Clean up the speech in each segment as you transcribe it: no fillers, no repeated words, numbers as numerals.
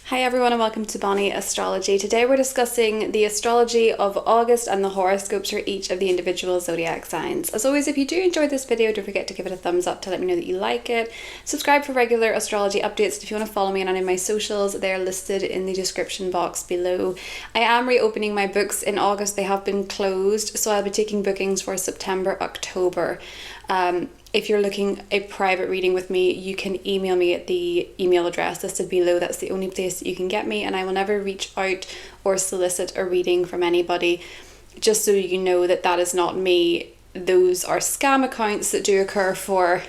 Hi everyone and welcome to Bonnie Astrology. Today we're discussing the astrology of August and the horoscopes for each of the individual zodiac signs. As always, if you do enjoy this video, don't forget to give it a thumbs up to let me know that you like it. Subscribe for regular astrology updates. If you want to follow me on any of my socials, they're listed in the description box below. I am reopening my books in August. They have been closed, so I'll be taking bookings for September, October. If you're looking a private reading with me, you can email me at the email address listed below. That's the only place that you can get me, and I will never reach out or solicit a reading from anybody, just so you know that that is not me. Those are scam accounts that do occur for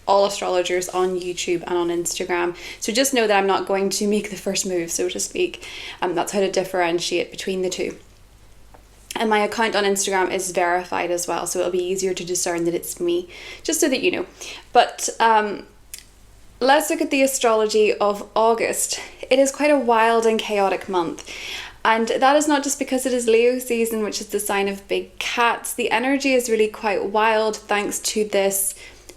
all astrologers on YouTube and on Instagram. So just know that I'm not going to make the first move, so to speak. That's how to differentiate between the two. And my account on Instagram is verified as well, so it'll be easier to discern that it's me, just so that you know. But let's look at the astrology of August. It is quite a wild and chaotic month. And that is not just because it is Leo season, which is the sign of big cats. The energy is really quite wild thanks to this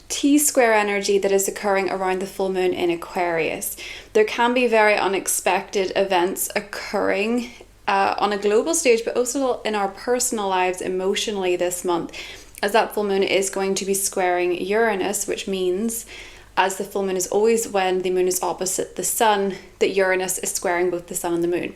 T-square energy that is occurring around the full moon in Aquarius. There can be very unexpected events occurring on a global stage, but also in our personal lives emotionally this month, as that full moon is going to be squaring Uranus, which means, as the full moon is always when the moon is opposite the sun, that Uranus is squaring both the sun and the moon.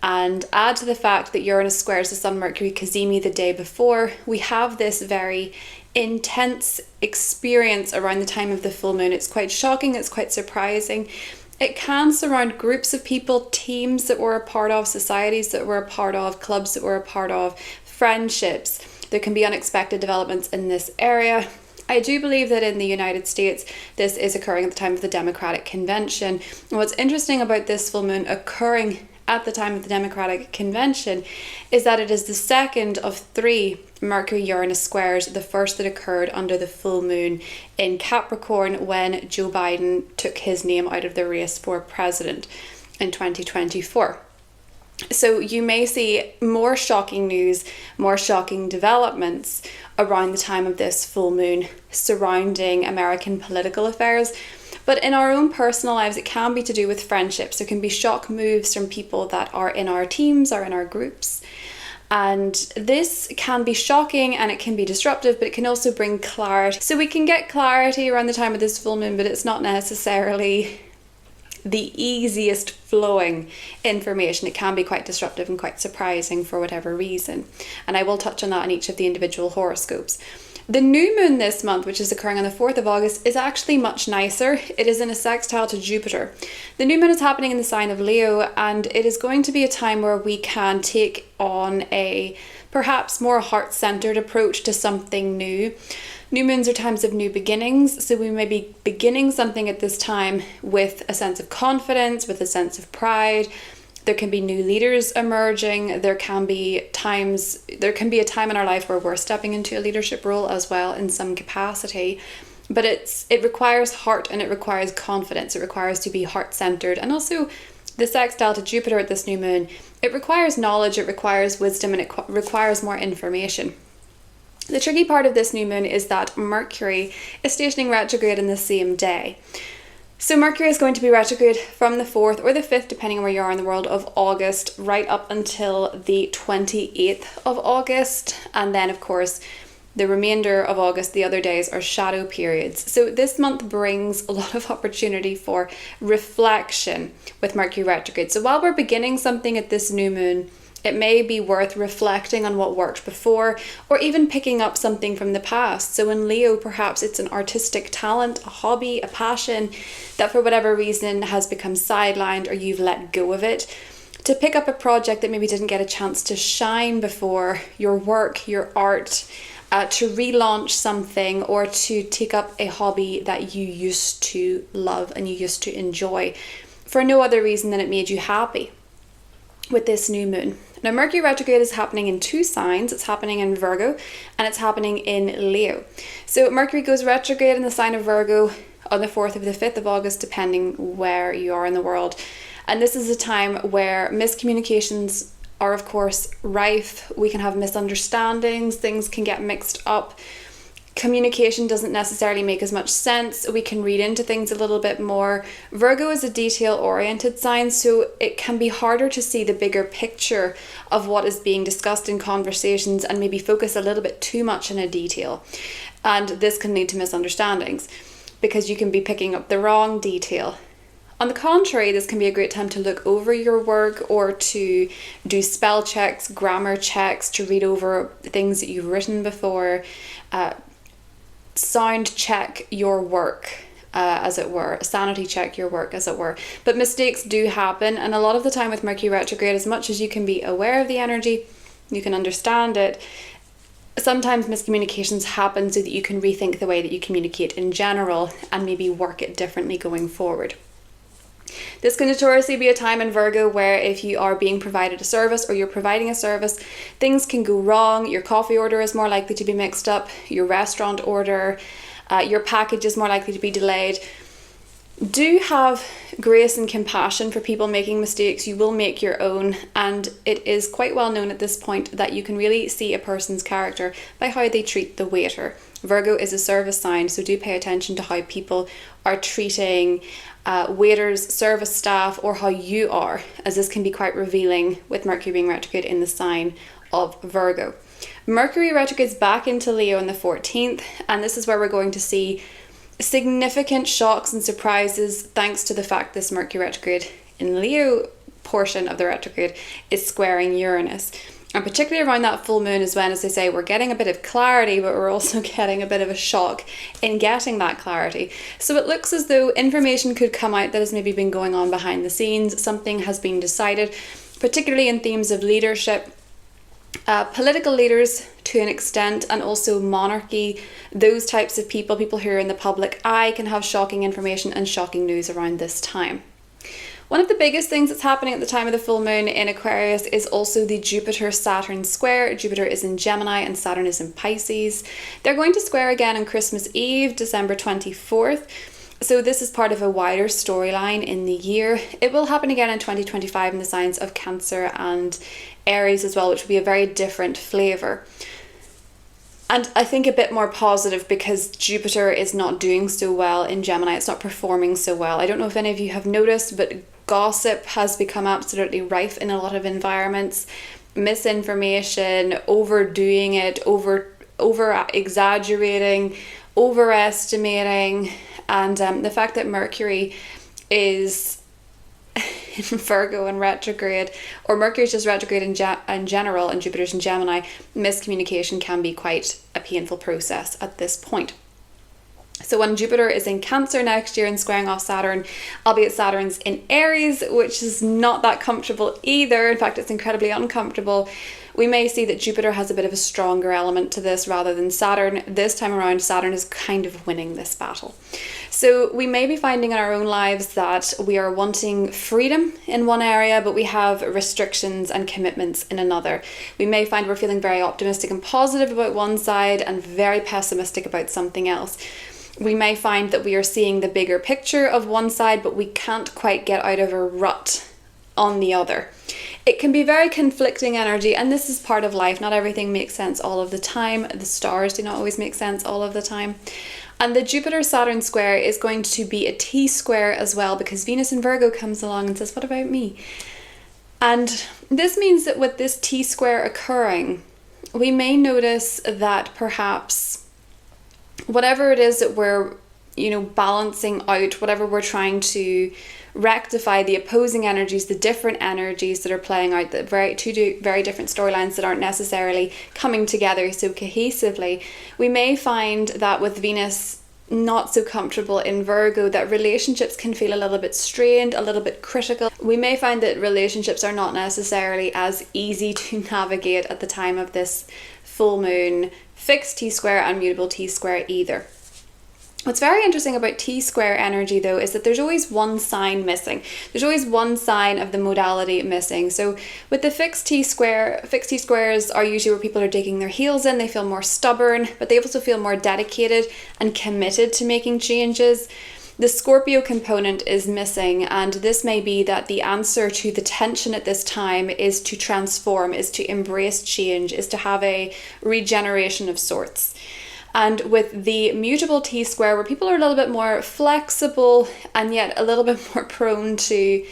And add to the fact that Uranus squares the sun Mercury cazimi the day before, we have this very intense experience around the time of the full moon. It's quite shocking, it's quite surprising. It can surround groups of people, teams that we're a part of, societies that we're a part of, clubs that we're a part of, friendships. There can be unexpected developments in this area. I do believe that in the United States, this is occurring at the time of the Democratic Convention. And what's interesting about this full moon occurring at the time of the Democratic Convention is that it is the second of three Mercury-Uranus squares, the first that occurred under the full moon in Capricorn when Joe Biden took his name out of the race for president in 2024. So you may see more shocking news, more shocking developments around the time of this full moon surrounding American political affairs. But in our own personal lives, it can be to do with friendships. There can be shock moves from people that are in our teams or in our groups. And this can be shocking and it can be disruptive, but it can also bring clarity. So we can get clarity around the time of this full moon, but it's not necessarily the easiest flowing information. It can be quite disruptive and quite surprising for whatever reason. And I will touch on that in each of the individual horoscopes. The new moon this month, which is occurring on the 4th of August, is actually much nicer. It is in a sextile to Jupiter. The new moon is happening in the sign of Leo, and it is going to be a time where we can take on a perhaps more heart-centered approach to something new. New moons are times of new beginnings, so we may be beginning something at this time with a sense of confidence, with a sense of pride. There can be new leaders emerging. There can be a time in our life where we're stepping into a leadership role as well in some capacity. But it requires heart and it requires confidence. It requires to be heart-centered. And also the sextile to Jupiter at this new moon, it requires knowledge, it requires wisdom, and it requires more information. The tricky part of this new moon is that Mercury is stationing retrograde in the same day. So Mercury is going to be retrograde from the 4th or the 5th, depending on where you are in the world, of August, right up until the 28th of August. And then, of course, the remainder of August, the other days, are shadow periods. So this month brings a lot of opportunity for reflection with Mercury retrograde. So while we're beginning something at this new moon, it may be worth reflecting on what worked before, or even picking up something from the past. So in Leo, perhaps it's an artistic talent, a hobby, a passion that for whatever reason has become sidelined or you've let go of it. To pick up a project that maybe didn't get a chance to shine before, your work, your art, to relaunch something, or to take up a hobby that you used to love and you used to enjoy for no other reason than it made you happy with this new moon. Now, Mercury retrograde is happening in two signs. It's happening in Virgo and it's happening in Leo. So Mercury goes retrograde in the sign of Virgo on the 4th or the 5th of August, depending where you are in the world. And this is a time where miscommunications are, of course, rife. We can have misunderstandings. Things can get mixed up. Communication doesn't necessarily make as much sense. We can read into things a little bit more. Virgo is a detail-oriented sign, so it can be harder to see the bigger picture of what is being discussed in conversations and maybe focus a little bit too much on a detail. And this can lead to misunderstandings because you can be picking up the wrong detail. On the contrary, this can be a great time to look over your work or to do spell checks, grammar checks, to read over things that you've written before, sound check your work, as it were, sanity check your work, as it were. But mistakes do happen, and a lot of the time with Mercury retrograde, as much as you can be aware of the energy, you can understand it, sometimes miscommunications happen so that you can rethink the way that you communicate in general and maybe work it differently going forward. This can notoriously be a time in Virgo where if you are being provided a service or you're providing a service, things can go wrong. Your coffee order is more likely to be mixed up, your restaurant order, your package is more likely to be delayed. Do have grace and compassion for people making mistakes. You will make your own, and it is quite well known at this point that you can really see a person's character by how they treat the waiter. Virgo is a service sign, so do pay attention to how people are treating waiters, service staff, or how you are, as this can be quite revealing with Mercury being retrograde in the sign of Virgo. Mercury retrogrades back into Leo on the 14th, and this is where we're going to see significant shocks and surprises thanks to the fact this Mercury retrograde in Leo portion of the retrograde is squaring Uranus. And particularly around that full moon is when, as I say, we're getting a bit of clarity, but we're also getting a bit of a shock in getting that clarity. So it looks as though information could come out that has maybe been going on behind the scenes. Something has been decided, particularly in themes of leadership, political leaders to an extent, and also monarchy. Those types of people who are in the public eye, can have shocking information and shocking news around this time. One of the biggest things that's happening at the time of the full moon in Aquarius is also the Jupiter-Saturn square. Jupiter is in Gemini and Saturn is in Pisces. They're going to square again on Christmas Eve, December 24th. So this is part of a wider storyline in the year. It will happen again in 2025 in the signs of Cancer and Aries as well, which will be a very different flavour. And I think a bit more positive because Jupiter is not doing so well in Gemini. It's not performing so well. I don't know if any of you have noticed, but gossip has become absolutely rife in a lot of environments. Misinformation, overdoing it, over exaggerating, overestimating, and the fact that Mercury is in Virgo and retrograde, or Mercury's just retrograde in general, and Jupiter's in Gemini, miscommunication can be quite a painful process at this point. So when Jupiter is in Cancer next year and squaring off Saturn, albeit Saturn's in Aries, which is not that comfortable either, in fact it's incredibly uncomfortable, we may see that Jupiter has a bit of a stronger element to this rather than Saturn. This time around, Saturn is kind of winning this battle. So we may be finding in our own lives that we are wanting freedom in one area, but we have restrictions and commitments in another. We may find we're feeling very optimistic and positive about one side and very pessimistic about something else. We may find that we are seeing the bigger picture of one side, but we can't quite get out of a rut on the other. It can be very conflicting energy, and this is part of life. Not everything makes sense all of the time. The stars do not always make sense all of the time. And the Jupiter-Saturn square is going to be a T-square as well, because Venus in Virgo comes along and says, what about me? And this means that with this T-square occurring, we may notice that perhaps whatever it is that we're, balancing out, whatever we're trying to rectify, the opposing energies, the different energies that are playing out, two very different storylines that aren't necessarily coming together so cohesively, we may find that with Venus not so comfortable in Virgo, that relationships can feel a little bit strained, a little bit critical. We may find that relationships are not necessarily as easy to navigate at the time of this full moon, fixed T-square and mutable T-square either. What's very interesting about T-square energy though is that there's always one sign missing. There's always one sign of the modality missing. So with the fixed T-squares are usually where people are digging their heels in, they feel more stubborn, but they also feel more dedicated and committed to making changes. The Scorpio component is missing, and this may be that the answer to the tension at this time is to transform, is to embrace change, is to have a regeneration of sorts. And with the mutable T-square, where people are a little bit more flexible and yet a little bit more prone to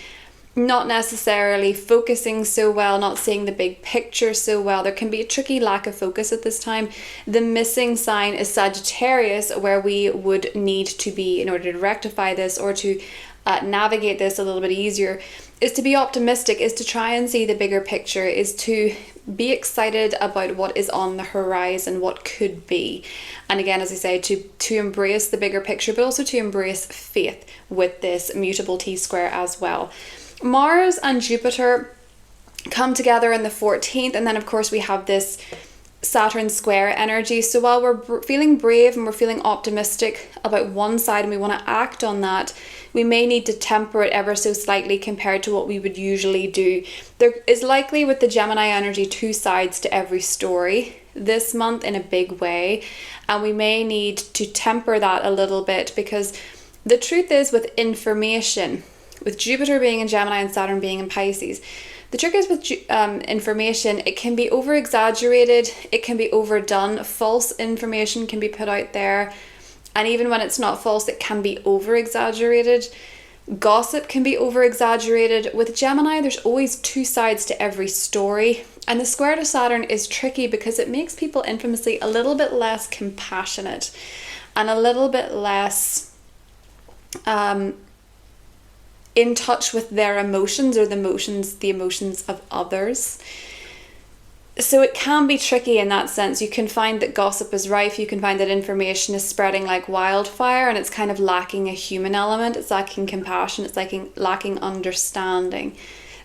not necessarily focusing so well, not seeing the big picture so well. There can be a tricky lack of focus at this time. The missing sign is Sagittarius, where we would need to be, in order to rectify this or to navigate this a little bit easier, is to be optimistic, is to try and see the bigger picture, is to be excited about what is on the horizon, what could be. And again, as I say, to embrace the bigger picture, but also to embrace faith with this mutable T-square as well. Mars and Jupiter come together in the 14th, and then of course we have this Saturn square energy. So while we're feeling brave and we're feeling optimistic about one side and we want to act on that, we may need to temper it ever so slightly compared to what we would usually do. There is likely, with the Gemini energy, two sides to every story this month in a big way, and we may need to temper that a little bit, because the truth is, with information, with Jupiter being in Gemini and Saturn being in Pisces, the trick is with information, it can be over exaggerated, it can be overdone, false information can be put out there, and even when it's not false, it can be over exaggerated. Gossip can be over exaggerated. With Gemini, there's always two sides to every story, and the square to Saturn is tricky because it makes people infamously a little bit less compassionate and a little bit less in touch with their emotions, or the emotions of others. So it can be tricky in that sense. You can find that gossip is rife, you can find that information is spreading like wildfire, and it's kind of lacking a human element, it's lacking compassion, it's lacking understanding.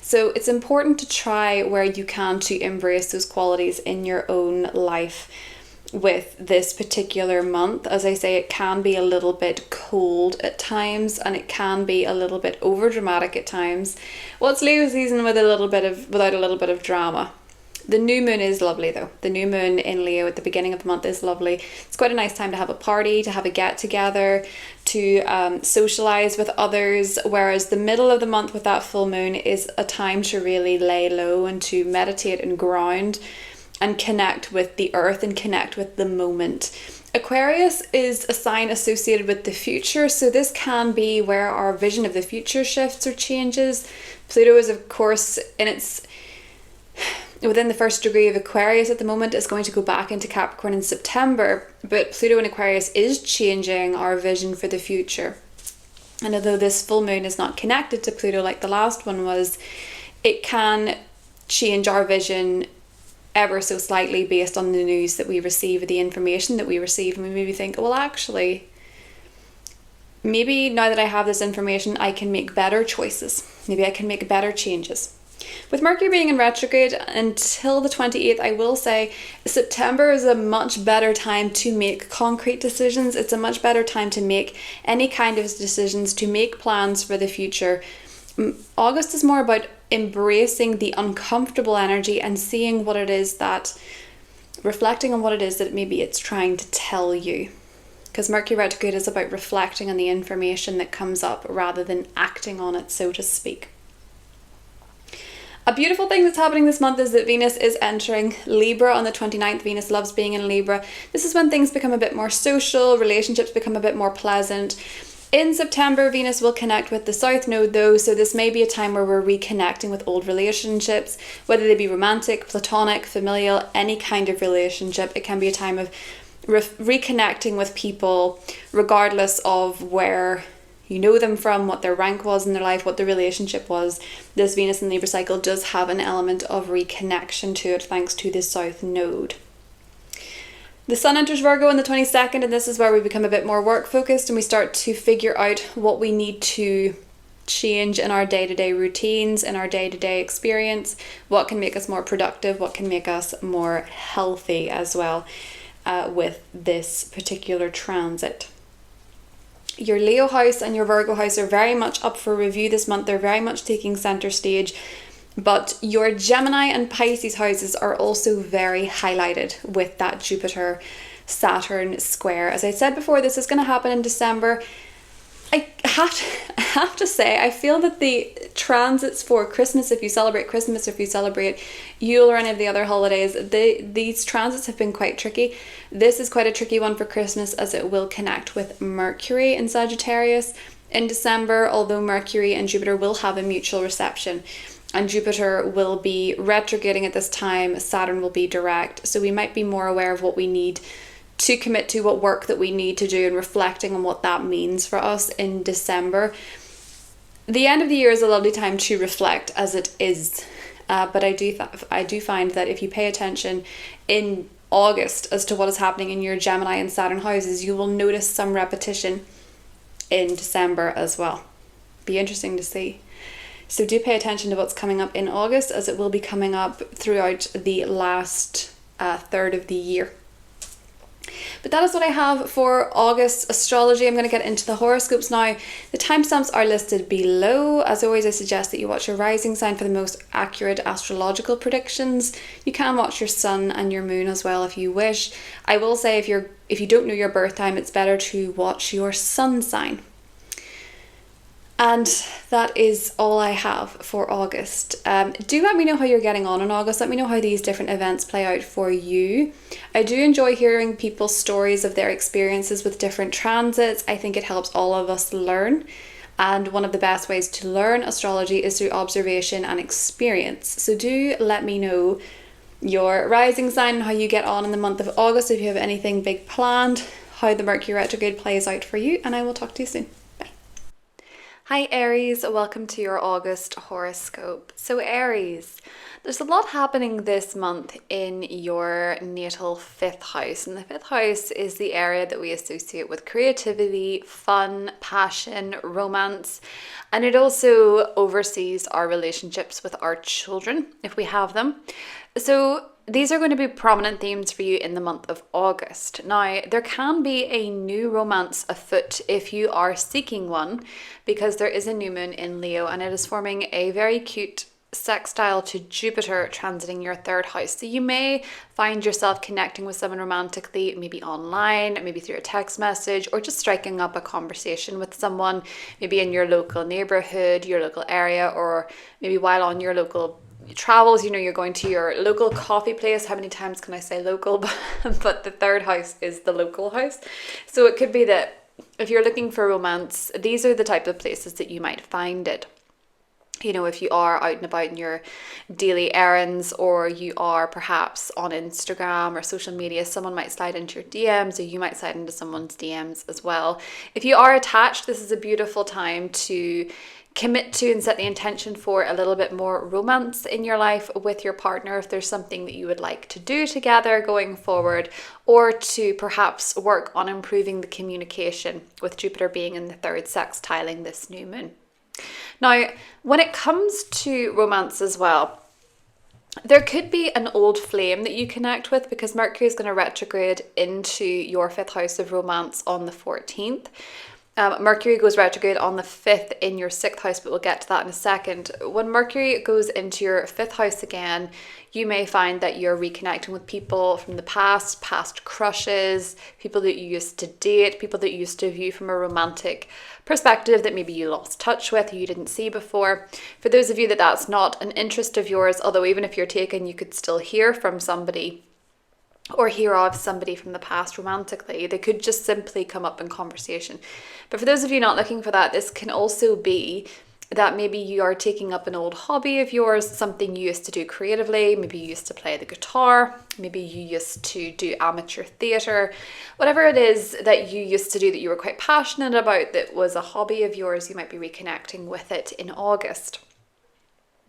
So it's important to try where you can to embrace those qualities in your own life. With this particular month, as I say, it can be a little bit cold at times, and it can be a little bit over dramatic at times. Well, it's Leo season without a little bit of drama. The new moon is lovely though. The new moon in Leo at the beginning of the month is lovely. It's quite a nice time to have a party, to have a get together, to socialize with others, whereas the middle of the month with that full moon is a time to really lay low and to meditate and ground and connect with the earth and connect with the moment. Aquarius is a sign associated with the future, so this can be where our vision of the future shifts or changes. Pluto is, of course, within the first degree of Aquarius at the moment, is going to go back into Capricorn in September, but Pluto in Aquarius is changing our vision for the future. And although this full moon is not connected to Pluto like the last one was, it can change our vision ever so slightly based on the news that we receive, the information that we receive, and we maybe think, well, actually, maybe now that I have this information, I can make better choices. Maybe I can make better changes. With Mercury being in retrograde until the 28th, I will say September is a much better time to make concrete decisions. It's a much better time to make any kind of decisions, to make plans for the future. August is more about embracing the uncomfortable energy and seeing what it is that, reflecting on what it is that maybe it's trying to tell you. Because Mercury retrograde is about reflecting on the information that comes up rather than acting on it, so to speak. A beautiful thing that's happening this month is that Venus is entering Libra on the 29th. Venus loves being in Libra. This is when things become a bit more social, relationships become a bit more pleasant. In September, Venus will connect with the South Node though, so this may be a time where we're reconnecting with old relationships, whether they be romantic, platonic, familial, any kind of relationship. It can be a time of reconnecting with people regardless of where you know them from, what their rank was in their life, what their relationship was. This Venus and Libra cycle does have an element of reconnection to it thanks to the South Node. The Sun enters Virgo on the 22nd, and this is where we become a bit more work focused and we start to figure out what we need to change in our day-to-day routines, in our day-to-day experience, what can make us more productive, what can make us more healthy as well with this particular transit. Your Leo house and your Virgo house are very much up for review this month. They're very much taking center stage. But your Gemini and Pisces houses are also very highlighted with that Jupiter-Saturn square. As I said before, this is going to happen in December. I have to say, I feel that the transits for Christmas, if you celebrate Christmas, if you celebrate Yule or any of the other holidays, these transits have been quite tricky. This is quite a tricky one for Christmas, as it will connect with Mercury in Sagittarius in December, although Mercury and Jupiter will have a mutual reception. And Jupiter will be retrograding at this time, Saturn will be direct. So we might be more aware of what we need to commit to, what work that we need to do, and reflecting on what that means for us in December. The end of the year is a lovely time to reflect, as it is. But I do find that if you pay attention in August as to what is happening in your Gemini and Saturn houses, you will notice some repetition in December as well. Be interesting to see. So do pay attention to what's coming up in August, as it will be coming up throughout the last third of the year. But that is what I have for August astrology. I'm going to get into the horoscopes now. The timestamps are listed below. As always, I suggest that you watch your rising sign for the most accurate astrological predictions. You can watch your sun and your moon as well if you wish. I will say, if you don't know your birth time, it's better to watch your sun sign. And that is all I have for August. Do let me know how you're getting on in August. Let me know how these different events play out for you. I do enjoy hearing people's stories of their experiences with different transits. I think it helps all of us learn. And one of the best ways to learn astrology is through observation and experience. So do let me know your rising sign and how you get on in the month of August, if you have anything big planned, how the Mercury retrograde plays out for you, and I will talk to you soon. Hi Aries, welcome to your August horoscope. So Aries, there's a lot happening this month in your natal 5th house. And the 5th house is the area that we associate with creativity, fun, passion, romance. And it also oversees our relationships with our children, if we have them. So these are going to be prominent themes for you in the month of August. Now, there can be a new romance afoot if you are seeking one, because there is a new moon in Leo and it is forming a very cute sextile to Jupiter transiting your 3rd house. So you may find yourself connecting with someone romantically, maybe online, maybe through a text message, or just striking up a conversation with someone, maybe in your local neighborhood, your local area, or maybe while on your local travels, you're going to your local coffee place. How many times can I say local? But the 3rd house is the local house. So it could be that if you're looking for romance, these are the type of places that you might find it. If you are out and about in your daily errands, or you are perhaps on Instagram or social media, someone might slide into your DMs, or you might slide into someone's DMs as well. If you are attached, this is a beautiful time to commit to and set the intention for a little bit more romance in your life with your partner, if there's something that you would like to do together going forward, or to perhaps work on improving the communication, with Jupiter being in the 3rd sextiling this new moon. Now, when it comes to romance as well, there could be an old flame that you connect with, because Mercury is going to retrograde into your 5th house of romance on the 14th. Mercury goes retrograde on the 5th in your 6th house, but we'll get to that in a second. When Mercury goes into your 5th house again, you may find that you're reconnecting with people from the past crushes, people that you used to date, people that you used to view from a romantic perspective that maybe you lost touch with, or you didn't see before. For those of you that that's not an interest of yours, although even if you're taken, you could still hear from somebody or hear of somebody from the past romantically. They could just simply come up in conversation. But for those of you not looking for that, this can also be that maybe you are taking up an old hobby of yours, something you used to do creatively. Maybe you used to play the guitar, maybe you used to do amateur theatre, whatever it is that you used to do that you were quite passionate about, that was a hobby of yours, you might be reconnecting with it in August.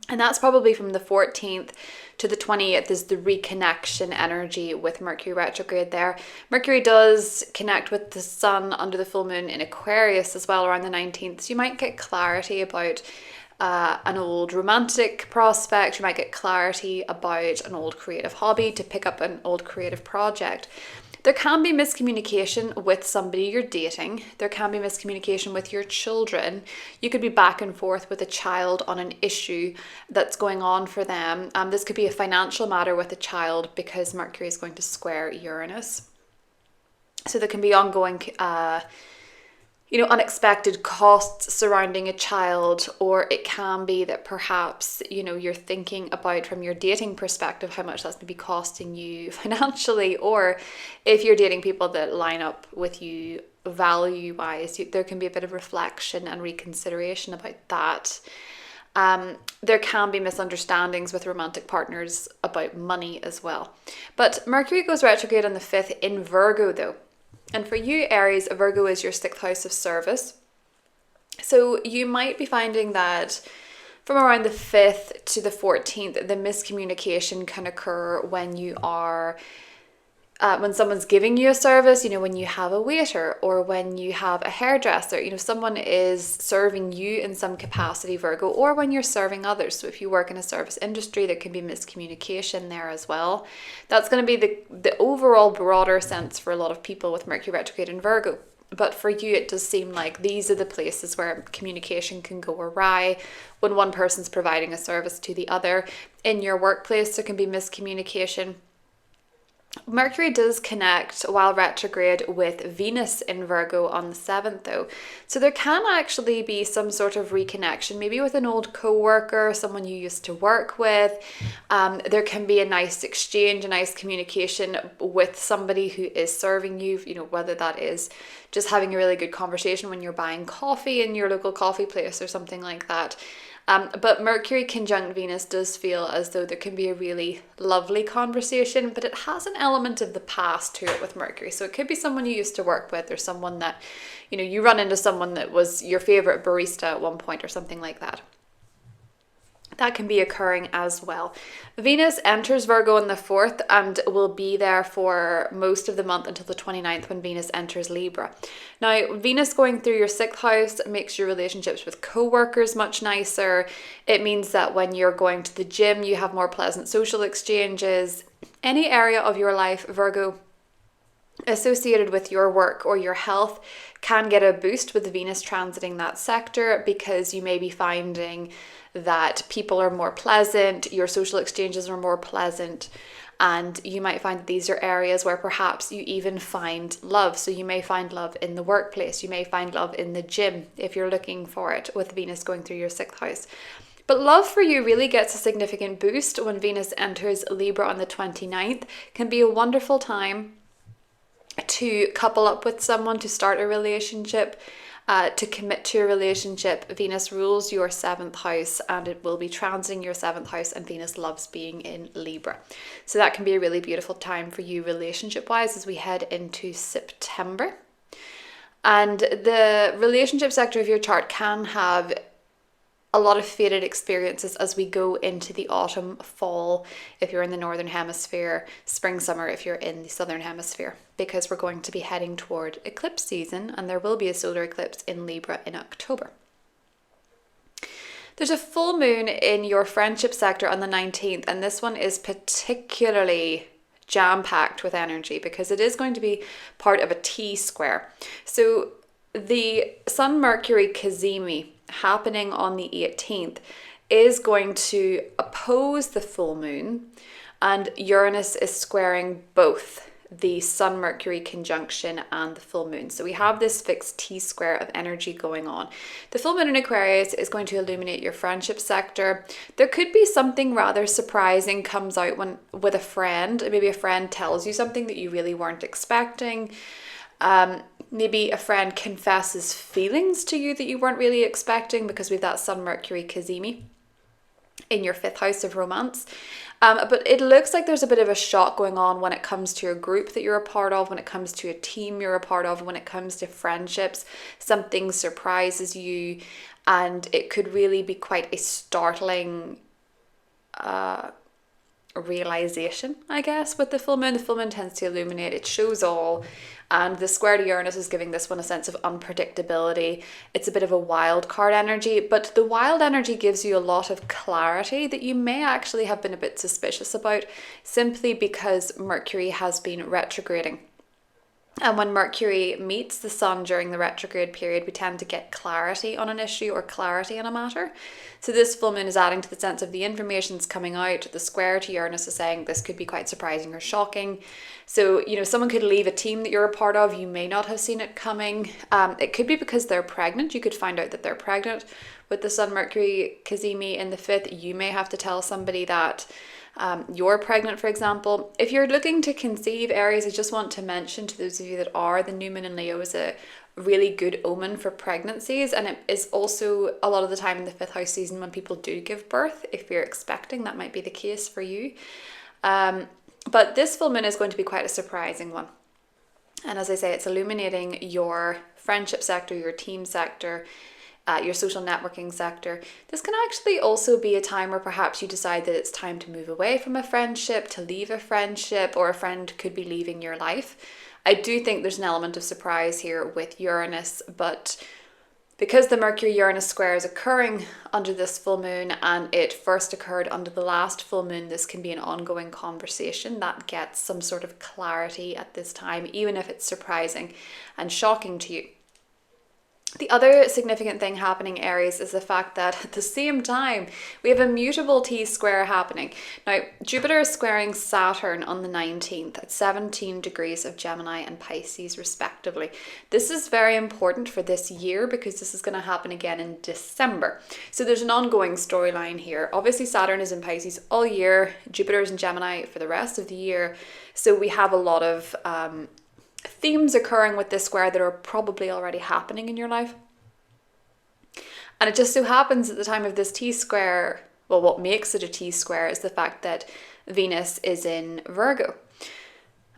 And that's probably from the 14th to the 20th is the reconnection energy with Mercury retrograde there. Mercury does connect with the sun under the full moon in Aquarius as well around the 19th. So you might get clarity about an old romantic prospect. You might get clarity about an old creative hobby, to pick up an old creative project. There can be miscommunication with somebody you're dating. There can be miscommunication with your children. You could be back and forth with a child on an issue that's going on for them. This could be a financial matter with a child, because Mercury is going to square Uranus. So there can be ongoing unexpected costs surrounding a child, or it can be that perhaps, you're thinking about from your dating perspective how much that's going to be costing you financially, or if you're dating people that line up with you value-wise, there can be a bit of reflection and reconsideration about that. There can be misunderstandings with romantic partners about money as well. But Mercury goes retrograde on the 5th in Virgo though. And for you, Aries, Virgo is your 6th house of service. So you might be finding that from around the 5th to the 14th, the miscommunication can occur when you are, when someone's giving you a service, when you have a waiter or when you have a hairdresser, someone is serving you in some capacity, Virgo, or when you're serving others. So if you work in a service industry, there can be miscommunication there as well. That's going to be the overall broader sense for a lot of people with Mercury retrograde in Virgo. But for you, it does seem like these are the places where communication can go awry when one person's providing a service to the other. In your workplace, there can be miscommunication. Mercury does connect while retrograde with Venus in Virgo on the 7th though. So there can actually be some sort of reconnection, maybe with an old co-worker, someone you used to work with. There can be a nice exchange, a nice communication with somebody who is serving you, whether that is just having a really good conversation when you're buying coffee in your local coffee place or something like that. But Mercury conjunct Venus does feel as though there can be a really lovely conversation, but it has an element of the past to it with Mercury. So it could be someone you used to work with, or someone that, you run into someone that was your favorite barista at one point or something like that. That can be occurring as well. Venus enters Virgo on the 4th and will be there for most of the month until the 29th when Venus enters Libra. Now, Venus going through your 6th house makes your relationships with co-workers much nicer. It means that when you're going to the gym, you have more pleasant social exchanges. Any area of your life, Virgo, associated with your work or your health can get a boost with Venus transiting that sector, because you may be finding that people are more pleasant, your social exchanges are more pleasant, and you might find that these are areas where perhaps you even find love. So you may find love in the workplace, you may find love in the gym if you're looking for it with Venus going through your 6th house. But love for you really gets a significant boost when Venus enters Libra on the 29th. Can be a wonderful time to couple up with someone, to start a relationship, to commit to a relationship. Venus rules your 7th house and it will be transiting your 7th house, and Venus loves being in Libra. So that can be a really beautiful time for you relationship wise as we head into September. And the relationship sector of your chart can have a lot of fated experiences as we go into the autumn, fall, if you're in the northern hemisphere, spring, summer, if you're in the southern hemisphere, because we're going to be heading toward eclipse season, and there will be a solar eclipse in Libra in October. There's a full moon in your friendship sector on the 19th, and this one is particularly jam-packed with energy because it is going to be part of a T-square. So the Sun-Mercury cazimi happening on the 18th is going to oppose the full moon, and Uranus is squaring both the Sun-Mercury conjunction and the full moon. So we have this fixed T-square of energy going on. The full moon in Aquarius is going to illuminate your friendship sector. There could be something rather surprising comes out with a friend. Maybe a friend tells you something that you really weren't expecting. Maybe a friend confesses feelings to you that you weren't really expecting, because we have that Sun-Mercury cazimi in your 5th house of romance. But it looks like there's a bit of a shock going on when it comes to a group that you're a part of, when it comes to a team you're a part of, when it comes to friendships. Something surprises you, and it could really be quite a startling realization, I guess, with the full moon. The full moon tends to illuminate, it shows all, and the square to Uranus is giving this one a sense of unpredictability. It's a bit of a wild card energy, but the wild energy gives you a lot of clarity that you may actually have been a bit suspicious about, simply because Mercury has been retrograding. And when Mercury meets the Sun during the retrograde period, we tend to get clarity on an issue or clarity on a matter. So this full moon is adding to the sense of the information's coming out. The square to Uranus is saying this could be quite surprising or shocking. So, someone could leave a team that you're a part of. You may not have seen it coming. It could be because they're pregnant. You could find out that they're pregnant. With the Sun-Mercury cazimi in the 5th, you may have to tell somebody that you're pregnant, for example. If you're looking to conceive, Aries, I just want to mention to those of you that are, the new moon in Leo is a really good omen for pregnancies, and it is also a lot of the time in the 5th house season when people do give birth. If you're expecting, that might be the case for you. But this full moon is going to be quite a surprising one. And as I say, it's illuminating your friendship sector, your team sector, your social networking sector. This can actually also be a time where perhaps you decide that it's time to move away from a friendship, to leave a friendship, or a friend could be leaving your life. I do think there's an element of surprise here with Uranus, but because the Mercury-Uranus square is occurring under this full moon and it first occurred under the last full moon, this can be an ongoing conversation that gets some sort of clarity at this time, even if it's surprising and shocking to you. The other significant thing happening, Aries, is the fact that at the same time, we have a mutable T-square happening. Now, Jupiter is squaring Saturn on the 19th at 17 degrees of Gemini and Pisces, respectively. This is very important for this year because this is going to happen again in December. So there's an ongoing storyline here. Obviously, Saturn is in Pisces all year. Jupiter is in Gemini for the rest of the year. So we have a lot of themes occurring with this square that are probably already happening in your life. And it just so happens at the time of this T-square, well, what makes it a T-square is the fact that Venus is in Virgo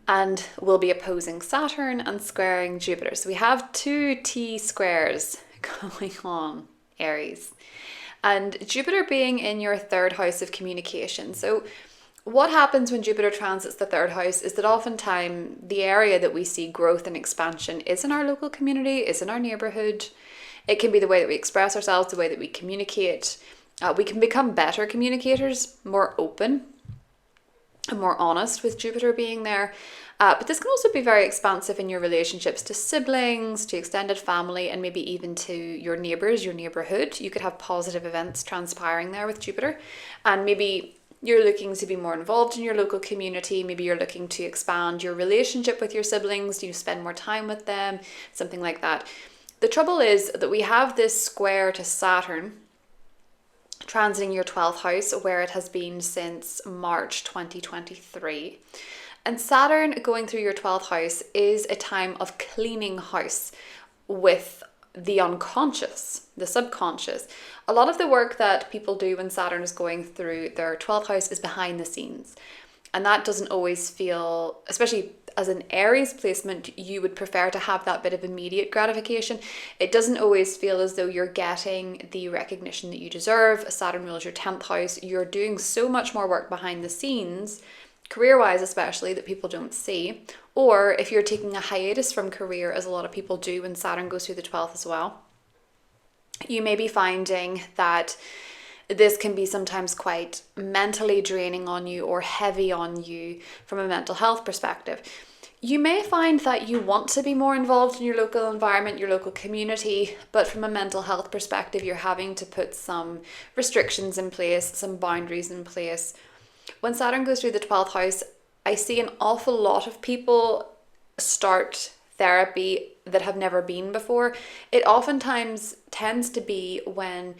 and will be opposing Saturn and squaring Jupiter. So we have two T-squares going on, Aries. And Jupiter being in your 3rd house of communication. So what happens when Jupiter transits the 3rd house is that oftentimes the area that we see growth and expansion is in our local community, is in our neighborhood. It can be the way that we express ourselves, the way that we communicate. We can become better communicators, more open and more honest with Jupiter being there. But this can also be very expansive in your relationships to siblings, to extended family, and maybe even to your neighbours, your neighbourhood. You could have positive events transpiring there with Jupiter. And maybe you're looking to be more involved in your local community. Maybe you're looking to expand your relationship with your siblings. Do you spend more time with them? Something like that. The trouble is that we have this square to Saturn transiting your 12th house, where it has been since March 2023. And Saturn going through your 12th house is a time of cleaning house with the unconscious, the subconscious. A lot of the work that people do when Saturn is going through their 12th house is behind the scenes. And that doesn't always feel, especially as an Aries placement, you would prefer to have that bit of immediate gratification. It doesn't always feel as though you're getting the recognition that you deserve. Saturn rules your 10th house. You're doing so much more work behind the scenes, career-wise especially, that people don't see. Or if you're taking a hiatus from career, as a lot of people do when Saturn goes through the 12th as well, you may be finding that this can be sometimes quite mentally draining on you or heavy on you from a mental health perspective. You may find that you want to be more involved in your local environment, your local community, but from a mental health perspective, you're having to put some restrictions in place, some boundaries in place. When Saturn goes through the 12th house, I see an awful lot of people start therapy that have never been before. It oftentimes tends to be when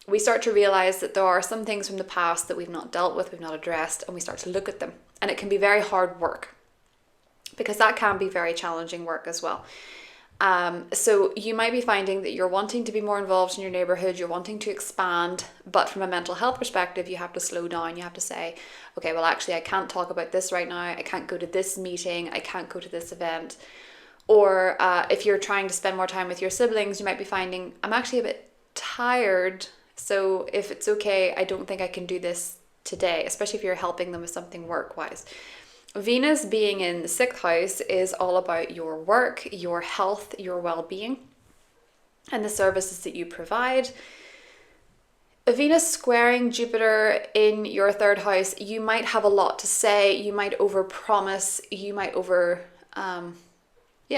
we start to realize that there are some things from the past that we've not dealt with, we've not addressed, and we start to look at them. And it can be very hard work, because that can be very challenging work as well. So you might be finding that you're wanting to be more involved in your neighborhood, you're wanting to expand, but from a mental health perspective, you have to slow down. You have to say, okay, well, actually, I can't talk about this right now. I can't go to this meeting. I can't go to this event. Or if you're trying to spend more time with your siblings, you might be finding, I'm actually a bit tired. So if it's okay, I don't think I can do this today, especially if you're helping them with something work-wise. Venus being in the 6th house is all about your work, your health, your well-being, and the services that you provide. Venus squaring Jupiter in your 3rd house, you might have a lot to say, you might overpromise, you might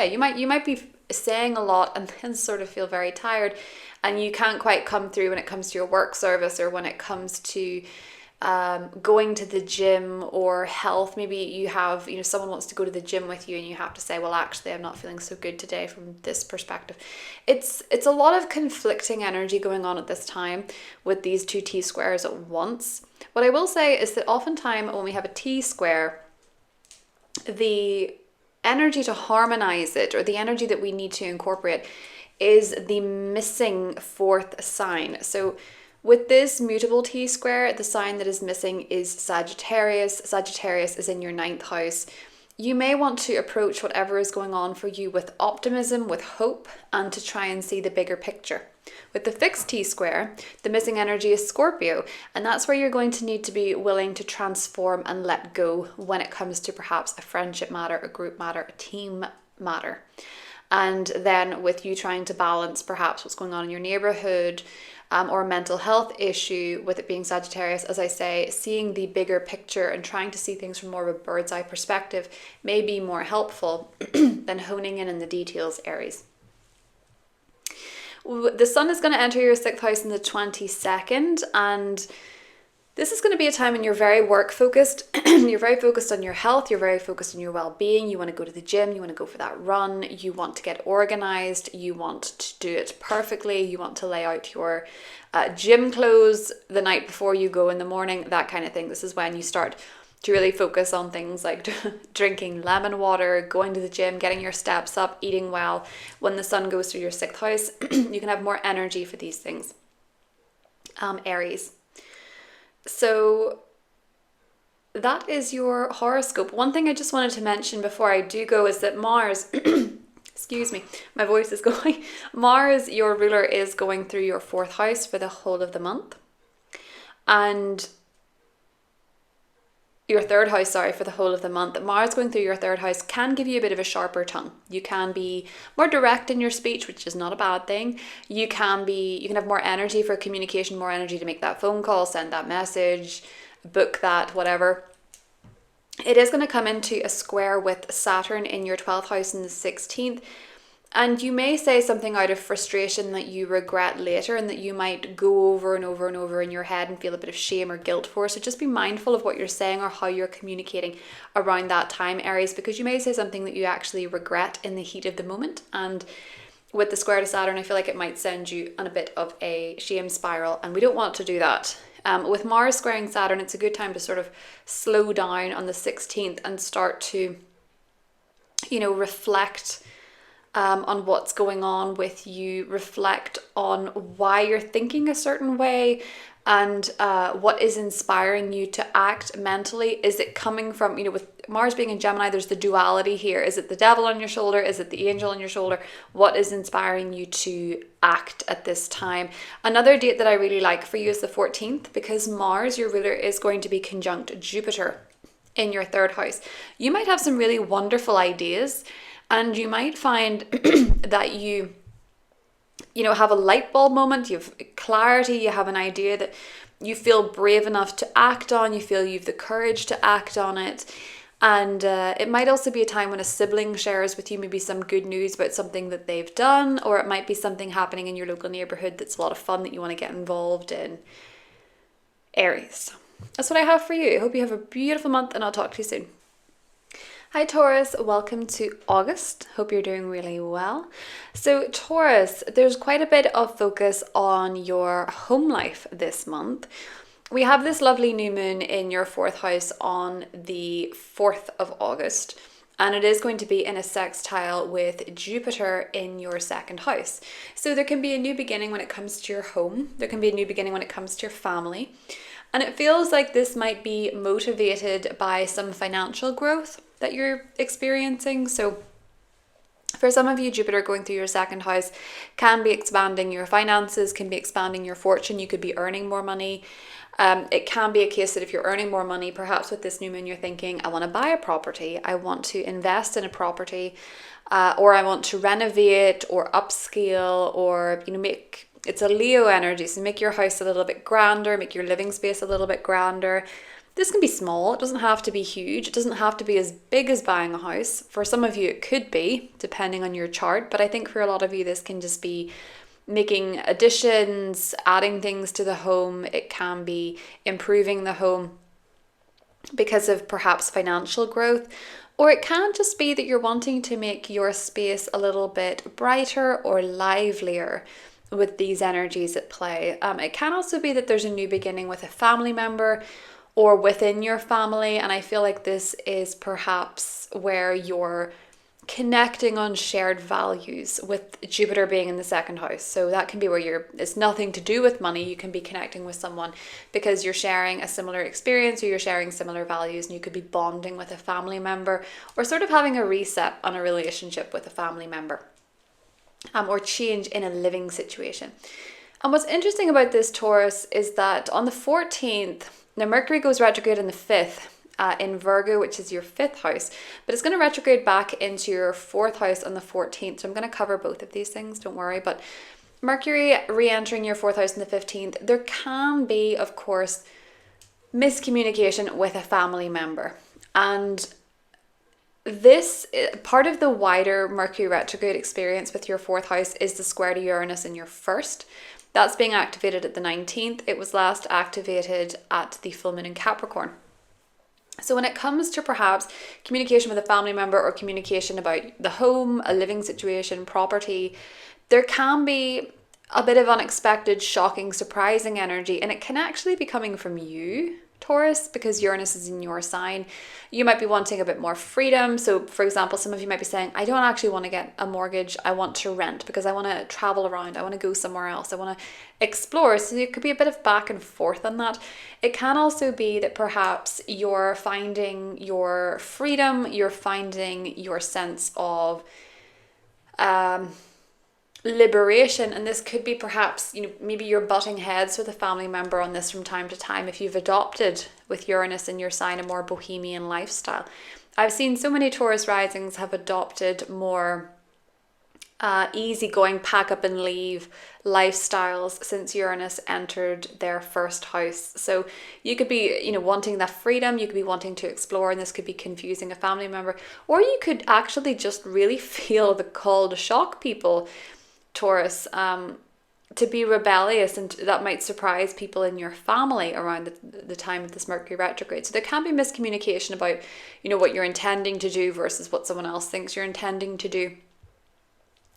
you might be saying a lot and then sort of feel very tired, and you can't quite come through when it comes to your work service, or when it comes to going to the gym or health. Maybe you have, someone wants to go to the gym with you and you have to say, well, actually, I'm not feeling so good today from this perspective. It's a lot of conflicting energy going on at this time with these two T squares at once. What I will say is that oftentimes when we have a T square, the energy to harmonize it, or the energy that we need to incorporate, is the missing fourth sign. So with this mutable T square, the sign that is missing is Sagittarius. Sagittarius is in your 9th house. You may want to approach whatever is going on for you with optimism, with hope, and to try and see the bigger picture. With the fixed T square, the missing energy is Scorpio, and that's where you're going to need to be willing to transform and let go when it comes to perhaps a friendship matter, a group matter, a team matter. And then with you trying to balance perhaps what's going on in your neighborhood, or a mental health issue, with it being Sagittarius, as I say, seeing the bigger picture and trying to see things from more of a bird's eye perspective may be more helpful than honing in the details, Aries. The sun is going to enter your 6th house on the 22nd, and this is going to be a time when you're very work focused. You're very focused on your health. You're very focused on your well-being. You want to go to the gym. You want to go for that run. You want to get organized. You want to do it perfectly. You want to lay out your gym clothes the night before you go in the morning, that kind of thing. This is when you start to really focus on things like drinking lemon water, going to the gym, getting your steps up, eating well. When the sun goes through your 6th house, you can have more energy for these things. Aries. So that is your horoscope. One thing I just wanted to mention before I do go is that Mars, excuse me, my voice is going. Mars, your ruler, is going through your 4th house for the whole of the month. And your 3rd house, for the whole of the month. Mars going through your 3rd house can give you a bit of a sharper tongue. You can be more direct in your speech, which is not a bad thing. You can have more energy for communication, more energy to make that phone call, send that message, book that, whatever. It is going to come into a square with Saturn in your 12th house in the 16th. And you may say something out of frustration that you regret later, and that you might go over and over and over in your head and feel a bit of shame or guilt for. So just be mindful of what you're saying or how you're communicating around that time, Aries, because you may say something that you actually regret in the heat of the moment. And with the square to Saturn, I feel like it might send you on a bit of a shame spiral, and we don't want to do that. With Mars squaring Saturn, it's a good time to sort of slow down on the 16th and start to, reflect on what's going on with you, reflect on why you're thinking a certain way, and what is inspiring you to act mentally. Is it coming from, with Mars being in Gemini, there's the duality here. Is it the devil on your shoulder? Is it the angel on your shoulder? What is inspiring you to act at this time? Another date that I really like for you is the 14th, because Mars, your ruler, is going to be conjunct Jupiter in your 3rd house. You might have some really wonderful ideas, and you might find that you have a light bulb moment, you have clarity, you have an idea that you feel brave enough to act on, you feel you have the courage to act on it. And it might also be a time when a sibling shares with you maybe some good news about something that they've done, or it might be something happening in your local neighborhood that's a lot of fun that you want to get involved in. Aries. That's what I have for you. I hope you have a beautiful month, and I'll talk to you soon. Hi Taurus, welcome to August. Hope you're doing really well. So Taurus, there's quite a bit of focus on your home life this month. We have this lovely new moon in your 4th house on the 4th of August, and it is going to be in a sextile with Jupiter in your 2nd house. So there can be a new beginning when it comes to your home. There can be a new beginning when it comes to your family. And it feels like this might be motivated by some financial growth that you're experiencing. So for some of you, Jupiter going through your 2nd house can be expanding your finances, can be expanding your fortune. You could be earning more money. It can be a case that if you're earning more money, perhaps with this new moon, you're thinking, I want to buy a property, I want to invest in a property, or I want to renovate or upscale, or it's a Leo energy, so make your house a little bit grander, make your living space a little bit grander. This can be small, it doesn't have to be huge, it doesn't have to be as big as buying a house. For some of you it could be, depending on your chart, but I think for a lot of you this can just be making additions, adding things to the home. It can be improving the home because of perhaps financial growth, or it can just be that you're wanting to make your space a little bit brighter or livelier with these energies at play. It can also be that there's a new beginning with a family member or within your family, and I feel like this is perhaps where you're connecting on shared values, with Jupiter being in the second house. So that can be where it's nothing to do with money. You can be connecting with someone because you're sharing a similar experience or you're sharing similar values, and you could be bonding with a family member or sort of having a reset on a relationship with a family member, or change in a living situation. And what's interesting about this, Taurus, is that on the 14th, now Mercury goes retrograde in the 5th, in Virgo, which is your 5th house, but it's going to retrograde back into your 4th house on the 14th. So I'm going to cover both of these things, don't worry. But Mercury re-entering your 4th house on the 15th, there can be, of course, miscommunication with a family member. And this part of the wider Mercury retrograde experience with your 4th house is the square to Uranus in your 1st. That's being activated at the 19th. It was last activated at the full moon in Capricorn. So when it comes to perhaps communication with a family member or communication about the home, a living situation, property, there can be a bit of unexpected, shocking, surprising energy, and it can actually be coming from you, Taurus, because Uranus is in your sign. You might be wanting a bit more freedom. So for example, some of you might be saying, I don't actually want to get a mortgage. I want to rent because I want to travel around. I want to go somewhere else. I want to explore. So there could be a bit of back and forth on that. It can also be that perhaps you're finding your freedom, you're finding your sense of liberation, and this could be perhaps, maybe you're butting heads with a family member on this from time to time if you've adopted with Uranus in your sign a more bohemian lifestyle. I've seen so many Taurus risings have adopted more easygoing pack up and leave lifestyles since Uranus entered their 1st house. So you could be, wanting that freedom, you could be wanting to explore, and this could be confusing a family member, or you could actually just really feel the call to shock people, Taurus, to be rebellious, and that might surprise people in your family around the time of this Mercury retrograde. So there can be miscommunication about, what you're intending to do versus what someone else thinks you're intending to do.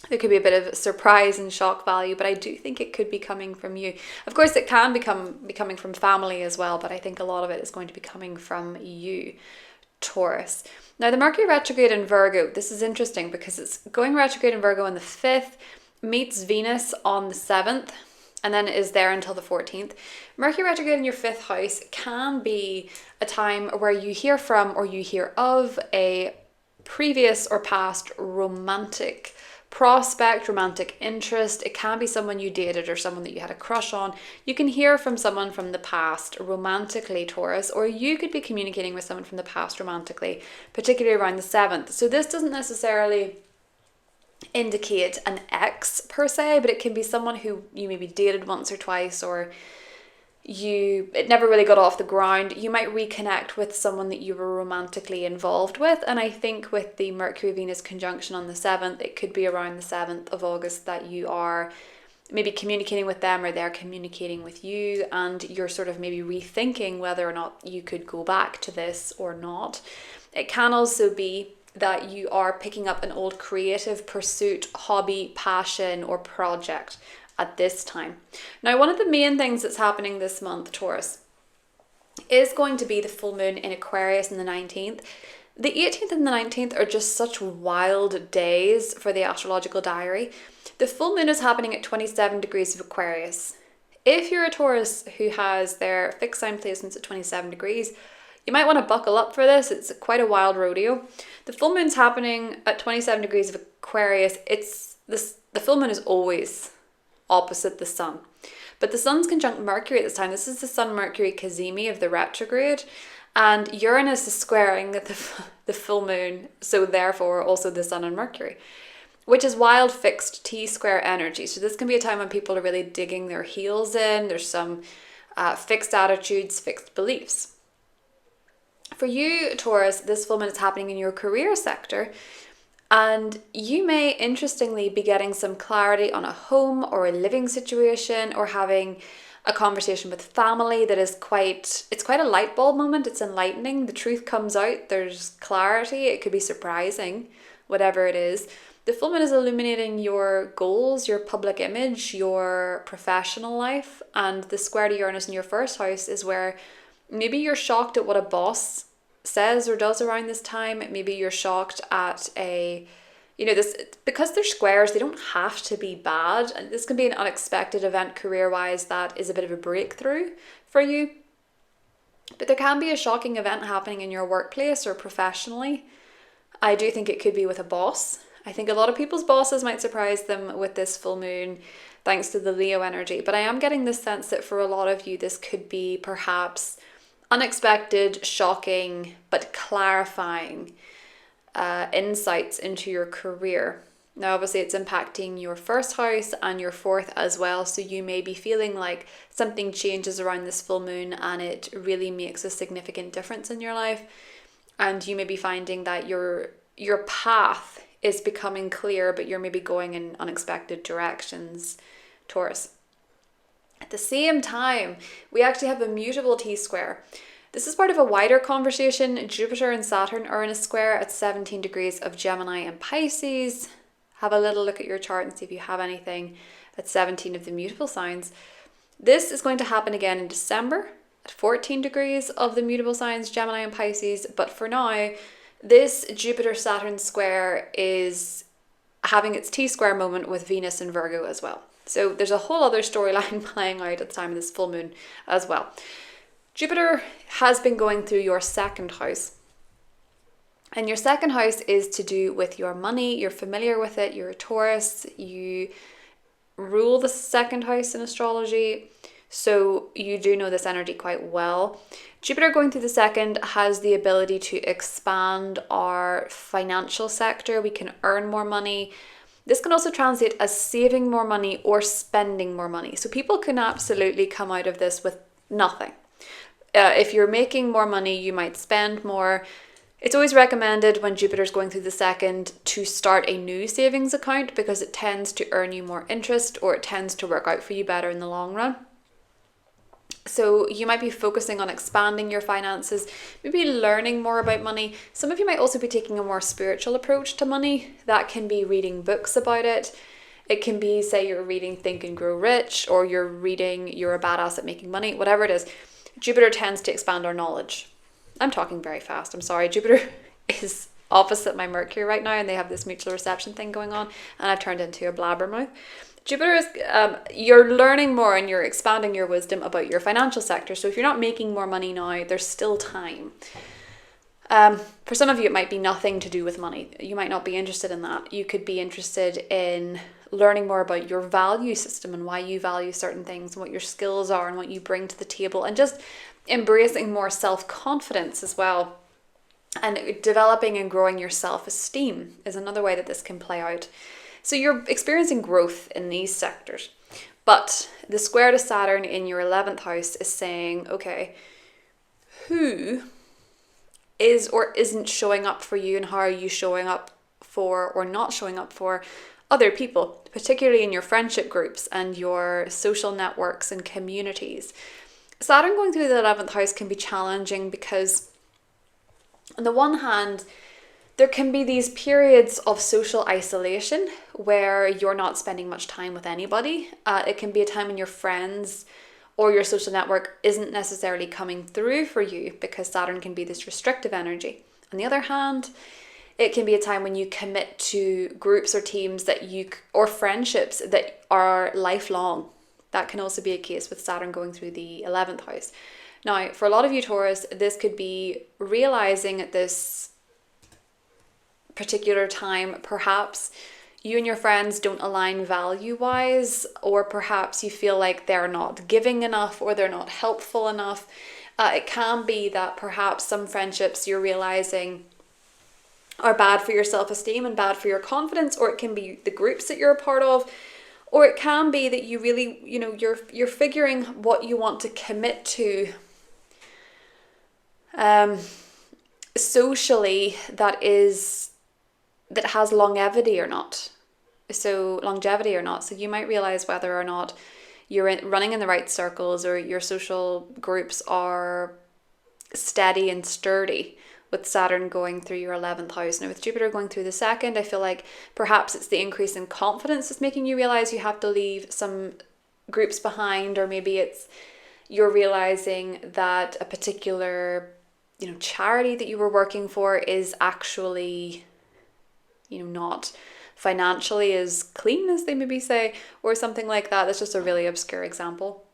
There could be a bit of surprise and shock value, but I do think it could be coming from you. Of course, it can be coming from family as well, but I think a lot of it is going to be coming from you, Taurus. Now, the Mercury retrograde in Virgo, this is interesting because it's going retrograde in Virgo on the 5th, meets Venus on the 7th, and then is there until the 14th. Mercury retrograde in your 5th house can be a time where you hear from or you hear of a previous or past romantic prospect, romantic interest. It can be someone you dated or someone that you had a crush on. You can hear from someone from the past romantically, Taurus, or you could be communicating with someone from the past romantically, particularly around the 7th. So this doesn't necessarily indicate an ex per se, but it can be someone who you maybe dated once or twice, or it never really got off the ground. You might reconnect with someone that you were romantically involved with, and I think with the Mercury-Venus conjunction on the 7th, it could be around the 7th of August that you are maybe communicating with them or they're communicating with you, and you're sort of maybe rethinking whether or not you could go back to this or not. It can also be that you are picking up an old creative pursuit, hobby, passion, or project at this time. Now, one of the main things that's happening this month, Taurus, is going to be the full moon in Aquarius on the 19th. The 18th and the 19th are just such wild days for the astrological diary. The full moon is happening at 27 degrees of Aquarius. If you're a Taurus who has their fixed sign placements at 27 degrees, you might want to buckle up for this. It's quite a wild rodeo. The full moon's happening at 27 degrees of Aquarius. The full moon is always opposite the sun. But the sun's conjunct Mercury at this time. This is the Sun-Mercury Cazimi of the retrograde. And Uranus is squaring the full moon, so therefore also the sun and Mercury, which is wild fixed T-square energy. So this can be a time when people are really digging their heels in. There's some fixed attitudes, fixed beliefs. For you, Taurus, this full moon is happening in your career sector, and you may interestingly be getting some clarity on a home or a living situation, or having a conversation with family that is it's quite a light bulb moment. It's enlightening. The truth comes out. There's clarity. It could be surprising, whatever it is. The full moon is illuminating your goals, your public image, your professional life, and the square to Uranus in your first house is where maybe you're shocked at what a boss says or does around this time. Maybe you're shocked at this, because they're squares, they don't have to be bad. And this can be an unexpected event career-wise that is a bit of a breakthrough for you. But there can be a shocking event happening in your workplace or professionally. I do think it could be with a boss. I think a lot of people's bosses might surprise them with this full moon, thanks to the Leo energy. But I am getting the sense that for a lot of you, this could be perhaps unexpected, shocking, but clarifying insights into your career. Now, obviously, it's impacting your first house and your fourth as well. So you may be feeling like something changes around this full moon and it really makes a significant difference in your life. And you may be finding that your path is becoming clear, but you're maybe going in unexpected directions, Taurus. At the same time, we actually have a mutable T-square. This is part of a wider conversation. Jupiter and Saturn are in a square at 17 degrees of Gemini and Pisces. Have a little look at your chart and see if you have anything at 17 of the mutable signs. This is going to happen again in December at 14 degrees of the mutable signs, Gemini and Pisces. But for now, this Jupiter-Saturn square is having its T-square moment with Venus and Virgo as well. So there's a whole other storyline playing out at the time of this full moon as well. Jupiter has been going through your second house. And your second house is to do with your money. You're familiar with it. You're a Taurus. You rule the second house in astrology. So you do know this energy quite well. Jupiter going through the second has the ability to expand our financial sector. We can earn more money. This can also translate as saving more money or spending more money. So people can absolutely come out of this with nothing. If you're making more money, you might spend more. It's always recommended when Jupiter's going through the second to start a new savings account, because it tends to earn you more interest, or it tends to work out for you better in the long run. So you might be focusing on expanding your finances, maybe learning more about money. Some of you might also be taking a more spiritual approach to money. That can be reading books about it. It can be, say, you're reading Think and Grow Rich, or you're reading You're a Badass at Making Money, whatever it is. Jupiter tends to expand our knowledge. I'm talking very fast. I'm sorry. Jupiter is opposite my Mercury right now, and they have this mutual reception thing going on, and I've turned into a blabbermouth. Jupiter is, you're learning more and you're expanding your wisdom about your financial sector. So if you're not making more money now, there's still time. For some of you, it might be nothing to do with money. You might not be interested in that. You could be interested in learning more about your value system and why you value certain things and what your skills are and what you bring to the table, and just embracing more self-confidence as well. And developing and growing your self-esteem is another way that this can play out. So you're experiencing growth in these sectors. But the square to Saturn in your 11th house is saying, okay, who is or isn't showing up for you, and how are you showing up for or not showing up for other people, particularly in your friendship groups and your social networks and communities. Saturn going through the 11th house can be challenging because, on the one hand, there can be these periods of social isolation where you're not spending much time with anybody. It can be a time when your friends or your social network isn't necessarily coming through for you, because Saturn can be this restrictive energy. On the other hand, it can be a time when you commit to groups or teams or friendships that are lifelong. That can also be a case with Saturn going through the 11th house. Now, for a lot of you Taurus, this could be realizing at this particular time, perhaps you and your friends don't align value-wise, or perhaps you feel like they're not giving enough or they're not helpful enough. It can be that perhaps some friendships you're realizing are bad for your self-esteem and bad for your confidence, or it can be the groups that you're a part of, or it can be that you really, you're figuring what you want to commit to. socially that has longevity or not. So you might realize whether or not you're running in the right circles, or your social groups are steady and sturdy with Saturn going through your 11th house. Now with Jupiter going through the second, I feel like perhaps it's the increase in confidence that's making you realize you have to leave some groups behind, or maybe it's you're realizing that a particular, charity that you were working for is actually, not financially as clean as they maybe say, or something like that. That's just a really obscure example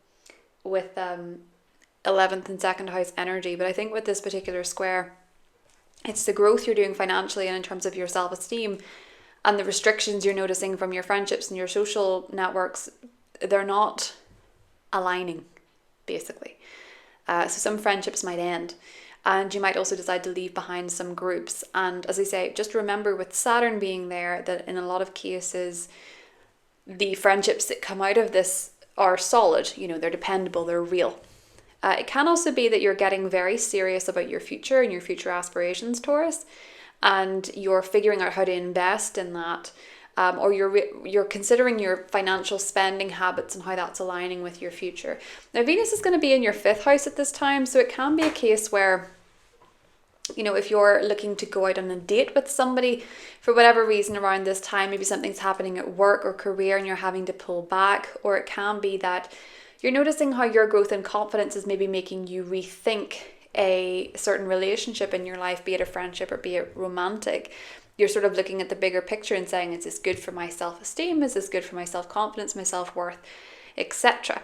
with 11th and second house energy. But I think with this particular square, it's the growth you're doing financially and in terms of your self-esteem, and the restrictions you're noticing from your friendships and your social networks, they're not aligning, basically. So some friendships might end, and you might also decide to leave behind some groups. And as I say, just remember with Saturn being there, that in a lot of cases, the friendships that come out of this are solid, they're dependable, they're real. It can also be that you're getting very serious about your future and your future aspirations, Taurus, and you're figuring out how to invest in that, or you're considering your financial spending habits and how that's aligning with your future. Now, Venus is going to be in your 5th house at this time, so it can be a case where, if you're looking to go out on a date with somebody for whatever reason around this time, maybe something's happening at work or career and you're having to pull back, or it can be that you're noticing how your growth and confidence is maybe making you rethink a certain relationship in your life, be it a friendship or be it romantic. You're sort of looking at the bigger picture and saying, is this good for my self-esteem? Is this good for my self-confidence, my self-worth, etc.?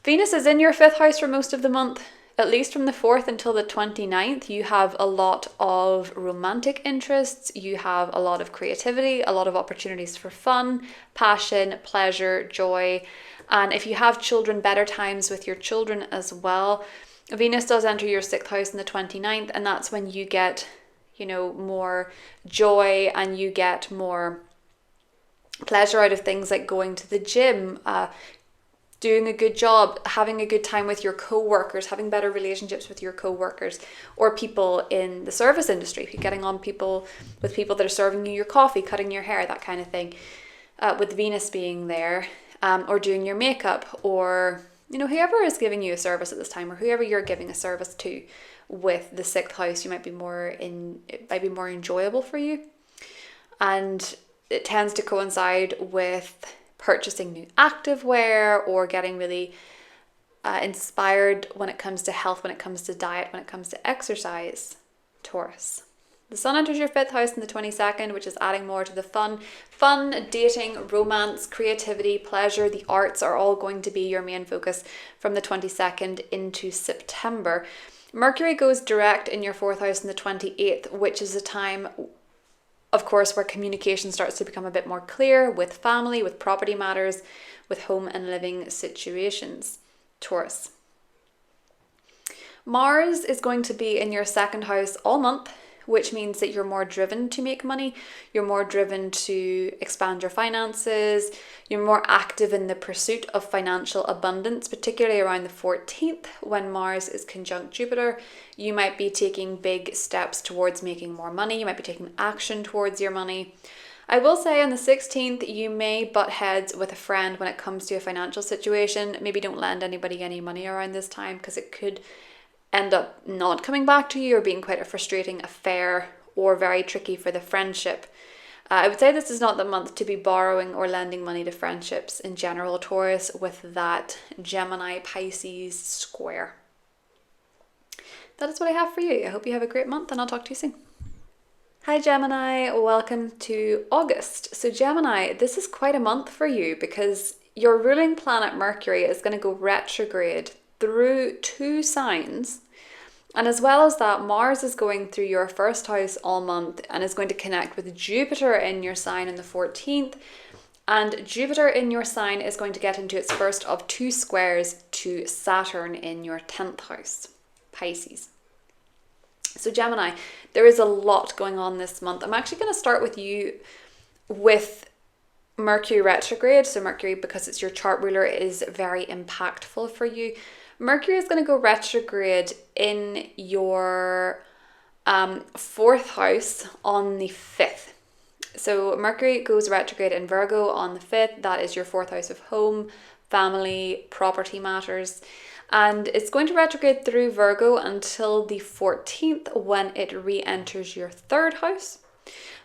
Venus is in your 5th house for most of the month. At least from the 4th until the 29th, you have a lot of romantic interests, you have a lot of creativity, a lot of opportunities for fun, passion, pleasure, joy. And if you have children, better times with your children as well. Venus does enter your 6th house on the 29th, and that's when you get, more joy and you get more pleasure out of things like going to the gym, doing a good job, having a good time with your co-workers, having better relationships with your co-workers, or people in the service industry, getting on with people that are serving you your coffee, cutting your hair, that kind of thing, with Venus being there, or doing your makeup, or whoever is giving you a service at this time, or whoever you're giving a service to with the 6th house, it might be more enjoyable for you. And it tends to coincide with purchasing new activewear, or getting really inspired when it comes to health, when it comes to diet, when it comes to exercise, Taurus. The Sun enters your 5th house on the 22nd, which is adding more to the fun, dating, romance, creativity, pleasure. The arts are all going to be your main focus from the 22nd into September. Mercury goes direct in your 4th house on the 28th, which is a time, of course, where communication starts to become a bit more clear with family, with property matters, with home and living situations, Taurus. Mars is going to be in your 2nd house all month, which means that you're more driven to make money, you're more driven to expand your finances, you're more active in the pursuit of financial abundance, particularly around the 14th when Mars is conjunct Jupiter. You might be taking big steps towards making more money, you might be taking action towards your money. I will say on the 16th, you may butt heads with a friend when it comes to a financial situation. Maybe don't lend anybody any money around this time, because it could end up not coming back to you, or being quite a frustrating affair, or very tricky for the friendship. I would say this is not the month to be borrowing or lending money to friendships in general, Taurus, with that Gemini Pisces square. That is what I have for you. I hope you have a great month, and I'll talk to you soon. Hi Gemini, welcome to August. So Gemini, this is quite a month for you, because your ruling planet Mercury is going to go retrograde through 2 signs, and as well as that, Mars is going through your 1st house all month and is going to connect with Jupiter in your sign on the 14th, and Jupiter in your sign is going to get into its first of 2 squares to Saturn in your 10th house, Pisces. So Gemini, there is a lot going on this month. I'm actually going to start with you with Mercury retrograde. So Mercury, because it's your chart ruler, is very impactful for you. Mercury is going to go retrograde in your 4th house on the 5th. So Mercury goes retrograde in Virgo on the 5th. That is your 4th house of home, family, property matters. And it's going to retrograde through Virgo until the 14th when it re-enters your 3rd house.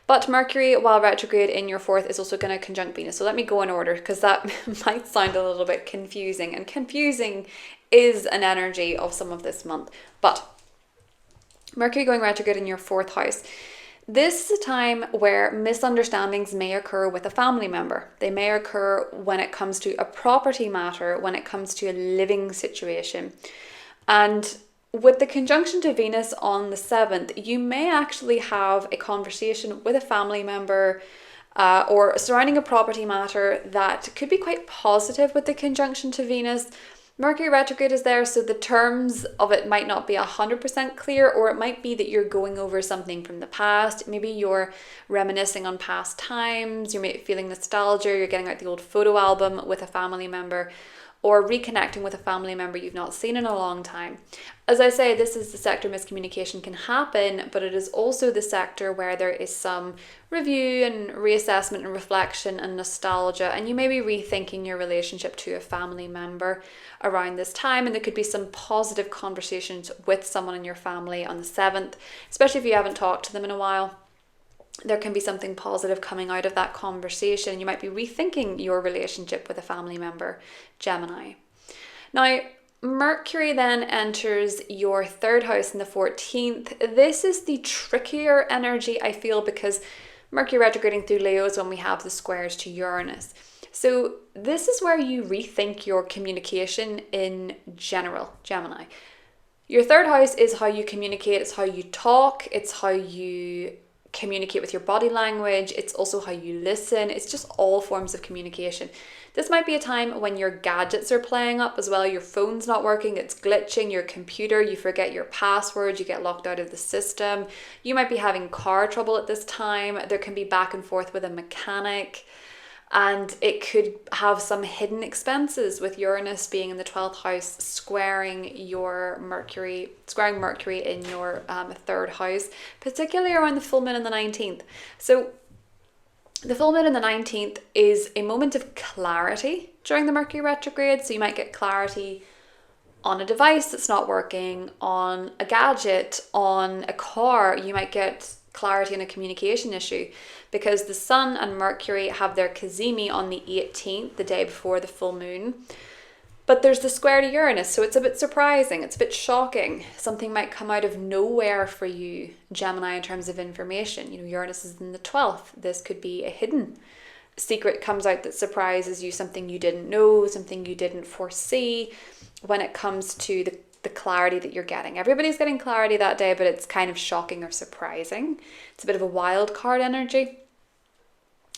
But Mercury, while retrograde in your 4th, is also going to conjunct Venus. So let me go in order because that might sound a little bit confusing. And confusing is an energy of some of this month. But Mercury going retrograde in your 4th house. This is a time where misunderstandings may occur with a family member. They may occur when it comes to a property matter, when it comes to a living situation. And with the conjunction to Venus on the 7th, you may actually have a conversation with a family member or surrounding a property matter that could be quite positive with the conjunction to Venus. Mercury retrograde is there, so the terms of it might not be 100% clear, or it might be that you're going over something from the past. Maybe you're reminiscing on past times, you're feeling nostalgia, you're getting out the old photo album with a family member, or reconnecting with a family member you've not seen in a long time. As I say, this is the sector miscommunication can happen, but it is also the sector where there is some review and reassessment and reflection and nostalgia, and you may be rethinking your relationship to a family member around this time, and there could be some positive conversations with someone in your family on the 7th, especially if you haven't talked to them in a while. There can be something positive coming out of that conversation. You might be rethinking your relationship with a family member, Gemini. Now, Mercury then enters your 3rd house in the 14th. This is the trickier energy, I feel, because Mercury retrograding through Leo is when we have the squares to Uranus. So this is where you rethink your communication in general, Gemini. Your 3rd house is how you communicate, it's how you talk, it's how you communicate with your body language, it's also how you listen, it's just all forms of communication. This might be a time when your gadgets are playing up as well, your phone's not working, it's glitching, your computer, you forget your password, you get locked out of the system, you might be having car trouble at this time, there can be back and forth with a mechanic, and it could have some hidden expenses with Uranus being in the 12th house, squaring Mercury in your 3rd house, particularly around the full moon on the 19th. So the full moon on the 19th is a moment of clarity during the Mercury retrograde. So you might get clarity on a device that's not working, on a gadget, on a car. You might get clarity on a communication issue because the Sun and Mercury have their cazimi on the 18th, the day before the full moon. But there's the square to Uranus, so it's a bit surprising, it's a bit shocking. Something might come out of nowhere for you, Gemini, in terms of information. You know, Uranus is in the 12th. This could be a hidden secret comes out that surprises you, something you didn't know, something you didn't foresee when it comes to the clarity that you're getting. Everybody's getting clarity that day, but it's kind of shocking or surprising. It's a bit of a wild card energy.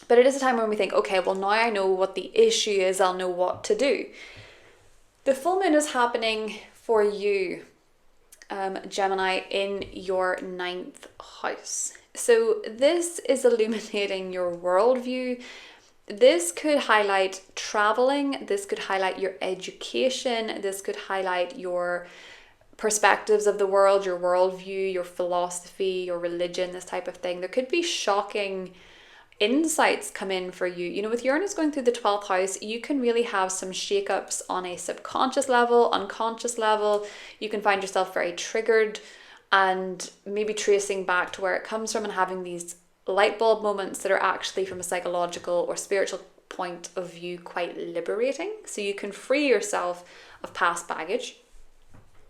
But it is a time when we think, okay, well, now I know what the issue is, I'll know what to do. The full moon is happening for you, Gemini, in your 9th house. So this is illuminating your worldview. This could highlight traveling, this could highlight your education, this could highlight your perspectives of the world, your worldview, your philosophy, your religion, this type of thing. There could be shocking insights come in for you. You know, with Uranus going through the 12th house, you can really have some shakeups on a subconscious level, unconscious level. You can find yourself very triggered and maybe tracing back to where it comes from and having these light bulb moments that are actually from a psychological or spiritual point of view quite liberating. So you can free yourself of past baggage,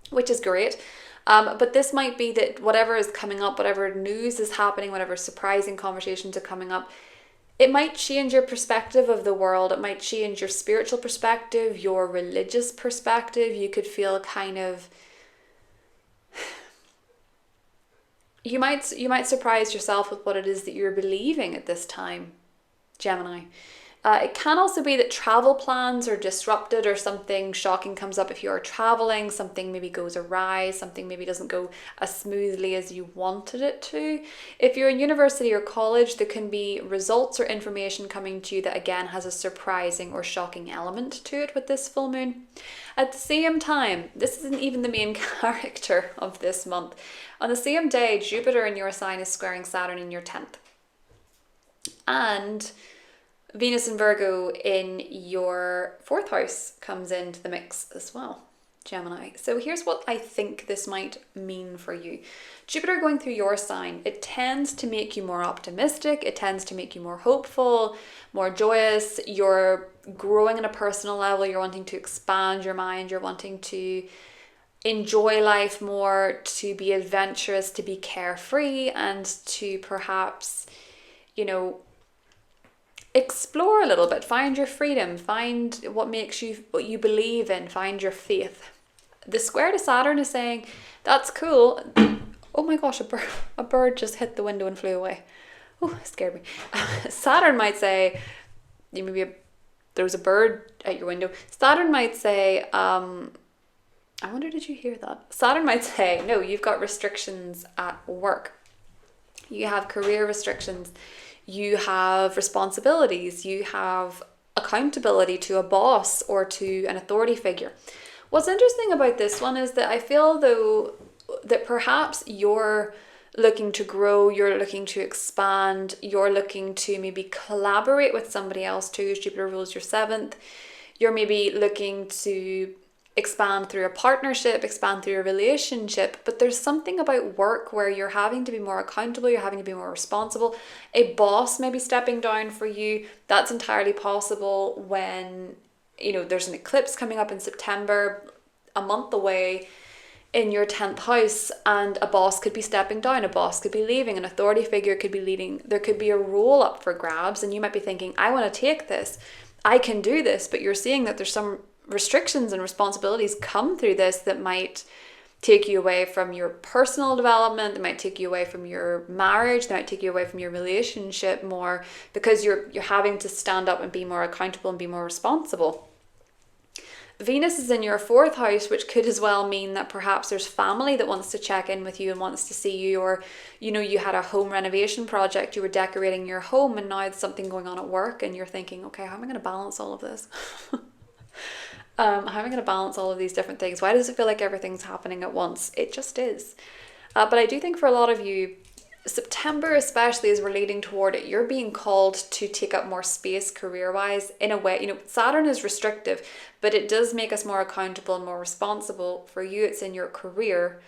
which is great. But this might be that whatever is coming up, whatever news is happening, whatever surprising conversations are coming up, it might change your perspective of the world. It might change your spiritual perspective, your religious perspective. You could feel kind of, you might surprise yourself with what it is that you're believing at this time, Gemini. It can also be that travel plans are disrupted or something shocking comes up if you're traveling, something maybe goes awry, something maybe doesn't go as smoothly as you wanted it to. If you're in university or college, there can be results or information coming to you that again has a surprising or shocking element to it with this full moon. At the same time, this isn't even the main character of this month. On the same day, Jupiter in your sign is squaring Saturn in your 10th. And Venus and Virgo in your 4th house comes into the mix as well, Gemini. So here's what I think this might mean for you. Jupiter going through your sign, it tends to make you more optimistic, it tends to make you more hopeful, more joyous. You're growing on a personal level, you're wanting to expand your mind, you're wanting to enjoy life more, to be adventurous, to be carefree, and to perhaps, you know, explore a little bit, find your freedom, find what makes you, what you believe in, find your faith. The square to Saturn is saying, that's cool. Oh my gosh, a bird just hit the window and flew away. Oh, scared me. Saturn might say, there was a bird at your window. Saturn might say, I wonder, did you hear that? Saturn might say, no, you've got restrictions at work. You have career restrictions. You have responsibilities, you have accountability to a boss or to an authority figure. What's interesting about this one is that I feel though that perhaps you're looking to grow, you're looking to expand, you're looking to maybe collaborate with somebody else too, as Jupiter rules your 7th. You're maybe looking to expand through a partnership, expand through a relationship, but there's something about work where you're having to be more accountable, you're having to be more responsible. A boss may be stepping down for you. That's entirely possible when, you know, there's an eclipse coming up in September, a month away, in your 10th house, and a boss could be stepping down, a boss could be leaving, an authority figure could be leading, there could be a role up for grabs, and you might be thinking, I want to take this, I can do this, but you're seeing that there's some restrictions and responsibilities come through this that might take you away from your personal development, they might take you away from your marriage, they might take you away from your relationship more, because you're having to stand up and be more accountable and be more responsible. Venus is in your 4th house, which could as well mean that perhaps there's family that wants to check in with you and wants to see you, or, you know, you had a home renovation project, you were decorating your home, and now there's something going on at work and you're thinking, okay, how am I going to balance all of this? How am I going to balance all of these different things? Why does it feel like everything's happening at once? It just is. But I do think for a lot of you, September especially, as we're leading toward it, you're being called to take up more space career-wise in a way. You know, Saturn is restrictive, but it does make us more accountable and more responsible. For you, it's in your career.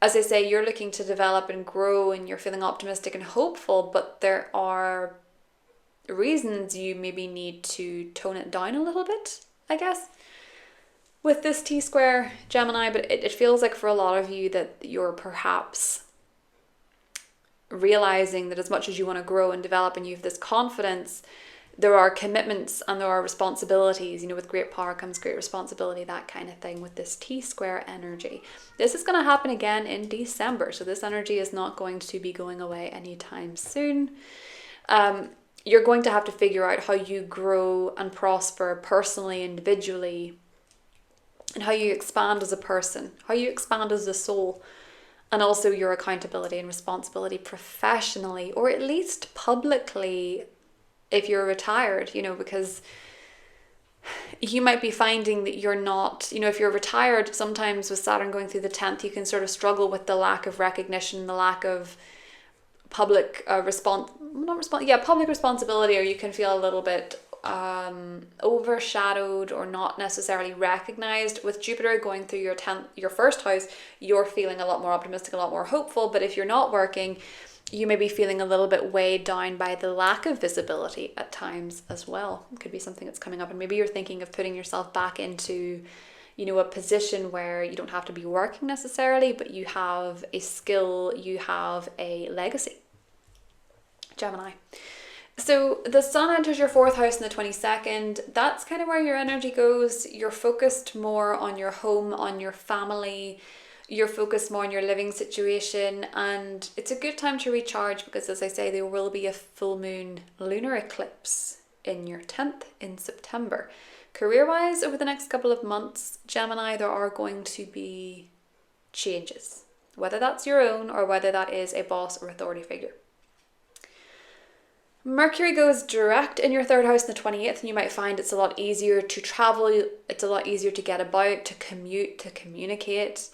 As I say, you're looking to develop and grow and you're feeling optimistic and hopeful, but there are reasons you maybe need to tone it down a little bit, I guess, with this T-square, Gemini. But it feels like for a lot of you that you're perhaps realizing that as much as you want to grow and develop and you have this confidence, there are commitments and there are responsibilities. You know, with great power comes great responsibility, that kind of thing with this T-square energy. This is going to happen again in December, so this energy is not going to be going away anytime soon. You're going to have to figure out how you grow and prosper personally, individually, and how you expand as a person, how you expand as a soul, and also your accountability and responsibility professionally, or at least publicly if you're retired, you know, because you might be finding that you're not, you know, if you're retired, sometimes with Saturn going through the 10th, you can sort of struggle with the lack of recognition, the lack of public public responsibility, or you can feel a little bit overshadowed or not necessarily recognized. With Jupiter going through your 1st house, you're feeling a lot more optimistic, a lot more hopeful. But if you're not working, you may be feeling a little bit weighed down by the lack of visibility at times as well. It could be something that's coming up, and maybe you're thinking of putting yourself back into, you know, a position where you don't have to be working necessarily, but you have a skill, you have a legacy, Gemini. So the sun enters your 4th house on the 22nd. That's kind of where your energy goes. You're focused more on your home, on your family. You're focused more on your living situation. And it's a good time to recharge because, as I say, there will be a full moon lunar eclipse in your 10th in September. Career-wise, over the next couple of months, Gemini, there are going to be changes, whether that's your own or whether that is a boss or authority figure. Mercury goes direct in your 3rd house on the 28th, and you might find it's a lot easier to travel, it's a lot easier to get about, to commute, to communicate.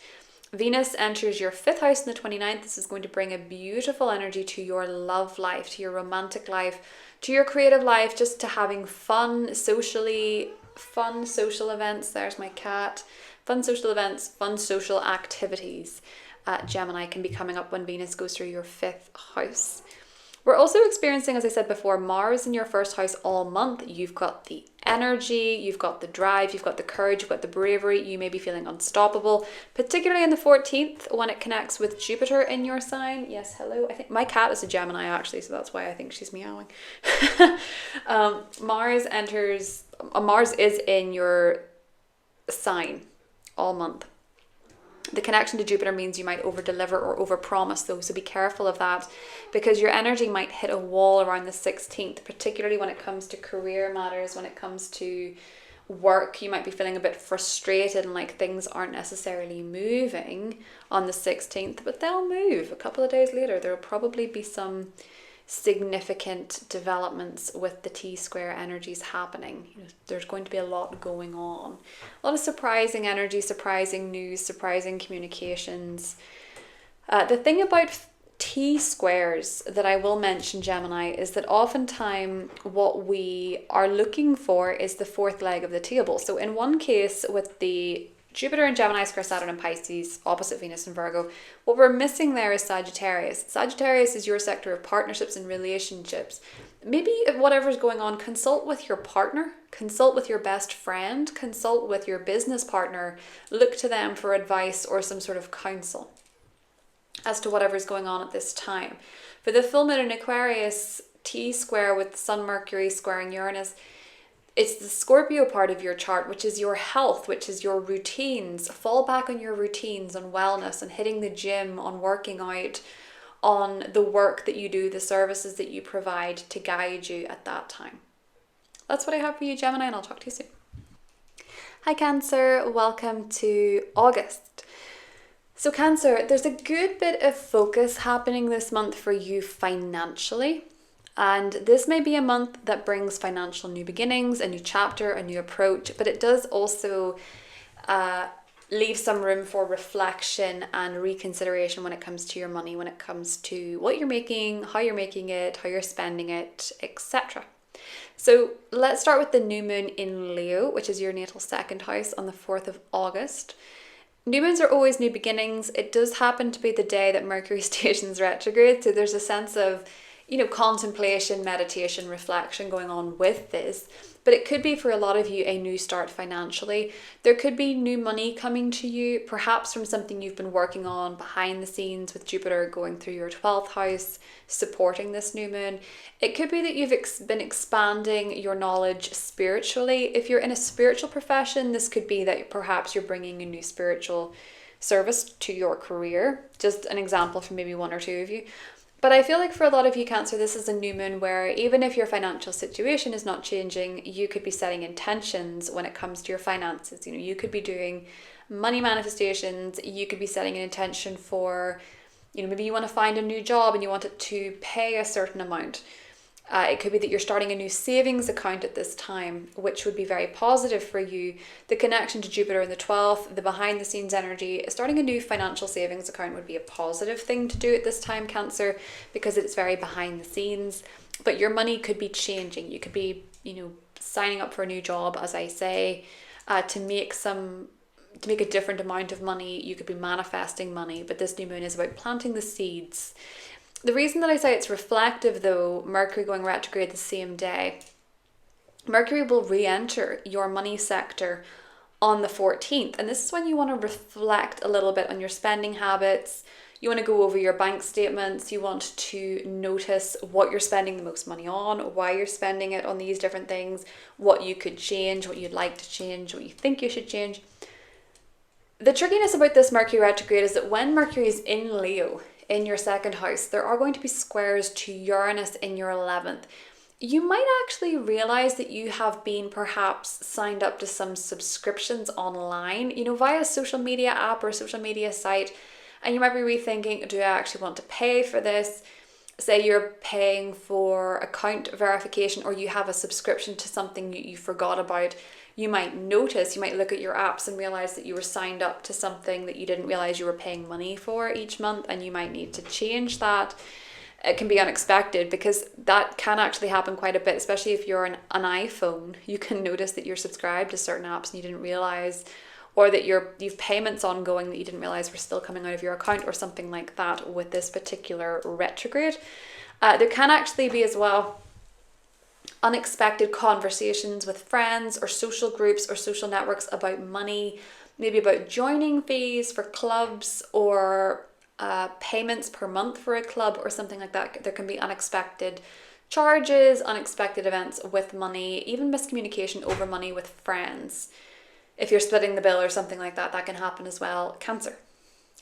Venus enters your 5th house on the 29th. This is going to bring a beautiful energy to your love life, to your romantic life, to your creative life, just to having fun socially, fun social events. There's my cat. Fun social events, fun social activities. Gemini can be coming up when Venus goes through your 5th house. We're also experiencing, as I said before, Mars in your 1st house all month. You've got the energy, you've got the drive, you've got the courage, you've got the bravery. You may be feeling unstoppable, particularly on the 14th when it connects with Jupiter in your sign. Yes, hello. I think my cat is a Gemini actually, so that's why I think she's meowing. Mars is in your sign all month. The connection to Jupiter means you might over-deliver or over-promise though, so be careful of that, because your energy might hit a wall around the 16th, particularly when it comes to career matters, when it comes to work. You might be feeling a bit frustrated and like things aren't necessarily moving on the 16th, but they'll move a couple of days later. There'll probably be some significant developments with the T-square energies happening. There's going to be a lot going on. A lot of surprising energy, surprising news, surprising communications. The thing about T-squares that I will mention, Gemini, is that oftentimes what we are looking for is the 4th leg of the table. So in one case with the Jupiter and Gemini square Saturn and Pisces, opposite Venus and Virgo, what we're missing there is Sagittarius. Sagittarius is your sector of partnerships and relationships. Maybe if whatever's going on, consult with your partner, consult with your best friend, consult with your business partner, look to them for advice or some sort of counsel as to whatever's going on at this time. For the full moon in Aquarius, T-square with Sun, Mercury squaring Uranus, it's the Scorpio part of your chart, which is your health, which is your routines. Fall back on your routines, on wellness, on hitting the gym, on working out, on the work that you do, the services that you provide to guide you at that time. That's what I have for you, Gemini, and I'll talk to you soon. Hi, Cancer. Welcome to August. So, Cancer, there's a good bit of focus happening this month for you financially. And this may be a month that brings financial new beginnings, a new chapter, a new approach, but it does also leave some room for reflection and reconsideration when it comes to your money, when it comes to what you're making, how you're making it, how you're spending it, etc. So let's start with the new moon in Leo, which is your natal 2nd house on the 4th of August. New moons are always new beginnings. It does happen to be the day that Mercury stations retrograde, so there's a sense of contemplation, meditation, reflection going on with this. But it could be for a lot of you a new start financially. There could be new money coming to you, perhaps from something you've been working on behind the scenes with Jupiter going through your 12th house, supporting this new moon. It could be that you've been expanding your knowledge spiritually. If you're in a spiritual profession, this could be that perhaps you're bringing a new spiritual service to your career. Just an example from maybe one or two of you. But I feel like for a lot of you, Cancer, this is a new moon where even if your financial situation is not changing, you could be setting intentions when it comes to your finances. You could be doing money manifestations. You could be setting an intention for, maybe you want to find a new job and you want it to pay a certain amount. It could be that you're starting a new savings account at this time, which would be very positive for you. The connection to Jupiter in the 12th, the behind the scenes energy, starting a new financial savings account would be a positive thing to do at this time, Cancer, because it's very behind the scenes. But your money could be changing. You could be, signing up for a new job, as I say, to make a different amount of money. You could be manifesting money, but this new moon is about planting the seeds. The reason that I say it's reflective though, Mercury going retrograde the same day, Mercury will re-enter your money sector on the 14th. And this is when you want to reflect a little bit on your spending habits. You want to go over your bank statements. You want to notice what you're spending the most money on, why you're spending it on these different things, what you could change, what you'd like to change, what you think you should change. The trickiness about this Mercury retrograde is that when Mercury is in Leo, in your 2nd house, there are going to be squares to Uranus in your 11th. you might actually realize that you have been perhaps signed up to some subscriptions online, via a social media app or a social media site, and you might be rethinking, do I actually want to pay for this? Say you're paying for account verification, or you have a subscription to something you forgot about. You might look at your apps and realize that you were signed up to something that you didn't realize you were paying money for each month, and you might need to change that. It can be unexpected, because that can actually happen quite a bit, especially if you're an iPhone. You can notice that you're subscribed to certain apps and you didn't realize, or that you've payments ongoing that you didn't realize were still coming out of your account, or something like that with this particular retrograde. There can actually be as well unexpected conversations with friends or social groups or social networks about money, maybe about joining fees for clubs, or payments per month for a club or something like that. There can be unexpected charges, unexpected events with money, even miscommunication over money with friends. If you're splitting the bill or something like that, that can happen as well, Cancer.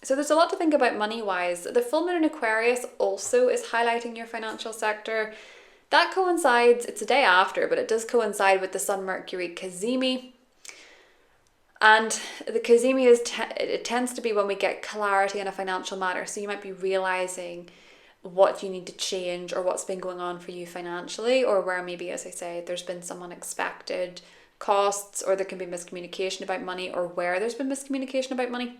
So there's a lot to think about money-wise. The full moon in Aquarius also is highlighting your financial sector. That coincides, it's a day after, but it does coincide with the Sun-Mercury cazimi. And the cazimi it tends to be when we get clarity in a financial matter. So you might be realizing what you need to change, or what's been going on for you financially, or where maybe, as I say, there's been some unexpected costs, or there can be miscommunication about money, or where there's been miscommunication about money.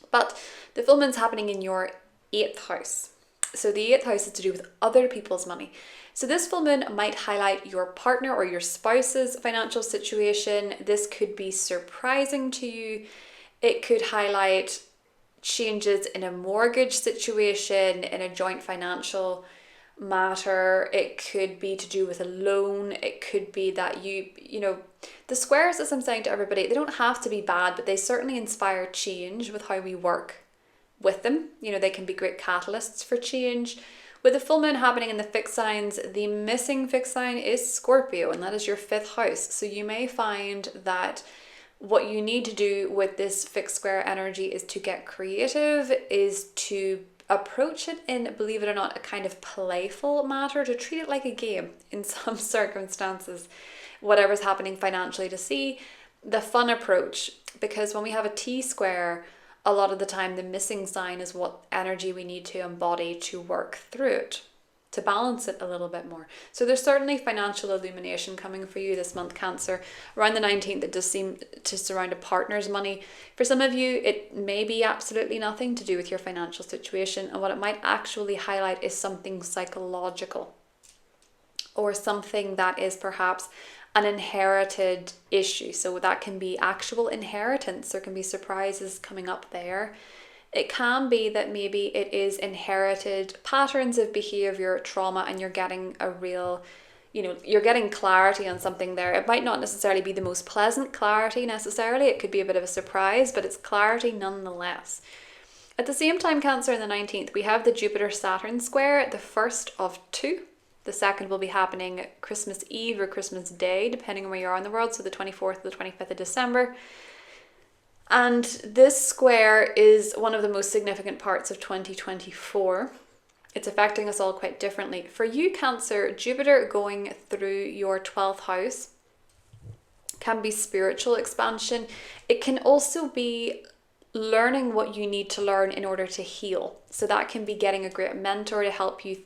But the full moon's happening in your 8th house. So the 8th house is to do with other people's money. So this full moon might highlight your partner or your spouse's financial situation. This could be surprising to you. It could highlight changes in a mortgage situation, in a joint financial matter. It could be to do with a loan. It could be that the squares, as I'm saying to everybody, they don't have to be bad, but they certainly inspire change with how we work with them. They can be great catalysts for change. With the full moon happening in the fixed signs, the missing fixed sign is Scorpio, and that is your 5th house. So you may find that what you need to do with this fixed square energy is to get creative, is to approach it in, believe it or not, a kind of playful matter, to treat it like a game in some circumstances, whatever's happening financially, to see the fun approach. Because when we have a T square, a lot of the time the missing sign is what energy we need to embody to work through it, to balance it a little bit more. So there's certainly financial illumination coming for you this month, Cancer. Around the 19th, it does seem to surround a partner's money. For some of you, it may be absolutely nothing to do with your financial situation, and what it might actually highlight is something psychological, or something that is perhaps an inherited issue. So that can be actual inheritance. There can be surprises coming up there. It can be that maybe it is inherited patterns of behavior, trauma, and you're getting a real, you're getting clarity on something there. It might not necessarily be the most pleasant clarity necessarily. It could be a bit of a surprise, but it's clarity nonetheless. At the same time, Cancer, on the 19th, we have the Jupiter-Saturn square, the first of 2. The second will be happening Christmas Eve or Christmas Day, depending on where you are in the world. So the 24th to the 25th of December. And this square is one of the most significant parts of 2024. It's affecting us all quite differently. For you, Cancer, Jupiter going through your 12th house can be spiritual expansion. It can also be learning what you need to learn in order to heal. So that can be getting a great mentor to help you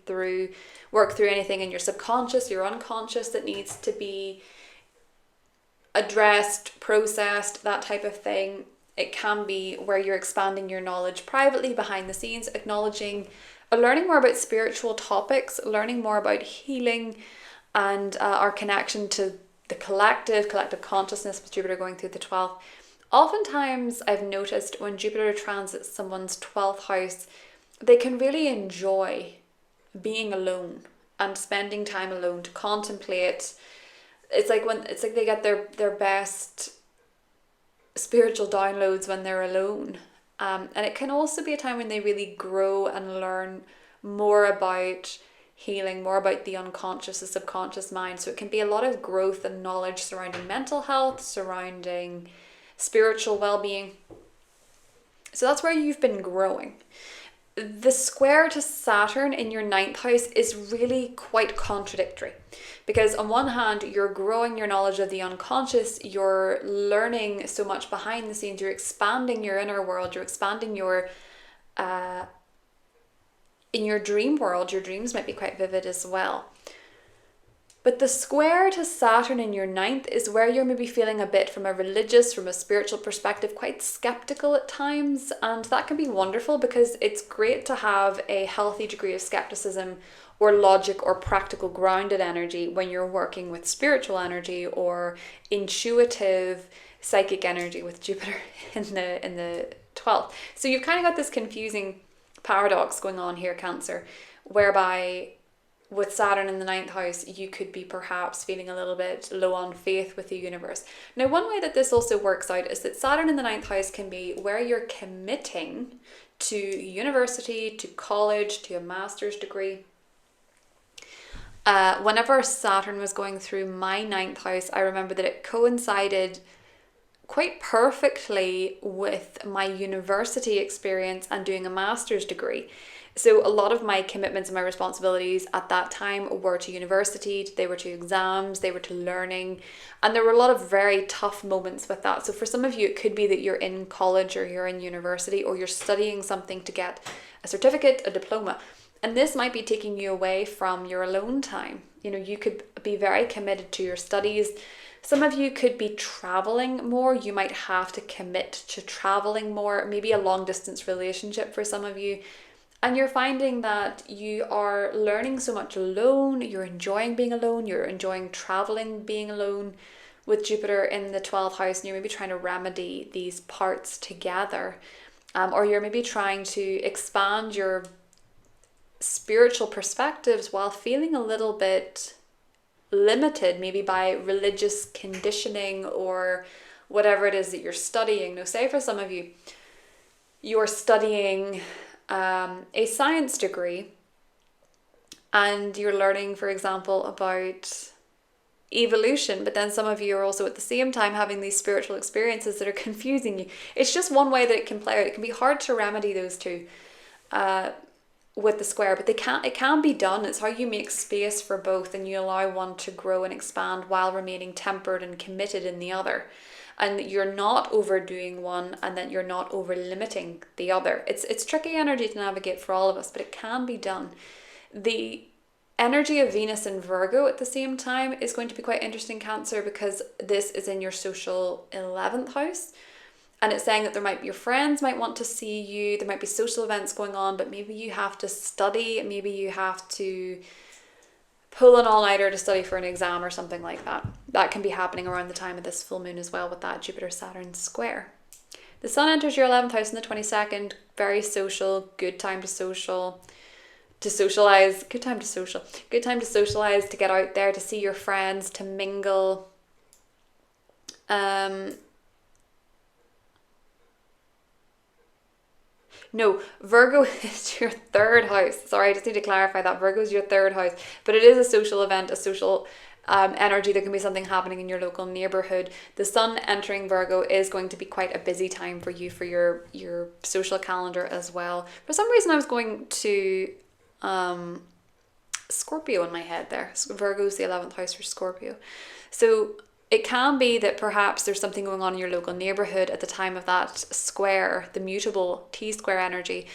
work through anything in your subconscious, your unconscious, that needs to be addressed, processed, that type of thing. It can be where you're expanding your knowledge privately behind the scenes, learning more about spiritual topics, learning more about healing, and our connection to the collective consciousness with Jupiter going through the 12th. Oftentimes, I've noticed when Jupiter transits someone's 12th house, they can really enjoy being alone and spending time alone to contemplate. It's like they get their best spiritual downloads when they're alone. And it can also be a time when they really grow and learn more about healing, more about the unconscious, the subconscious mind. So it can be a lot of growth and knowledge surrounding mental health, surrounding spiritual well-being. So that's where you've been growing. the square to Saturn in your 9th house is really quite contradictory, because on one hand you're growing your knowledge of the unconscious, you're learning so much behind the scenes, you're expanding your inner world, you're expanding your in your dream world. Your dreams might be quite vivid as well. But the square to Saturn in your 9th is where you're maybe feeling a bit, from a religious, from a spiritual perspective, quite skeptical at times. And that can be wonderful, because it's great to have a healthy degree of skepticism or logic or practical grounded energy when you're working with spiritual energy or intuitive psychic energy with Jupiter in the 12th. So you've kind of got this confusing paradox going on here, Cancer, whereby with Saturn in the 9th house, you could be perhaps feeling a little bit low on faith with the universe. Now, one way that this also works out is that Saturn in the 9th house can be where you're committing to university, to college, to a master's degree. Whenever Saturn was going through my 9th house, I remember that it coincided quite perfectly with my university experience and doing a master's degree. So a lot of my commitments and my responsibilities at that time were to university, they were to exams, they were to learning, and there were a lot of very tough moments with that. So for some of you, it could be that you're in college or you're in university or you're studying something to get a certificate, a diploma, and this might be taking you away from your alone time. You know, you could be very committed to your studies. Some of you could be traveling more. You might have to commit to traveling more, maybe a long distance relationship for some of you. And you're finding that you are learning so much alone, you're enjoying being alone, you're enjoying traveling being alone with Jupiter in the 12th house, and you're maybe trying to remedy these parts together. Or you're maybe trying to expand your spiritual perspectives while feeling a little bit limited, maybe by religious conditioning or whatever it is that you're studying. Now, say for some of you, you're studying a science degree and you're learning, for example, about evolution, but then some of you are also at the same time having these spiritual experiences that are confusing you. It's just one way that it can play out. It can be hard to remedy those two with the square, but it can be done. It's how you make space for both and you allow one to grow and expand while remaining tempered and committed in the other. And you're not overdoing one and then you're not over limiting the other. It's tricky energy to navigate for all of us, but it can be done. The energy of Venus in Virgo at the same time is going to be quite interesting, Cancer, because this is in your social 11th house. And it's saying that there might be your friends might want to see you. There might be social events going on, but maybe you have to study. Maybe you have to pull an all-nighter to study for an exam or something like that. That can be happening around the time of this full moon as well with that Jupiter-Saturn square. The Sun enters your 11th house on the 22nd. Very social, good time to socialize, good time to socialize, to get out there, to see your friends, to mingle. No, Virgo is your 3rd house. Sorry, I just need to clarify that. Virgo is your 3rd house, but it is a social event, a social energy. There can be something happening in your local neighborhood. The Sun entering Virgo is going to be quite a busy time for you, for your social calendar as well. For some reason, I was going to Scorpio in my head there. So Virgo is the 11th house for Scorpio. So it can be that perhaps there's something going on in your local neighborhood at the time of that square, the mutable T-square energy.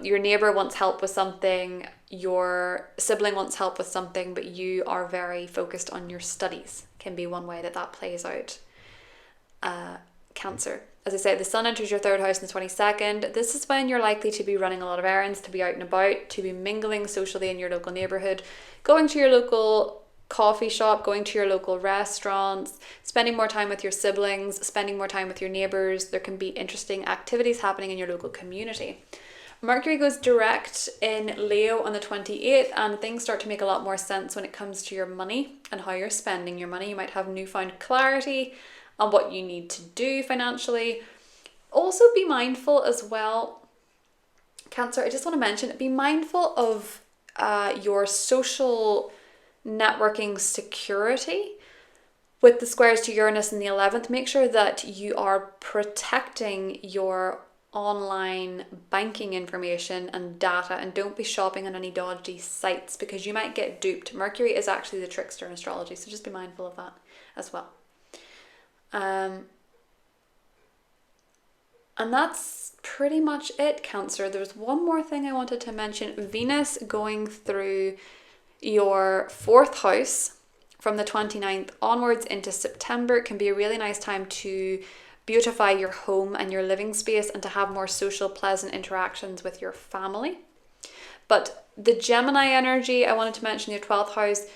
Your neighbor wants help with something, your sibling wants help with something, but you are very focused on your studies. Can be one way that plays out. Cancer. As I said, the Sun enters your 3rd house on the 22nd. This is when you're likely to be running a lot of errands, to be out and about, to be mingling socially in your local neighborhood, going to your local coffee shop, going to your local restaurants, spending more time with your siblings, spending more time with your neighbors. There can be interesting activities happening in your local community. Mercury goes direct in Leo on the 28th, and things start to make a lot more sense when it comes to your money and how you're spending your money. You might have newfound clarity on what you need to do financially. Also be mindful as well, Cancer, I just want to mention, be mindful of your social networking security. With the squares to Uranus in the 11th, make sure that you are protecting your online banking information and data, and don't be shopping on any dodgy sites because you might get duped. Mercury is actually the trickster in astrology, so just be mindful of that as well. And that's pretty much it, Cancer. There's one more thing I wanted to mention. Venus going through your 4th house from the 29th onwards into September can be a really nice time to beautify your home and your living space and to have more social, pleasant interactions with your family. But the Gemini energy, I wanted to mention, your 12th house,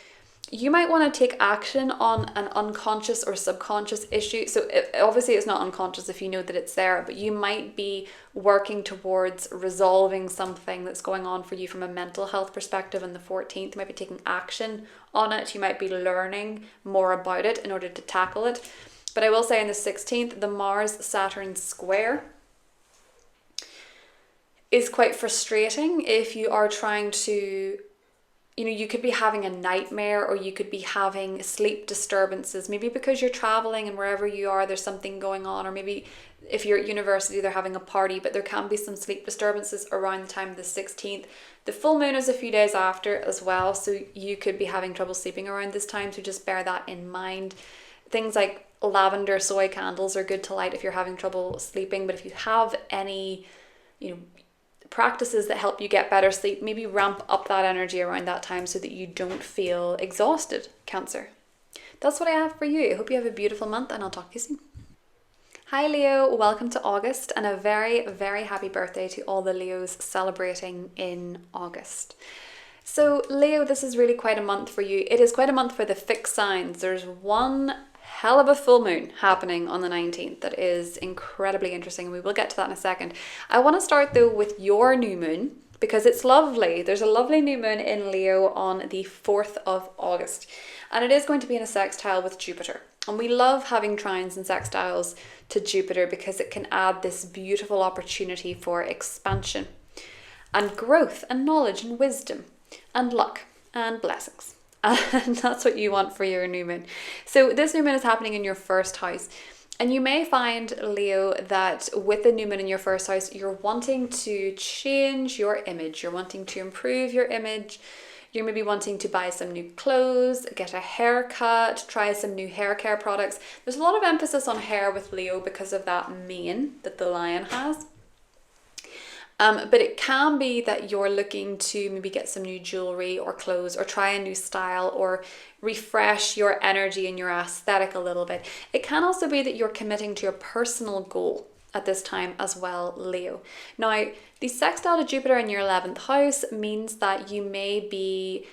you might want to take action on an unconscious or subconscious issue. So obviously it's not unconscious if you know that it's there, but you might be working towards resolving something that's going on for you from a mental health perspective on the 14th. You might be taking action on it. You might be learning more about it in order to tackle it. But I will say on the 16th, the Mars-Saturn square is quite frustrating if you are trying to, you could be having a nightmare, or you could be having sleep disturbances, maybe because you're traveling and wherever you are, there's something going on, or maybe if you're at university, they're having a party, but there can be some sleep disturbances around the time of the 16th. The full moon is a few days after as well, so you could be having trouble sleeping around this time, so just bear that in mind. Things like lavender soy candles are good to light if you're having trouble sleeping, but if you have any, practices that help you get better sleep, maybe ramp up that energy around that time so that you don't feel exhausted, Cancer. That's what I have for you. I hope you have a beautiful month, and I'll talk to you soon. Hi Leo, welcome to August, and a very, very happy birthday to all the Leos celebrating in August. So Leo, this is really quite a month for you. It is quite a month for the fixed signs. There's one hell of a full moon happening on the 19th that is incredibly interesting, and we will get to that in a second. I want to start though with your new moon because it's lovely. There's a lovely new moon in Leo on the 4th of August, and it is going to be in a sextile with Jupiter. And we love having trines and sextiles to Jupiter because it can add this beautiful opportunity for expansion and growth and knowledge and wisdom and luck and blessings. And that's what you want for your new moon. So this new moon is happening in your 1st house. And you may find, Leo, that with the new moon in your 1st house, you're wanting to change your image. You're wanting to improve your image. You're maybe wanting to buy some new clothes, get a haircut, try some new hair care products. There's a lot of emphasis on hair with Leo because of that mane that the lion has. But it can be that you're looking to maybe get some new jewelry or clothes, or try a new style, or refresh your energy and your aesthetic a little bit. It can also be that you're committing to a personal goal at this time as well, Leo. Now, the sextile to Jupiter in your 11th house means that you may be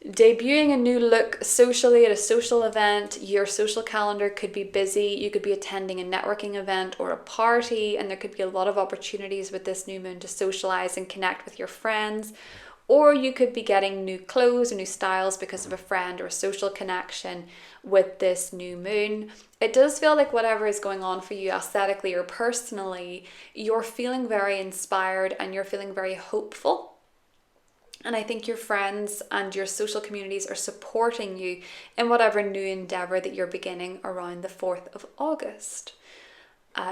debuting a new look socially at a social event. Your social calendar could be busy. You could be attending a networking event or a party, and there could be a lot of opportunities with this new moon to socialize and connect with your friends. Or you could be getting new clothes or new styles because of a friend or a social connection with this new moon. It does feel like whatever is going on for you aesthetically or personally, you're feeling very inspired and you're feeling very hopeful. And I think your friends and your social communities are supporting you in whatever new endeavour that you're beginning around the 4th of August.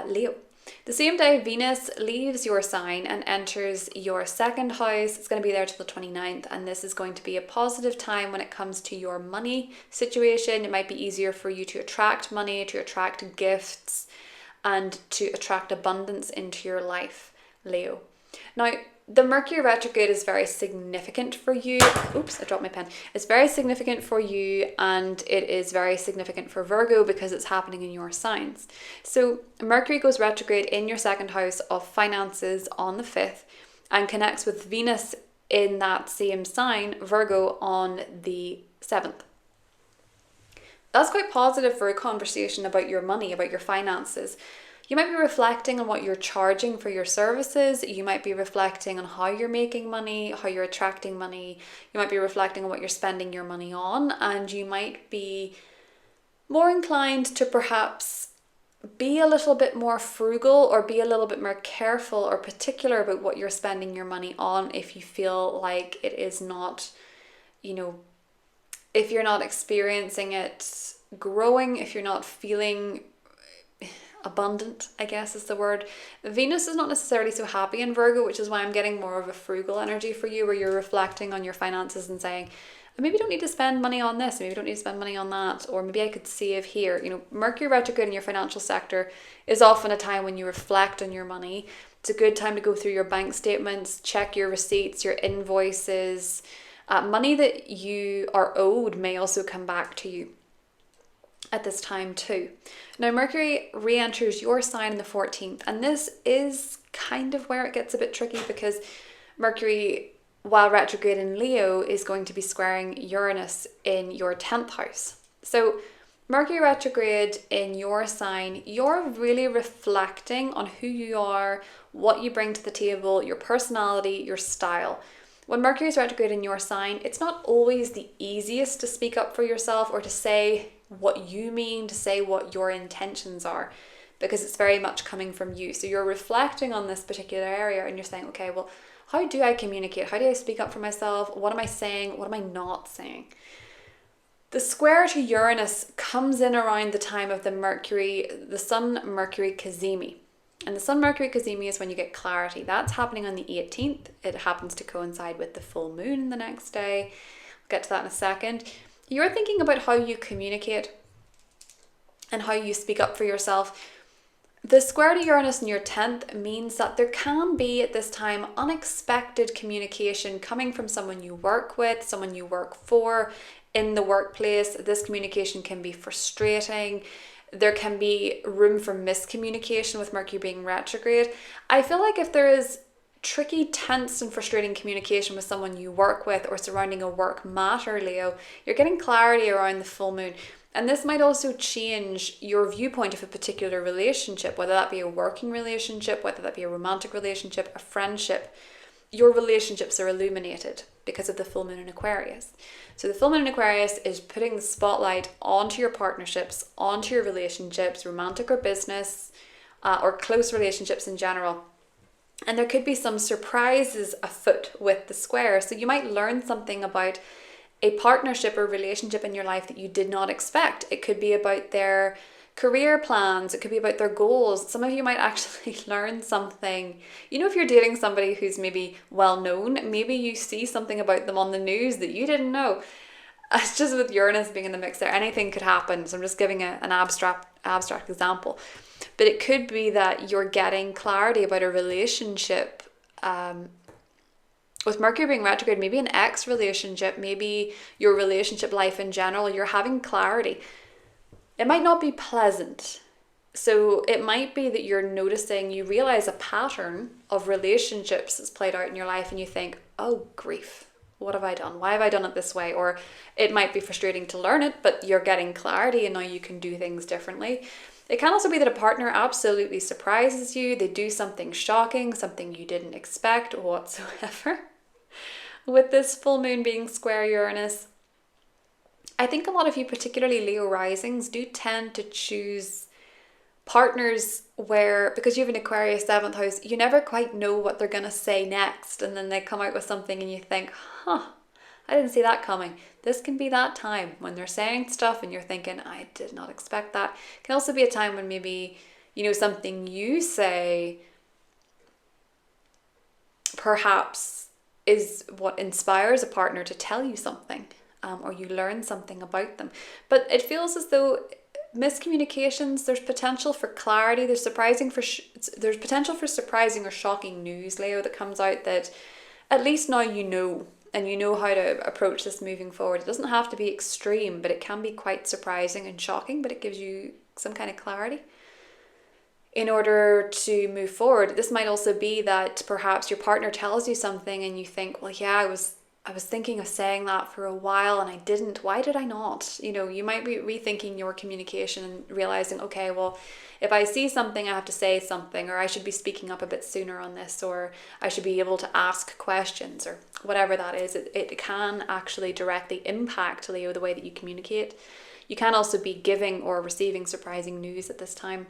Leo. The same day, Venus leaves your sign and enters your 2nd house. It's going to be there till the 29th, and this is going to be a positive time when it comes to your money situation. It might be easier for you to attract money, to attract gifts, and to attract abundance into your life, Leo. Now, the Mercury retrograde is very significant for you. Oops, I dropped my pen. It's very significant for you, and it is very significant for Virgo because it's happening in your signs. So Mercury goes retrograde in your 2nd house of finances on the 5th and connects with Venus in that same sign, Virgo, on the 7th. That's quite positive for a conversation about your money, about your finances. You might be reflecting on what you're charging for your services. You might be reflecting on how you're making money, how you're attracting money. You might be reflecting on what you're spending your money on, and you might be more inclined to perhaps be a little bit more frugal or be a little bit more careful or particular about what you're spending your money on if you feel like it is not, if you're not experiencing it growing, if you're not feeling abundant, I guess is the word. Venus is not necessarily so happy in Virgo, which is why I'm getting more of a frugal energy for you, where you're reflecting on your finances and saying, maybe you don't need to spend money on this, maybe you don't need to spend money on that, or maybe I could save here. You know, Mercury retrograde in your financial sector is often a time when you reflect on your money. It's a good time to go through your bank statements, check your receipts, your invoices. Money that you are owed may also come back to you at this time too. Now Mercury re-enters your sign on the 14th, and this is kind of where it gets a bit tricky, because Mercury, while retrograde in Leo, is going to be squaring Uranus in your 10th house. So Mercury retrograde in your sign, you're really reflecting on who you are, what you bring to the table, your personality, your style. When Mercury is retrograde in your sign, it's not always the easiest to speak up for yourself or to say what you mean, to say what your intentions are, because it's very much coming from you. So you're reflecting on this particular area and you're saying, okay, well, how do I communicate? How do I speak up for myself? What am I saying? What am I not saying? The square to Uranus comes in around the time of the Sun-Mercury cazimi. And the Sun-Mercury cazimi is when you get clarity. That's happening on the 18th. It happens to coincide with the full moon the next day. I'll get to that in a second. You're thinking about how you communicate and how you speak up for yourself. The square to Uranus in your 10th means that there can be at this time unexpected communication coming from someone you work with, someone you work for in the workplace. This communication can be frustrating. There can be room for miscommunication with Mercury being retrograde. I feel like if there is tricky, tense and frustrating communication with someone you work with or surrounding a work matter, Leo, you're getting clarity around the full moon. And this might also change your viewpoint of a particular relationship, whether that be a working relationship, whether that be a romantic relationship, a friendship. Your relationships are illuminated because of the full moon in Aquarius. So the full moon in Aquarius is putting the spotlight onto your partnerships, onto your relationships, romantic or business, or close relationships in general. And there could be some surprises afoot with the square. So you might learn something about a partnership or relationship in your life that you did not expect. It could be about their career plans. It could be about their goals. Some of you might actually learn something. You know, if you're dating somebody who's maybe well known, maybe you see something about them on the news that you didn't know. It's just with Uranus being in the mix there, anything could happen. So I'm just giving an abstract example. But it could be that you're getting clarity about a relationship. With Mercury being retrograde, maybe an ex relationship, maybe your relationship life in general, you're having clarity. It might not be pleasant. So it might be that you're noticing, you realize a pattern of relationships that's played out in your life and you think, oh grief, what have I done? Why have I done it this way? Or it might be frustrating to learn it, but you're getting clarity and now you can do things differently. It can also be that a partner absolutely surprises you. They do something shocking, something you didn't expect whatsoever. With this full moon being square Uranus, I think a lot of you, particularly Leo risings, do tend to choose partners where, because you have an Aquarius 7th house, you never quite know what they're going to say next. And then they come out with something and you think, I didn't see that coming. This can be that time when they're saying stuff and you're thinking, I did not expect that. It can also be a time when maybe, something you say perhaps is what inspires a partner to tell you something, or you learn something about them. But it feels as though miscommunications, there's potential for clarity, there's potential for surprising or shocking news, Leo, that comes out that at least now you know, and you know how to approach this moving forward. It doesn't have to be extreme, but it can be quite surprising and shocking, but it gives you some kind of clarity in order to move forward. This might also be that perhaps your partner tells you something and you think, well, yeah, I was thinking of saying that for a while and I didn't. Why did I not? You might be rethinking your communication and realizing, okay, well, if I see something, I have to say something, or I should be speaking up a bit sooner on this, or I should be able to ask questions, or whatever that is. It can actually directly impact, Leo, the way that you communicate. You can also be giving or receiving surprising news at this time,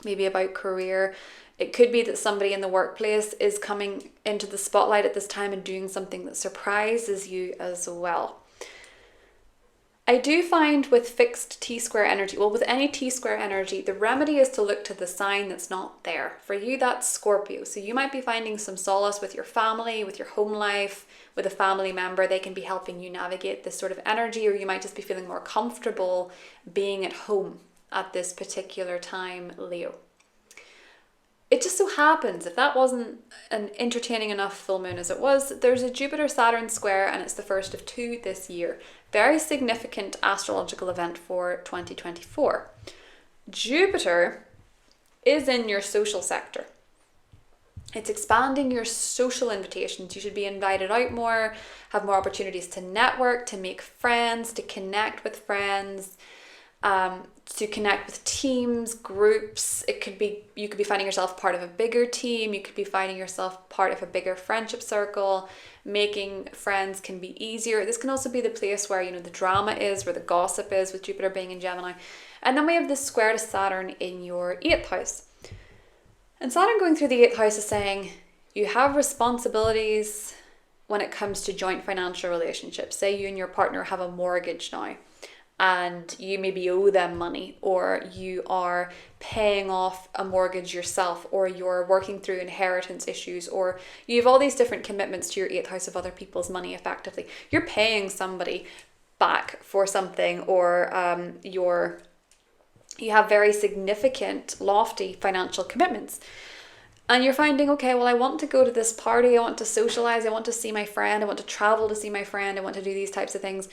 maybe about career. It could be that somebody in the workplace is coming into the spotlight at this time and doing something that surprises you as well. I do find with fixed T-square energy, well, with any T-square energy, the remedy is to look to the sign that's not there. For you, that's Scorpio. So you might be finding some solace with your family, with your home life, with a family member. They can be helping you navigate this sort of energy, or you might just be feeling more comfortable being at home at this particular time, Leo. It just so happens, if that wasn't an entertaining enough full moon as it was, there's a Jupiter-Saturn square, and it's the first of 2 this year. Very significant astrological event for 2024. Jupiter is in your social sector. It's expanding your social invitations. You should be invited out more, have more opportunities to network, to make friends, to connect with friends, to connect with teams, groups. You could be finding yourself part of a bigger team. You could be finding yourself part of a bigger friendship circle. Making friends can be easier. This can also be the place where, the drama is, where the gossip is, with Jupiter being in Gemini. And then we have this square to Saturn in your 8th house. And Saturn going through the 8th house is saying you have responsibilities when it comes to joint financial relationships. Say you and your partner have a mortgage now, and you maybe owe them money, or you are paying off a mortgage yourself, or you're working through inheritance issues, or you have all these different commitments to your 8th house of other people's money effectively. You're paying somebody back for something, or you have very significant, lofty financial commitments. And you're finding, okay, well, I want to go to this party, I want to socialize, I want to see my friend, I want to travel to see my friend, I want to do these types of things.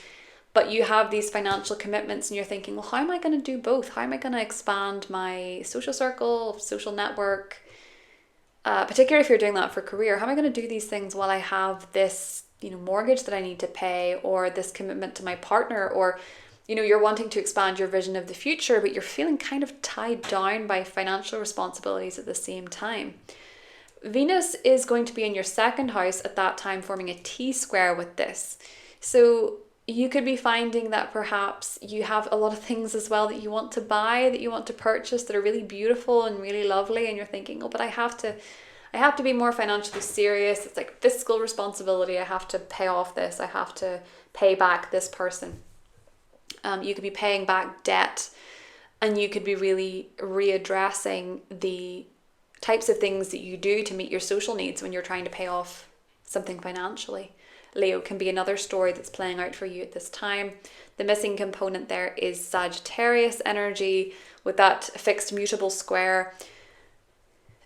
But you have these financial commitments and you're thinking, well, how am I going to do both? How am I going to expand my social circle, social network? Particularly if you're doing that for career, how am I going to do these things while I have this, mortgage that I need to pay, or this commitment to my partner, or, you're wanting to expand your vision of the future, but you're feeling kind of tied down by financial responsibilities at the same time. Venus is going to be in your 2nd house at that time, forming a T-square with this. So you could be finding that perhaps you have a lot of things as well that you want to buy, that you want to purchase, that are really beautiful and really lovely, and you're thinking, oh, but I have to be more financially serious. It's like fiscal responsibility. I have to pay off this. I have to pay back this person. You could be paying back debt, and you could be really readdressing the types of things that you do to meet your social needs when you're trying to pay off something financially. Leo can be another story that's playing out for you at this time. The missing component there is Sagittarius energy with that fixed mutable square.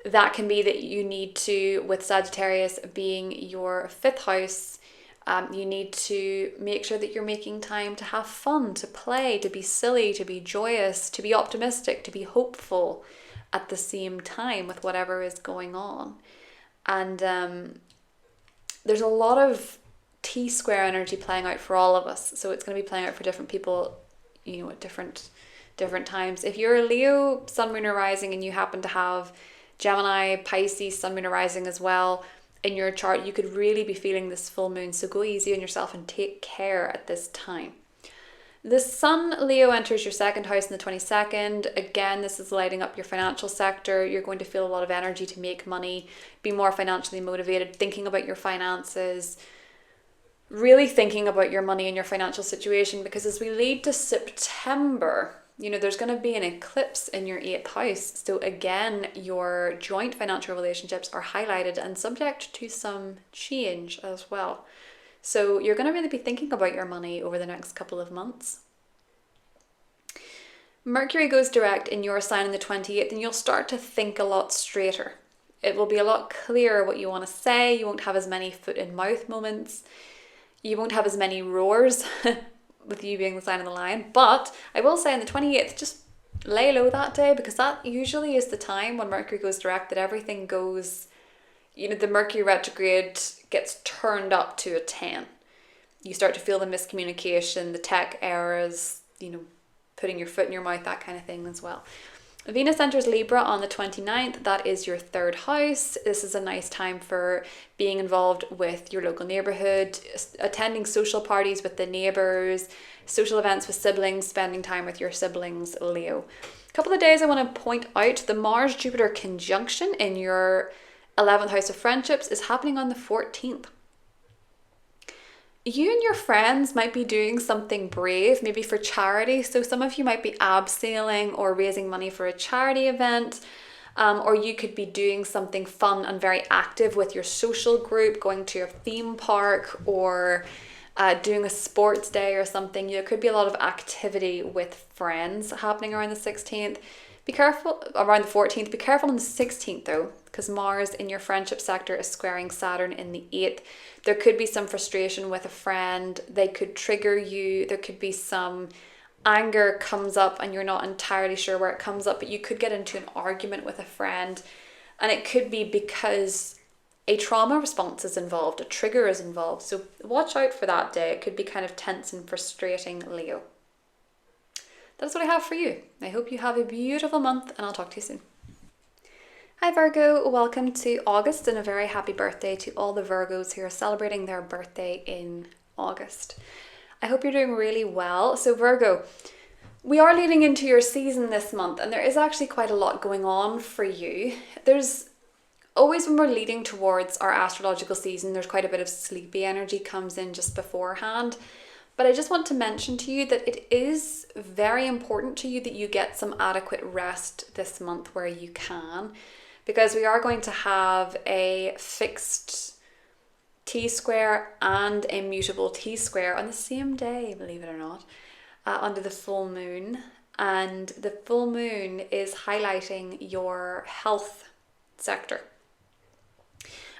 That can be that you need to, with Sagittarius being your 5th house, you need to make sure that you're making time to have fun, to play, to be silly, to be joyous, to be optimistic, to be hopeful at the same time with whatever is going on. And there's a lot of T-square energy playing out for all of us. So it's going to be playing out for different people, at different times. If you're a Leo, Sun, Moon, or Rising, and you happen to have Gemini, Pisces, Sun, Moon, or Rising as well in your chart, you could really be feeling this full moon. So go easy on yourself and take care at this time. The Sun, Leo, enters your 2nd house on the 22nd. Again, this is lighting up your financial sector. You're going to feel a lot of energy to make money, be more financially motivated, thinking about your finances, really thinking about your money and your financial situation, because as we lead to September, there's going to be an eclipse in your 8th house. So again, your joint financial relationships are highlighted and subject to some change as well. So you're going to really be thinking about your money over the next couple of months. Mercury goes direct in your sign on the 28th, and you'll start to think a lot straighter. It will be a lot clearer what you want to say. You won't have as many foot in mouth moments. You won't have as many roars with you being the sign of the lion. But I will say on the 28th, just lay low that day, because that usually is the time when Mercury goes direct that everything goes, the Mercury retrograde gets turned up to a 10. You start to feel the miscommunication, the tech errors, putting your foot in your mouth, that kind of thing as well. Venus enters Libra on the 29th. That is your 3rd house. This is a nice time for being involved with your local neighborhood, attending social parties with the neighbors, social events with siblings, spending time with your siblings, Leo. A couple of days I want to point out, the Mars-Jupiter conjunction in your 11th house of friendships is happening on the 14th. you and your friends might be doing something brave, maybe for charity. So some of you might be abseiling or raising money for a charity event. Or you could be doing something fun and very active with your social group, going to a theme park or doing a sports day or something. There could be a lot of activity with friends happening around the 16th. Be careful around the 14th. Be careful on the 16th though, because Mars in your friendship sector is squaring Saturn in the 8th. There could be some frustration with a friend. They could trigger you. There could be some anger comes up and you're not entirely sure where it comes up, but you could get into an argument with a friend, and it could be because a trauma response is involved, a trigger is involved. So watch out for that day. It could be kind of tense and frustrating, Leo. That's what I have for you. I hope you have a beautiful month, and I'll talk to you soon. Hi Virgo, welcome to August, and a very happy birthday to all the Virgos who are celebrating their birthday in August. I hope you're doing really well. So Virgo, we are leading into your season this month, and there is actually quite a lot going on for you. There's always, when we're leading towards our astrological season, there's quite a bit of sleepy energy comes in just beforehand. But I just want to mention to you that it is very important to you that you get some adequate rest this month where you can, because we are going to have a fixed T-square and a mutable T-square on the same day, believe it or not, under the full moon. And the full moon is highlighting your health sector.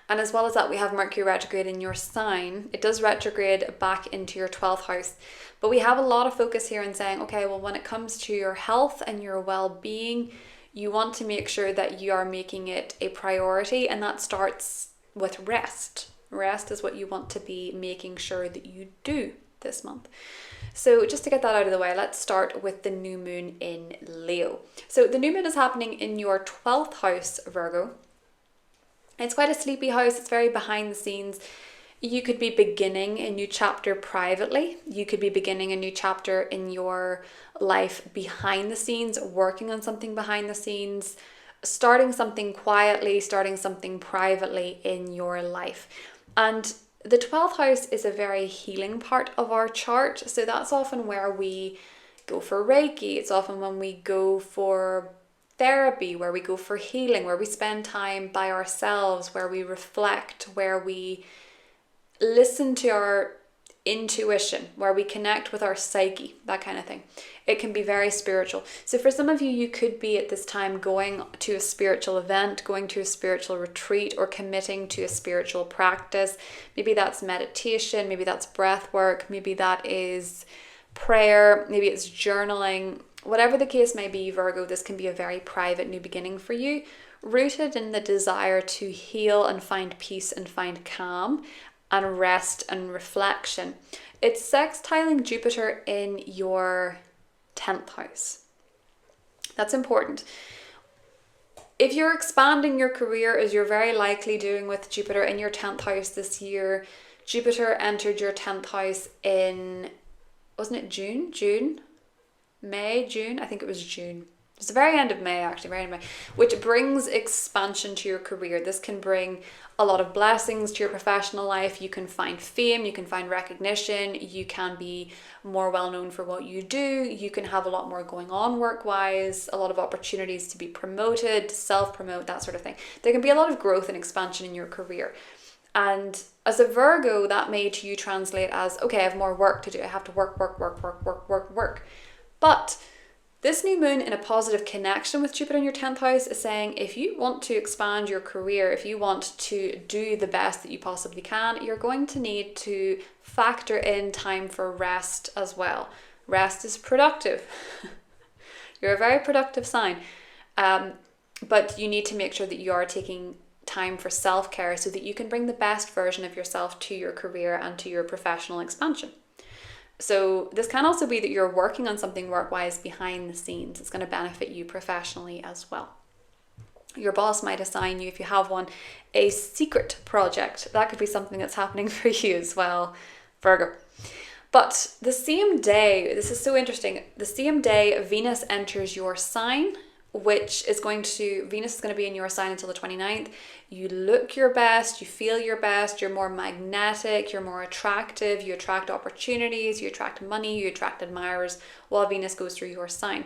And as well as that, we have Mercury retrograde in your sign. It does retrograde back into your 12th house. But we have a lot of focus here in saying, okay, well, when it comes to your health and your well-being, you want to make sure that you are making it a priority, and that starts with rest. Rest is what you want to be making sure that you do this month. So just to get that out of the way, let's start with the new moon in Leo. So the new moon is happening in your 12th house, Virgo. It's quite a sleepy house. It's very behind the scenes. You could be beginning a new chapter privately. You could be beginning a new chapter in your life behind the scenes, working on something behind the scenes, starting something quietly, starting something privately in your life. And the 12th house is a very healing part of our chart. So that's often where we go for Reiki. It's often when we go for therapy, where we go for healing, where we spend time by ourselves, where we reflect, where we listen to our intuition, where we connect with our psyche, that kind of thing. It can be very spiritual. So for some of you, you could be at this time going to a spiritual event, going to a spiritual retreat, or committing to a spiritual practice. Maybe that's meditation, maybe that's breath work, maybe that is prayer, maybe it's journaling. Whatever the case may be, Virgo, this can be a very private new beginning for you, rooted in the desire to heal and find peace and find calm and rest and reflection. It's sextiling Jupiter in your 10th house. That's important. If you're expanding your career, as you're very likely doing with Jupiter in your 10th house this year, Jupiter entered your 10th house in, wasn't it June? June? May? June? I think it was June. It's the very end of May, actually, very end of May, which brings expansion to your career. This can bring a lot of blessings to your professional life. You can find fame, you can find recognition, you can be more well known for what you do, you can have a lot more going on work-wise, a lot of opportunities to be promoted, self-promote, that sort of thing. There can be a lot of growth and expansion in your career. And as a Virgo, that may to you translate as, okay, I have more work to do. I have to work. But this new moon in a positive connection with Jupiter in your 10th house is saying if you want to expand your career, if you want to do the best that you possibly can, you're going to need to factor in time for rest as well. Rest is productive. You're a very productive sign. But you need to make sure that you are taking time for self-care so that you can bring the best version of yourself to your career and to your professional expansion. So this can also be that you're working on something work-wise behind the scenes. It's going to benefit you professionally as well. Your boss might assign you, if you have one, a secret project. That could be something that's happening for you as well, Virgo. But the same day, this is so interesting, the same day Venus enters your sign, which is Venus is going to be in your sign until the 29th. You look your best, you feel your best, you're more magnetic, you're more attractive, you attract opportunities, you attract money, you attract admirers while Venus goes through your sign.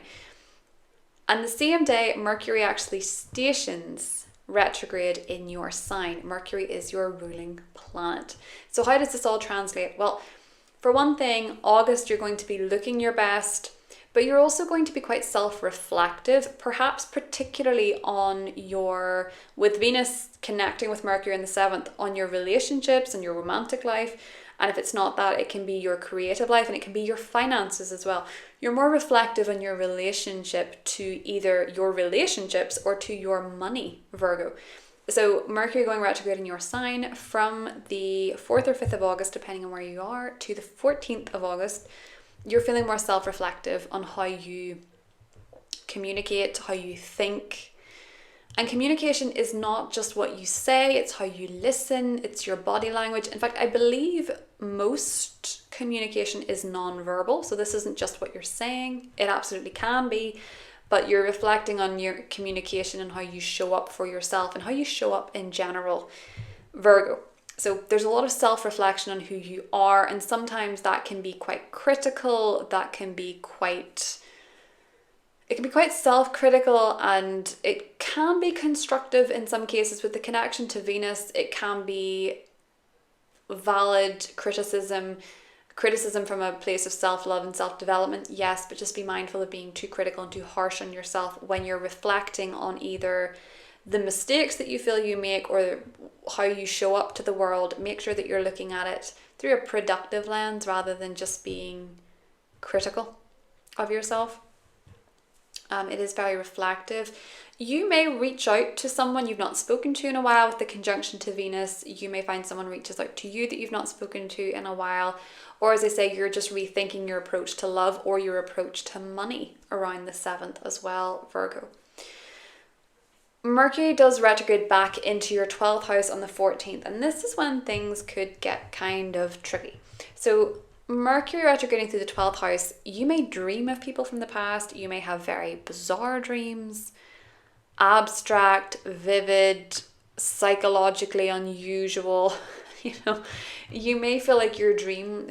And the same day, Mercury actually stations retrograde in your sign. Mercury is your ruling planet. So how does this all translate? Well, for one thing, August, you're going to be looking your best, but you're also going to be quite self-reflective, perhaps particularly with Venus connecting with Mercury in the 7th, on your relationships and your romantic life. And if it's not that, it can be your creative life and it can be your finances as well. You're more reflective on your relationship to either your relationships or to your money, Virgo. So Mercury going retrograde in your sign from the 4th or 5th of August, depending on where you are, to the 14th of August, you're feeling more self-reflective on how you communicate, how you think. And communication is not just what you say, it's how you listen, it's your body language. In fact, I believe most communication is non-verbal. So this isn't just what you're saying. It absolutely can be, but you're reflecting on your communication and how you show up for yourself and how you show up in general, Virgo. So there's a lot of self-reflection on who you are, and sometimes that can be quite critical, it can be quite self-critical, and it can be constructive in some cases. With the connection to Venus, it can be valid criticism from a place of self-love and self-development, yes, but just be mindful of being too critical and too harsh on yourself when you're reflecting on either the mistakes that you feel you make or how you show up to the world. Make sure that you're looking at it through a productive lens rather than just being critical of yourself. It is very reflective. You may reach out to someone you've not spoken to in a while with the conjunction to Venus. You may find someone reaches out to you that you've not spoken to in a while. Or as I say, you're just rethinking your approach to love or your approach to money around the 7th as well, Virgo. Mercury does retrograde back into your 12th house on the 14th, and this is when things could get kind of tricky. So Mercury retrograding through the 12th house, you may dream of people from the past, you may have very bizarre dreams, abstract, vivid, psychologically unusual. You may feel like your dream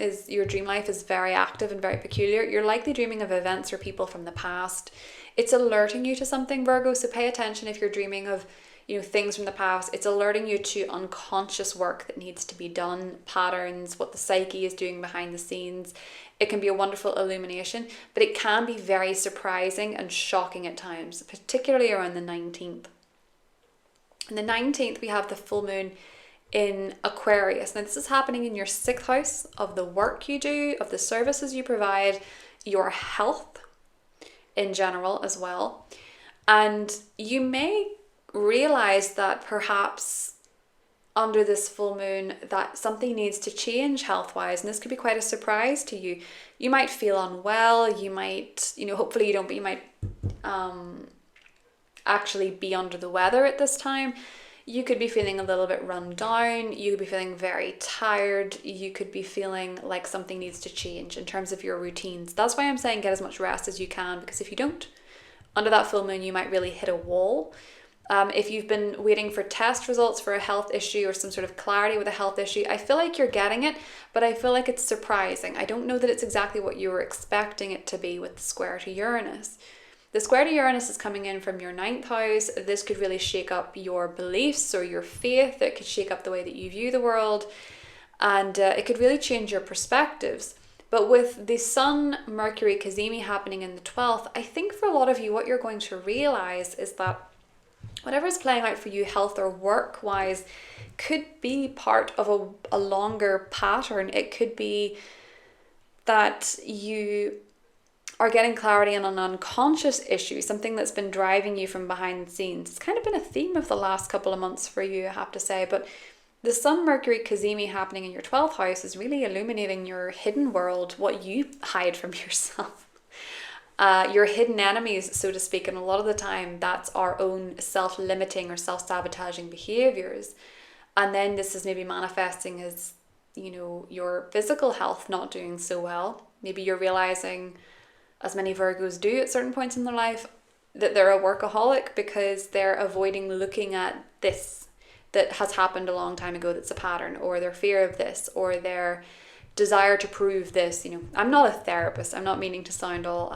life is very active and very peculiar. You're likely dreaming of events or people from the past. It's alerting you to something, Virgo, so pay attention if you're dreaming of things from the past. It's alerting you to unconscious work that needs to be done, patterns, what the psyche is doing behind the scenes. It can be a wonderful illumination, but it can be very surprising and shocking at times, particularly around the 19th. On the 19th, we have the full moon in Aquarius. Now, this is happening in your 6th house of the work you do, of the services you provide, your health in general as well. And you may realize that perhaps under this full moon that something needs to change health-wise, and this could be quite a surprise to you. You might feel unwell, you might, hopefully you don't, but you might actually be under the weather at this time. You could be feeling a little bit run down, you could be feeling very tired, you could be feeling like something needs to change in terms of your routines. That's why I'm saying get as much rest as you can, because if you don't, under that full moon, you might really hit a wall. If you've been waiting for test results for a health issue or some sort of clarity with a health issue, I feel like you're getting it, but I feel like it's surprising. I don't know that it's exactly what you were expecting it to be with the square to Uranus. The square to Uranus is coming in from your 9th house. This could really shake up your beliefs or your faith. It could shake up the way that you view the world, and it could really change your perspectives. But with the Sun, Mercury, Cazimi happening in the 12th, I think for a lot of you, what you're going to realize is that whatever is playing out for you health or work-wise could be part of a longer pattern. It could be that you are getting clarity on an unconscious issue, something that's been driving you from behind the scenes. It's kind of been a theme of the last couple of months for you, I have to say. But the Sun, Mercury, Cazimi happening in your 12th house is really illuminating your hidden world, what you hide from yourself. Your hidden enemies, so to speak, and a lot of the time that's our own self-limiting or self-sabotaging behaviors. And then this is maybe manifesting as, your physical health not doing so well. Maybe you're realizing, as many Virgos do at certain points in their life, that they're a workaholic because they're avoiding looking at this that has happened a long time ago that's a pattern, or their fear of this, or their desire to prove this. You know, I'm not a therapist. I'm not meaning to sound all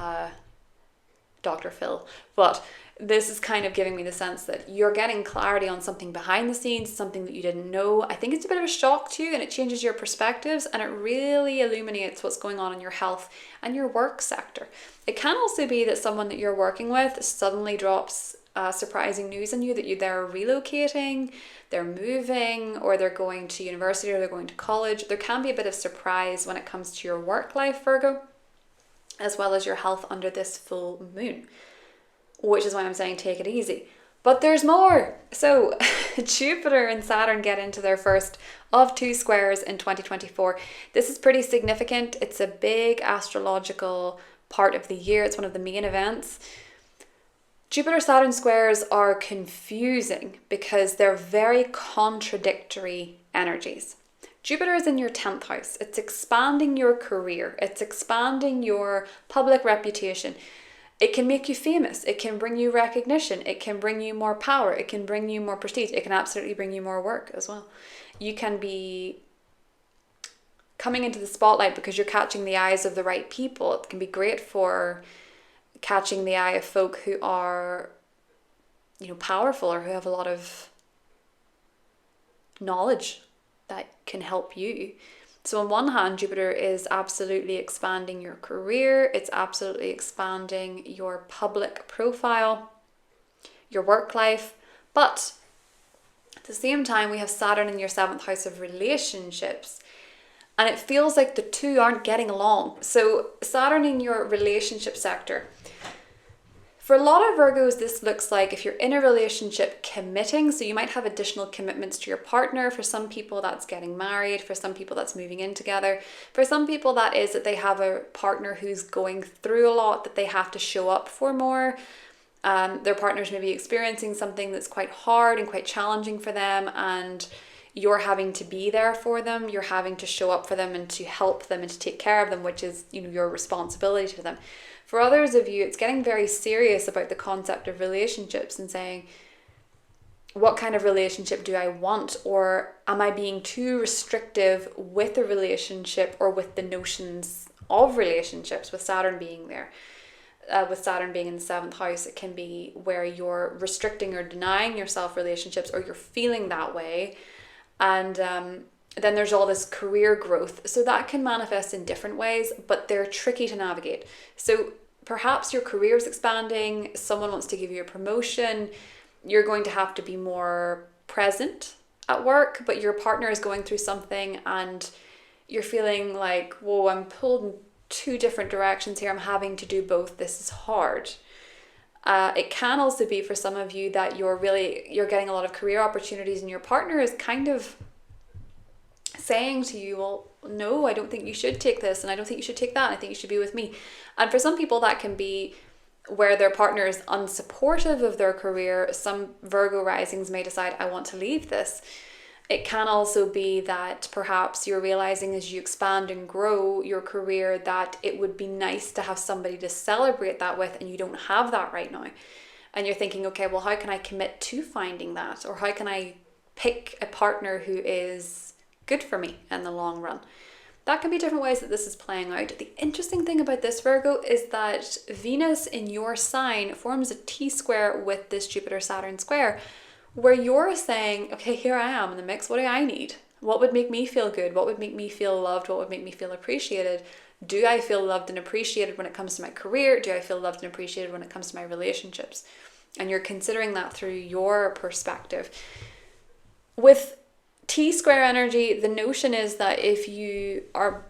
Dr. Phil, but this is kind of giving me the sense that you're getting clarity on something behind the scenes, something that you didn't know. I think it's a bit of a shock to you, and it changes your perspectives, and it really illuminates what's going on in your health and your work sector. It can also be that someone that you're working with suddenly drops surprising news on you that they're relocating, they're moving, or they're going to university, or they're going to college. There can be a bit of surprise when it comes to your work life, Virgo, as well as your health under this full moon, which is why I'm saying take it easy. But there's more. So Jupiter and Saturn get into their first of 2 squares in 2024. This is pretty significant. It's a big astrological part of the year. It's one of the main events. Jupiter-Saturn squares are confusing because they're very contradictory energies. Jupiter is in your 10th house. It's expanding your career. It's expanding your public reputation. It can make you famous. It can bring you recognition. It can bring you more power. It can bring you more prestige. It can absolutely bring you more work as well. You can be coming into the spotlight because you're catching the eyes of the right people. It can be great for catching the eye of folk who are, you know, powerful, or who have a lot of knowledge that can help you. So on one hand, Jupiter is absolutely expanding your career. It's absolutely expanding your public profile, your work life. But at the same time, we have Saturn in your 7th house of relationships. And it feels like the two aren't getting along. So Saturn in your relationship sector. For a lot of Virgos, this looks like if you're in a relationship committing, so you might have additional commitments to your partner. For some people, that's getting married. For some people, that's moving in together. For some people, that is that they have a partner who's going through a lot, that they have to show up for more. Their partner's maybe experiencing something that's quite hard and quite challenging for them, and you're having to be there for them. You're having to show up for them and to help them and to take care of them, which is, you know, your responsibility to them. For others of you, it's getting very serious about the concept of relationships and saying, what kind of relationship do I want? Or am I being too restrictive with the relationship or with the notions of relationships, with Saturn being there? With Saturn being in the 7th house, it can be where you're restricting or denying yourself relationships, or you're feeling that way. And then there's all this career growth. So that can manifest in different ways, but they're tricky to navigate. So perhaps your career is expanding, someone wants to give you a promotion, you're going to have to be more present at work, but your partner is going through something and you're feeling like, whoa, I'm pulled in 2 different directions here. I'm having to do both. This is hard. It can also be for some of you that you're getting a lot of career opportunities, and your partner is kind of saying to you, well, no, I don't think you should take this, and I don't think you should take that, and I think you should be with me. And for some people, that can be where their partner is unsupportive of their career. Some Virgo risings may decide, I want to leave this. It can also be that perhaps you're realizing as you expand and grow your career that it would be nice to have somebody to celebrate that with, and you don't have that right now. And you're thinking, okay, well, how can I commit to finding that? Or how can I pick a partner who is good for me in the long run? That can be different ways that this is playing out. The interesting thing about this, Virgo, is that Venus in your sign forms a T-square with this Jupiter-Saturn square, where you're saying, okay, here I am in the mix. What do I need? What would make me feel good? What would make me feel loved? What would make me feel appreciated? Do I feel loved and appreciated when it comes to my career? Do I feel loved and appreciated when it comes to my relationships? And you're considering that through your perspective. With T-square energy, the notion is that if you are,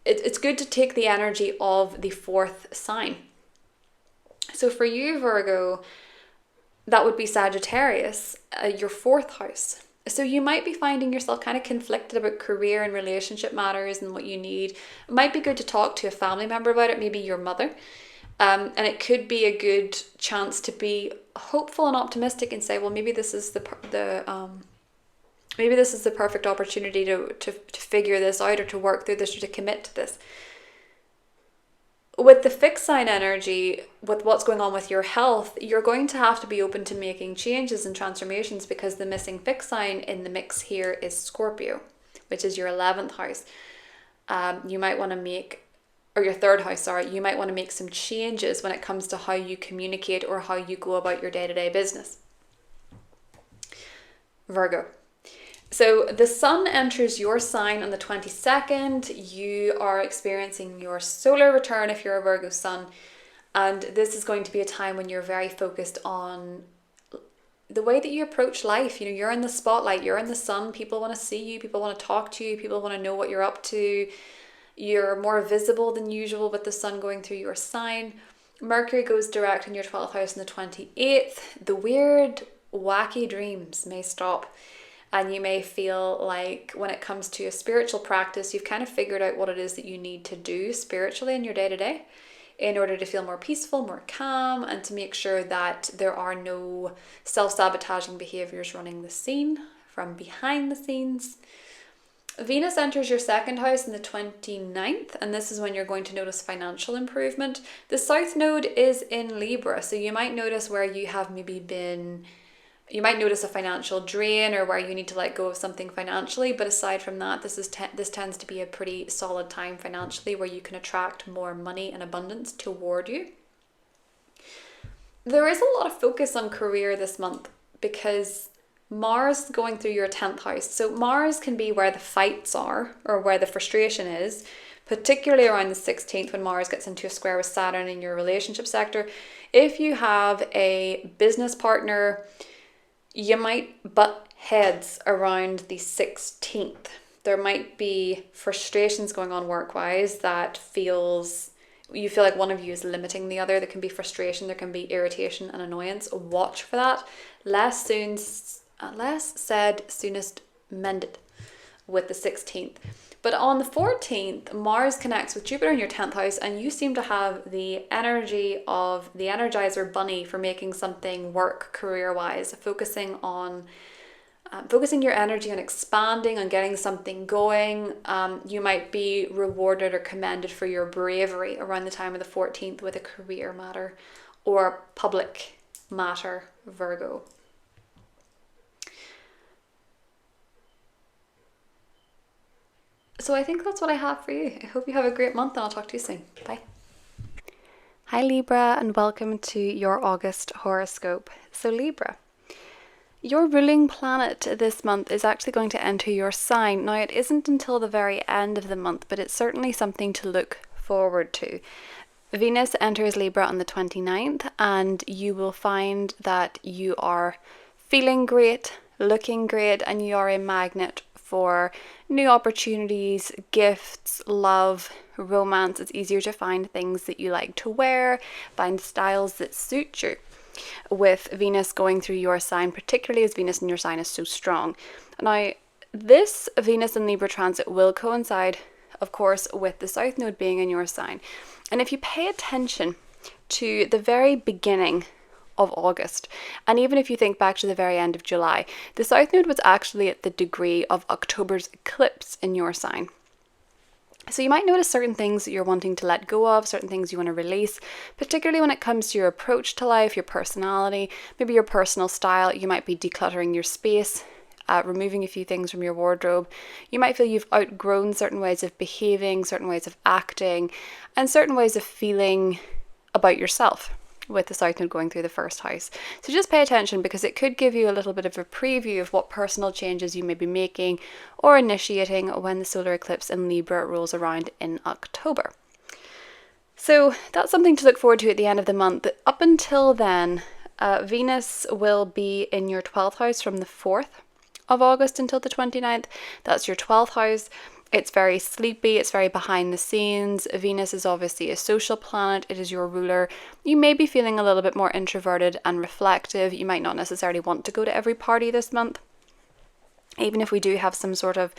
it's good to take the energy of the 4th sign. So for you, Virgo, that would be Sagittarius, your 4th house. So you might be finding yourself kind of conflicted about career and relationship matters and what you need. It might be good to talk to a family member about it, maybe your mother. And it could be a good chance to be hopeful and optimistic and say, well, maybe this is maybe this is the perfect opportunity to figure this out, or to work through this, or to commit to this. with the fixed sign energy, with what's going on with your health, you're going to have to be open to making changes and transformations, because the missing fixed sign in the mix here is Scorpio, which is your 11th house. You might want to make, or your 3rd house, sorry, you might want to make some changes when it comes to how you communicate or how you go about your day-to-day business. Virgo. So the sun enters your sign on the 22nd. You are experiencing your solar return if you're a Virgo sun. And this is going to be a time when you're very focused on the way that you approach life. You know, you're in the spotlight, you're in the sun. People want to see you, people want to talk to you, people want to know what you're up to. You're more visible than usual with the sun going through your sign. Mercury goes direct in your 12th house on the 28th. The weird, wacky dreams may stop. And you may feel like when it comes to a spiritual practice, you've kind of figured out what it is that you need to do spiritually in your day-to-day in order to feel more peaceful, more calm, and to make sure that there are no self-sabotaging behaviors running the scene from behind the scenes. Venus enters your 2nd house on the 29th, and this is when you're going to notice financial improvement. The South Node is in Libra, so you might notice where you have you might notice a financial drain or where you need to let go of something financially. But aside from that, this tends to be a pretty solid time financially where you can attract more money and abundance toward you. There is a lot of focus on career this month because Mars is going through your 10th house. So Mars can be where the fights are or where the frustration is, particularly around the 16th when Mars gets into a square with Saturn in your relationship sector. If you have a business partner, you might butt heads around the 16th. There might be frustrations going on work-wise that you feel like one of you is limiting the other. There can be frustration, there can be irritation and annoyance. Watch for that. Less said, soonest mended with the 16th. But on the 14th, Mars connects with Jupiter in your 10th house, and you seem to have the energy of the Energizer Bunny for making something work career-wise, focusing your energy on expanding, on getting something going. You might be rewarded or commended for your bravery around the time of the 14th with a career matter or public matter, Virgo. So I think that's what I have for you. I hope you have a great month, and I'll talk to you soon. Bye. Hi Libra, and welcome to your August horoscope. So Libra, your ruling planet this month is actually going to enter your sign. Now it isn't until the very end of the month, but it's certainly something to look forward to. Venus enters Libra on the 29th, and you will find that you are feeling great, looking great, and you are a magnet for new opportunities, gifts, love, romance. It's easier to find things that you like to wear, find styles that suit you. With Venus going through your sign, particularly as Venus in your sign is so strong. Now, this Venus and Libra transit will coincide, of course, with the South Node being in your sign. And if you pay attention to the very beginning of August, and even if you think back to the very end of July, the South Node was actually at the degree of October's eclipse in your sign. So you might notice certain things that you're wanting to let go of, certain things you want to release, particularly when it comes to your approach to life, your personality, maybe your personal style. You might be decluttering your space, removing a few things from your wardrobe. You might feel you've outgrown certain ways of behaving, certain ways of acting, and certain ways of feeling about yourself, with the South Node going through the first house. So just pay attention, because it could give you a little bit of a preview of what personal changes you may be making or initiating when the solar eclipse in Libra rolls around in October. So that's something to look forward to at the end of the month. Up until then, Venus will be in your 12th house from the 4th of August until the 29th. That's your 12th house. It's very sleepy, it's very behind the scenes. Venus is obviously a social planet, it is your ruler. You may be feeling a little bit more introverted and reflective. You might not necessarily want to go to every party this month. Even if we do have some sort of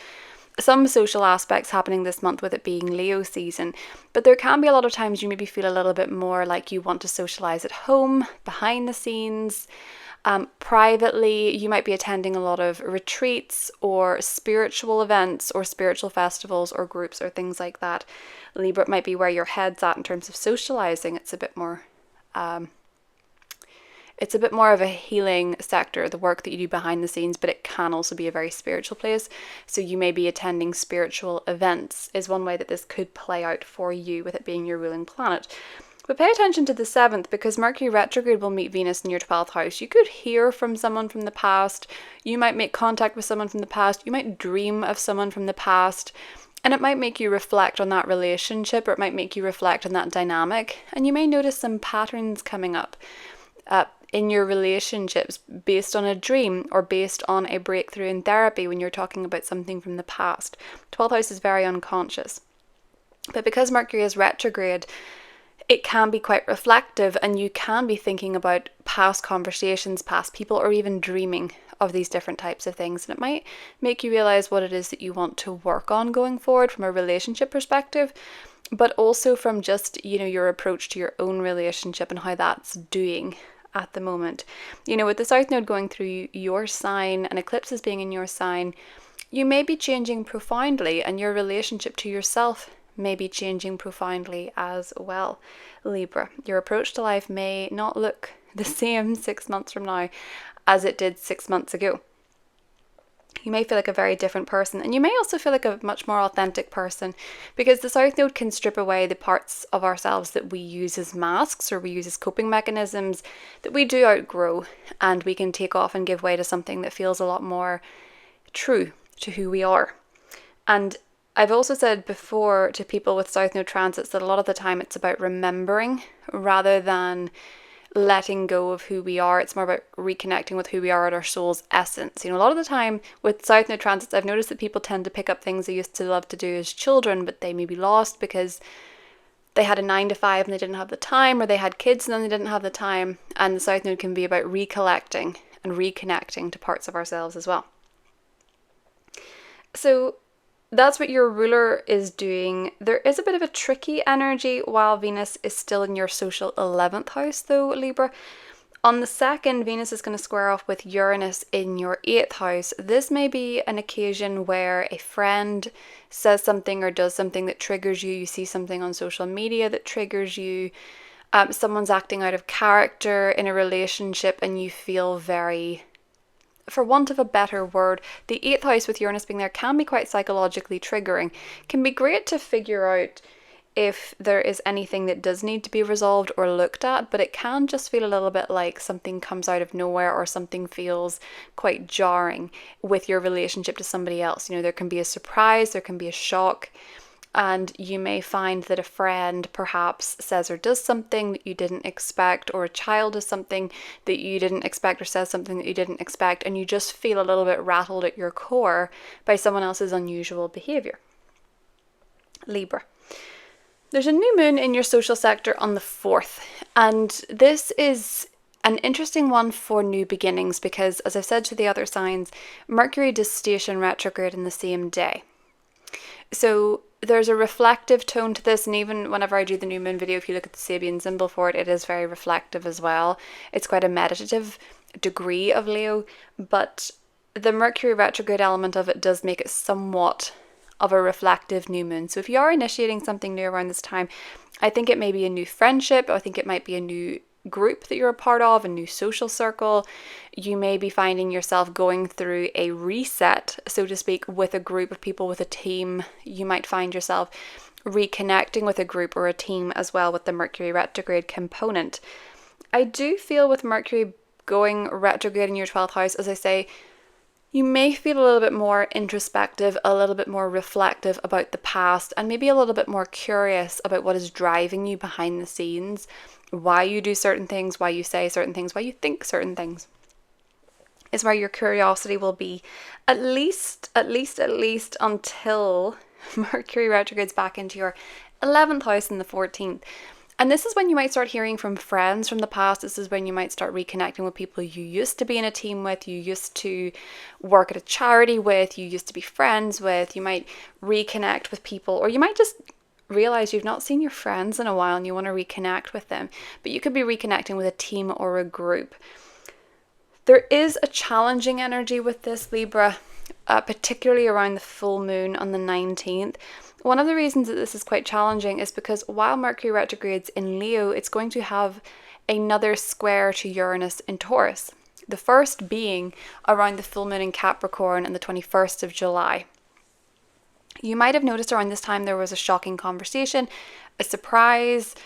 some social aspects happening this month with it being Leo season, but there can be a lot of times you maybe feel a little bit more like you want to socialize at home, behind the scenes. Privately, you might be attending a lot of retreats or spiritual events or spiritual festivals or groups or things like that. Libra, it might be where your head's at in terms of socializing. It's a bit more of a healing sector, the work that you do behind the scenes, but it can also be a very spiritual place. So you may be attending spiritual events is one way that this could play out for you with it being your ruling planet. But pay attention to the 7th, because Mercury retrograde will meet Venus in your 12th house. You could hear from someone from the past. You might make contact with someone from the past. You might dream of someone from the past. And it might make you reflect on that relationship, or it might make you reflect on that dynamic. And you may notice some patterns coming up in your relationships based on a dream or based on a breakthrough in therapy when you're talking about something from the past. 12th house is very unconscious. But because Mercury is retrograde, it can be quite reflective, and you can be thinking about past conversations, past people, or even dreaming of these different types of things. And it might make you realize what it is that you want to work on going forward from a relationship perspective, but also from just, your approach to your own relationship and how that's doing at the moment. With the South Node going through your sign and eclipses being in your sign, you may be changing profoundly, and your relationship to yourself may be changing profoundly as well, Libra. Your approach to life may not look the same 6 months from now as it did 6 months ago. You may feel like a very different person, and you may also feel like a much more authentic person, because the South Node can strip away the parts of ourselves that we use as masks or we use as coping mechanisms that we do outgrow, and we can take off and give way to something that feels a lot more true to who we are. And I've also said before to people with South Node transits that a lot of the time it's about remembering rather than letting go of who we are. It's more about reconnecting with who we are at our soul's essence. A lot of the time with South Node transits, I've noticed that people tend to pick up things they used to love to do as children, but they may be lost because they had a 9 to 5 and they didn't have the time, or they had kids and then they didn't have the time. And the South Node can be about recollecting and reconnecting to parts of ourselves as well. So that's what your ruler is doing. There is a bit of a tricky energy while Venus is still in your social 11th house though, Libra. On the 2nd, Venus is going to square off with Uranus in your 8th house. This may be an occasion where a friend says something or does something that triggers you. You see something on social media that triggers you. Someone's acting out of character in a relationship and you feel very, for want of a better word, the 8th house with Uranus being there can be quite psychologically triggering. Can be great to figure out if there is anything that does need to be resolved or looked at, but it can just feel a little bit like something comes out of nowhere, or something feels quite jarring with your relationship to somebody else. There can be a surprise, there can be a shock, and you may find that a friend perhaps says or does something that you didn't expect, or a child does something that you didn't expect or says something that you didn't expect, and you just feel a little bit rattled at your core by someone else's unusual behavior. Libra. There's a new moon in your social sector on the 4th, and this is an interesting one for new beginnings because, as I've said to the other signs, Mercury does station retrograde in the same day. So there's a reflective tone to this, and even whenever I do the new moon video, if you look at the Sabian symbol for it, it is very reflective as well. It's quite a meditative degree of Leo, but the Mercury retrograde element of it does make it somewhat of a reflective new moon. So if you are initiating something new around this time, I think it may be a new friendship, I think it might be a new group that you're a part of, a new social circle. You may be finding yourself going through a reset, so to speak, with a group of people, with a team. You might find yourself reconnecting with a group or a team as well with the Mercury retrograde component. I do feel with Mercury going retrograde in your 12th house, as I say, you may feel a little bit more introspective, a little bit more reflective about the past, and maybe a little bit more curious about what is driving you behind the scenes, why you do certain things, why you say certain things, why you think certain things. Is where your curiosity will be, at least until Mercury retrogrades back into your 11th house in the 14th. And this is when you might start hearing from friends from the past. This is when you might start reconnecting with people you used to be in a team with, you used to work at a charity with, you used to be friends with. You might reconnect with people, or you might just realize you've not seen your friends in a while and you want to reconnect with them. But you could be reconnecting with a team or a group. There is a challenging energy with this, Libra, particularly around the full moon on the 19th. One of the reasons that this is quite challenging is because while Mercury retrogrades in Leo, it's going to have another square to Uranus in Taurus. The first being around the full moon in Capricorn on the 21st of July. You might have noticed around this time there was a shocking conversation, a surprise,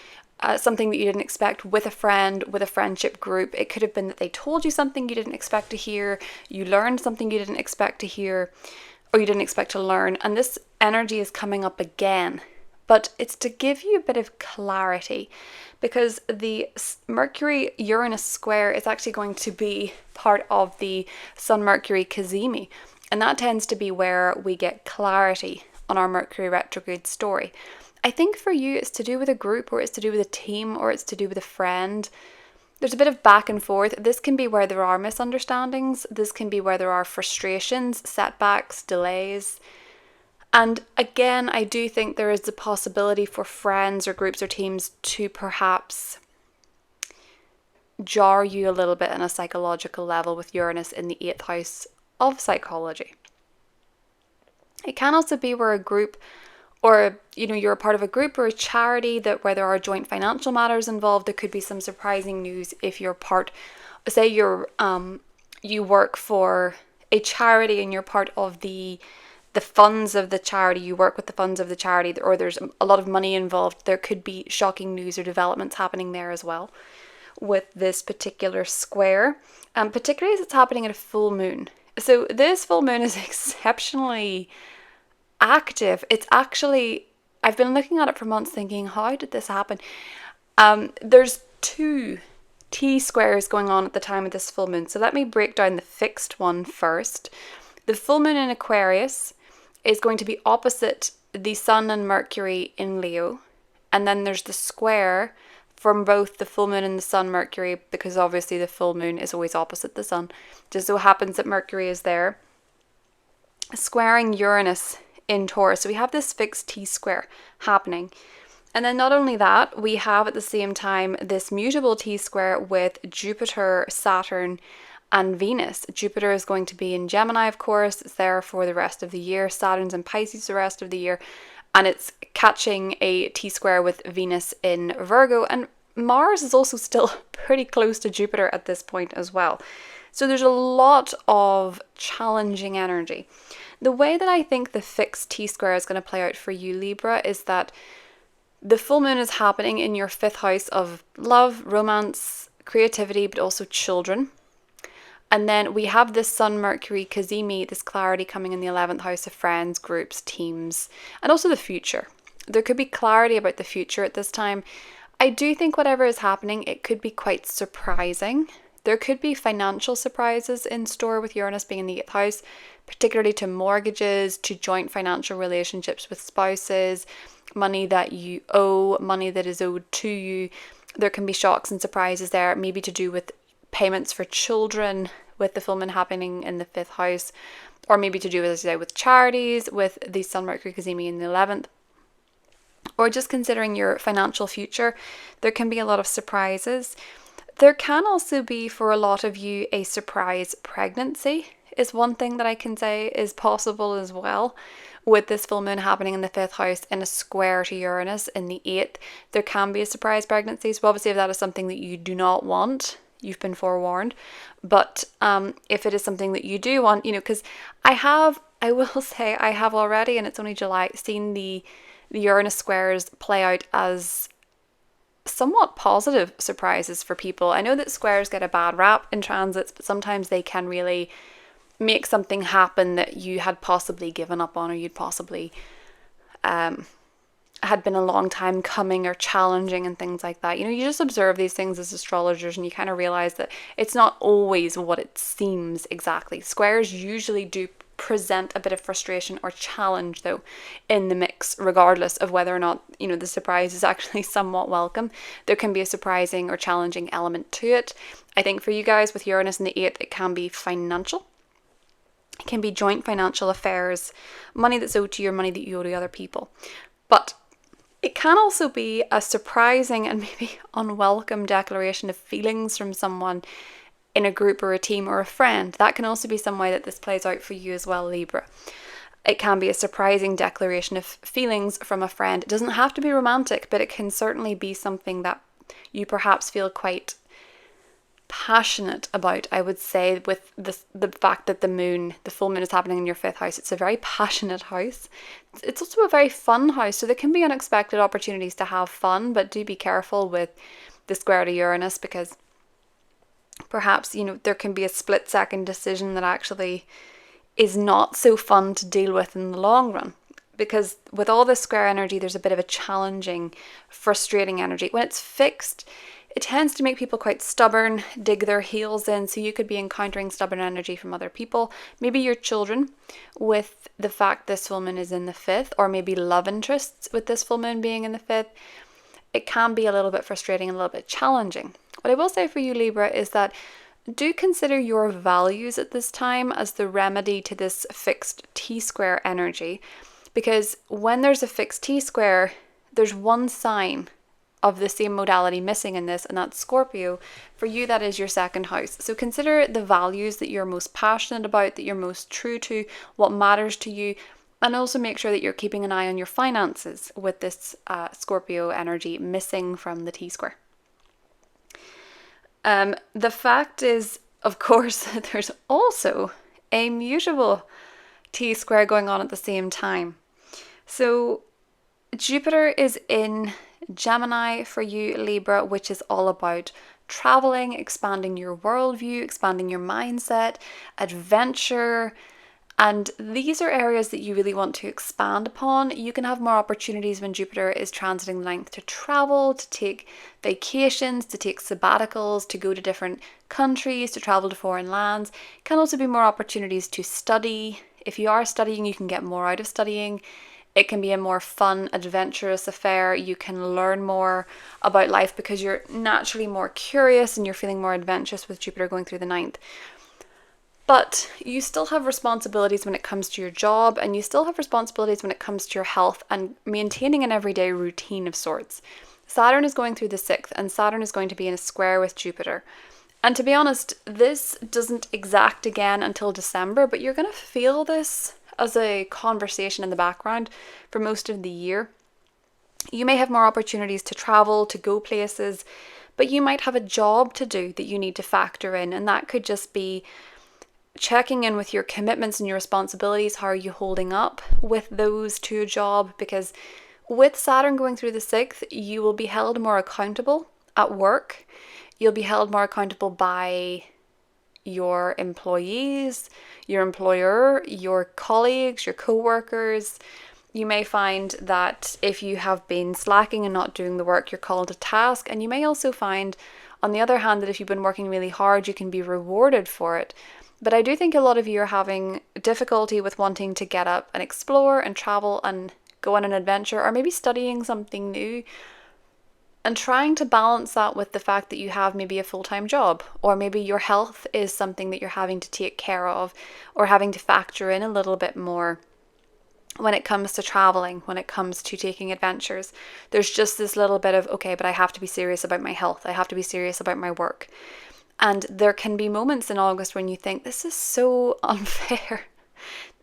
something that you didn't expect with a friend, with a friendship group. It could have been that they told you something you didn't expect to hear, you learned something you didn't expect to hear, or you didn't expect to learn. And this energy is coming up again, but it's to give you a bit of clarity, because the Mercury-Uranus square is actually going to be part of the Sun-Mercury cazimi, and that tends to be where we get clarity on our Mercury retrograde story. I think for you it's to do with a group, or it's to do with a team, or it's to do with a friend. There's a bit of back and forth. This can be where there are misunderstandings. This can be where there are frustrations, setbacks, delays. And again, I do think there is the possibility for friends or groups or teams to perhaps jar you a little bit on a psychological level with Uranus in the 8th house of psychology. It can also be where a group, or you're a part of a group or a charity that where there are joint financial matters involved. There could be some surprising news if you're part, say you work for a charity and you're part of the funds of the charity, you work with the funds of the charity, or there's a lot of money involved. There could be shocking news or developments happening there as well with this particular square, particularly as it's happening at a full moon. So this full moon is exceptionally active. It's actually, I've been looking at it for months thinking, how did this happen? There's 2 T-squares going on at the time of this full moon. So let me break down the fixed one first. The full moon in Aquarius is going to be opposite the Sun and Mercury in Leo. And then there's the square from both the full moon and the Sun Mercury, because obviously the full moon is always opposite the Sun. Just so happens that Mercury is there, squaring Uranus in Taurus. So we have this fixed T-square happening. And then not only that, we have at the same time this mutable T-square with Jupiter, Saturn, and Venus. Jupiter is going to be in Gemini, of course. It's there for the rest of the year. Saturn's in Pisces the rest of the year. And it's catching a T-square with Venus in Virgo. And Mars is also still pretty close to Jupiter at this point as well. So there's a lot of challenging energy. The way that I think the fixed T-square is going to play out for you, Libra, is that the full moon is happening in your 5th house of love, romance, creativity, but also children. And then we have this Sun-Mercury cazimi, this clarity coming in the 11th house of friends, groups, teams, and also the future. There could be clarity about the future at this time. I do think whatever is happening, it could be quite surprising. There could be financial surprises in store with Uranus being in the 8th house, particularly to mortgages, to joint financial relationships with spouses, money that you owe, money that is owed to you. There can be shocks and surprises there, maybe to do with payments for children with the full moon happening in the 5th house, or maybe to do, as I say, with charities, with the Sun Mercury cazimi in the 11th, or just considering your financial future. There can be a lot of surprises. There can also be, for a lot of you, a surprise pregnancy is one thing that I can say is possible as well. With this full moon happening in the 5th house in a square to Uranus in the 8th, there can be a surprise pregnancy. So obviously if that is something that you do not want, you've been forewarned. But if it is something that you do want, because I will say I have already, and it's only July, seen the Uranus squares play out as somewhat positive surprises for people. I know that squares get a bad rap in transits, but sometimes they can really make something happen that you had possibly given up on, or you'd possibly had been a long time coming or challenging and things like that. You just observe these things as astrologers and you kind of realize that it's not always what it seems exactly. Squares usually do present a bit of frustration or challenge though in the mix, regardless of whether or not, you know, the surprise is actually somewhat welcome. There can be a surprising or challenging element to it. I think for you guys with Uranus in the 8th, it can be financial. It can be joint financial affairs, money that's owed to you or money that you owe to other people. But it can also be a surprising and maybe unwelcome declaration of feelings from someone in a group or a team or a friend. That can also be some way that this plays out for you as well, Libra. It can be a surprising declaration of feelings from a friend. It doesn't have to be romantic, but it can certainly be something that you perhaps feel quite passionate about. I would say with the fact that the full moon is happening in your 5th house. It's a very passionate house. It's also a very fun house, so there can be unexpected opportunities to have fun, but do be careful with the square to Uranus, because perhaps, you know, there can be a split-second decision that actually is not so fun to deal with in the long run. Because with all this square energy, there's a bit of a challenging, frustrating energy. When it's fixed, it tends to make people quite stubborn, dig their heels in. So you could be encountering stubborn energy from other people, maybe your children, with the fact this full moon is in the 5th, or maybe love interests with this full moon being in the 5th. It can be a little bit frustrating and a little bit challenging. What I will say for you, Libra, is that do consider your values at this time as the remedy to this fixed T-square energy, because when there's a fixed T-square, there's one sign of the same modality missing in this, and that's Scorpio. For you, that is your 2nd house. So consider the values that you're most passionate about, that you're most true to, what matters to you, and also make sure that you're keeping an eye on your finances with this Scorpio energy missing from the T-square. The fact is, of course, that there's also a mutable T-square going on at the same time. So Jupiter is in Gemini for you, Libra, which is all about traveling, expanding your worldview, expanding your mindset, adventure. And these are areas that you really want to expand upon. You can have more opportunities when Jupiter is transiting the 9th to travel, to take vacations, to take sabbaticals, to go to different countries, to travel to foreign lands. Can also be more opportunities to study. If you are studying, you can get more out of studying. It can be a more fun, adventurous affair. You can learn more about life because you're naturally more curious and you're feeling more adventurous with Jupiter going through the 9th. But you still have responsibilities when it comes to your job, and you still have responsibilities when it comes to your health and maintaining an everyday routine of sorts. Saturn is going through the 6th, and Saturn is going to be in a square with Jupiter. And to be honest, this doesn't exact again until December, but you're going to feel this as a conversation in the background for most of the year. You may have more opportunities to travel, to go places, but you might have a job to do that you need to factor in, and that could just be checking in with your commitments and your responsibilities. How are you holding up with those to a job? Because with Saturn going through the 6th, you will be held more accountable at work. You'll be held more accountable by your employees, your employer, your colleagues, your co-workers. You may find that if you have been slacking and not doing the work, you're called to task. And you may also find, on the other hand, that if you've been working really hard, you can be rewarded for it. But I do think a lot of you are having difficulty with wanting to get up and explore and travel and go on an adventure, or maybe studying something new, and trying to balance that with the fact that you have maybe a full-time job, or maybe your health is something that you're having to take care of or having to factor in a little bit more when it comes to traveling, when it comes to taking adventures. There's just this little bit of, okay, but I have to be serious about my health. I have to be serious about my work. And there can be moments in August when you think, this is so unfair.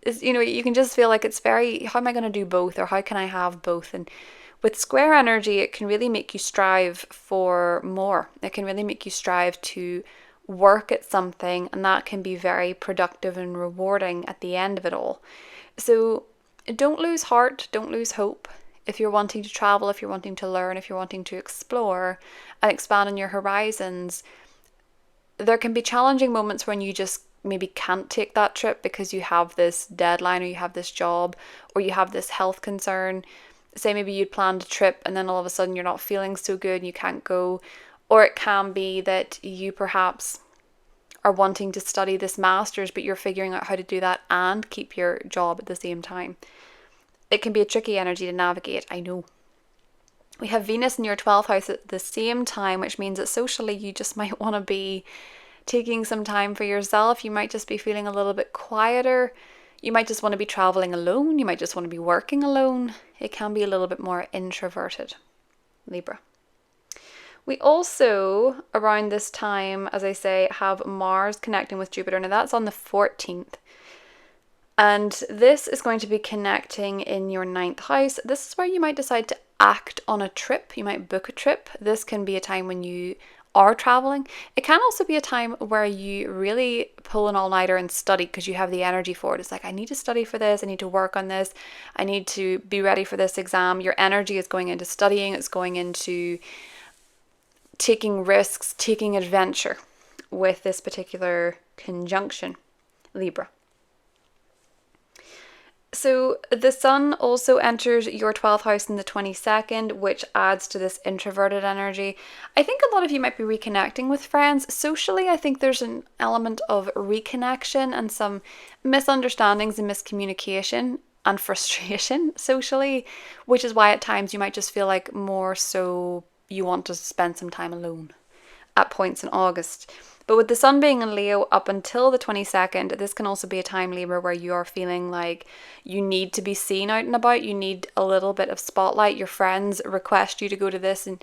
You can just feel like it's very, how am I going to do both? Or how can I have both? And with square energy, it can really make you strive for more. It can really make you strive to work at something, and that can be very productive and rewarding at the end of it all. So don't lose heart, don't lose hope. If you're wanting to travel, if you're wanting to learn, if you're wanting to explore and expand on your horizons, there can be challenging moments when you just maybe can't take that trip because you have this deadline, or you have this job, or you have this health concern. Say maybe you'd planned a trip and then all of a sudden you're not feeling so good and you can't go. Or it can be that you perhaps are wanting to study this master's, but you're figuring out how to do that and keep your job at the same time. It can be a tricky energy to navigate, I know. We have Venus in your 12th house at the same time, which means that socially you just might want to be taking some time for yourself. You might just be feeling a little bit quieter. You might just want to be traveling alone. You might just want to be working alone. It can be a little bit more introverted, Libra. We also, around this time, as I say, have Mars connecting with Jupiter. Now that's on the 14th. And this is going to be connecting in your 9th house. This is where you might decide to act on a trip. You might book a trip. This can be a time when you are traveling. It can also be a time where you really pull an all-nighter and study because you have the energy for it. It's like, I need to study for this. I need to work on this. I need to be ready for this exam. Your energy is going into studying. It's going into taking risks, taking adventure with this particular conjunction, Libra. So the sun also enters your 12th house in the 22nd, which adds to this introverted energy. I think a lot of you might be reconnecting with friends. Socially, I think there's an element of reconnection and some misunderstandings and miscommunication and frustration socially, which is why at times you might just feel like more so you want to spend some time alone at points in August. But with the sun being in Leo up until the 22nd, this can also be a time, Libra, where you are feeling like you need to be seen out and about. You need a little bit of spotlight. Your friends request you to go to this and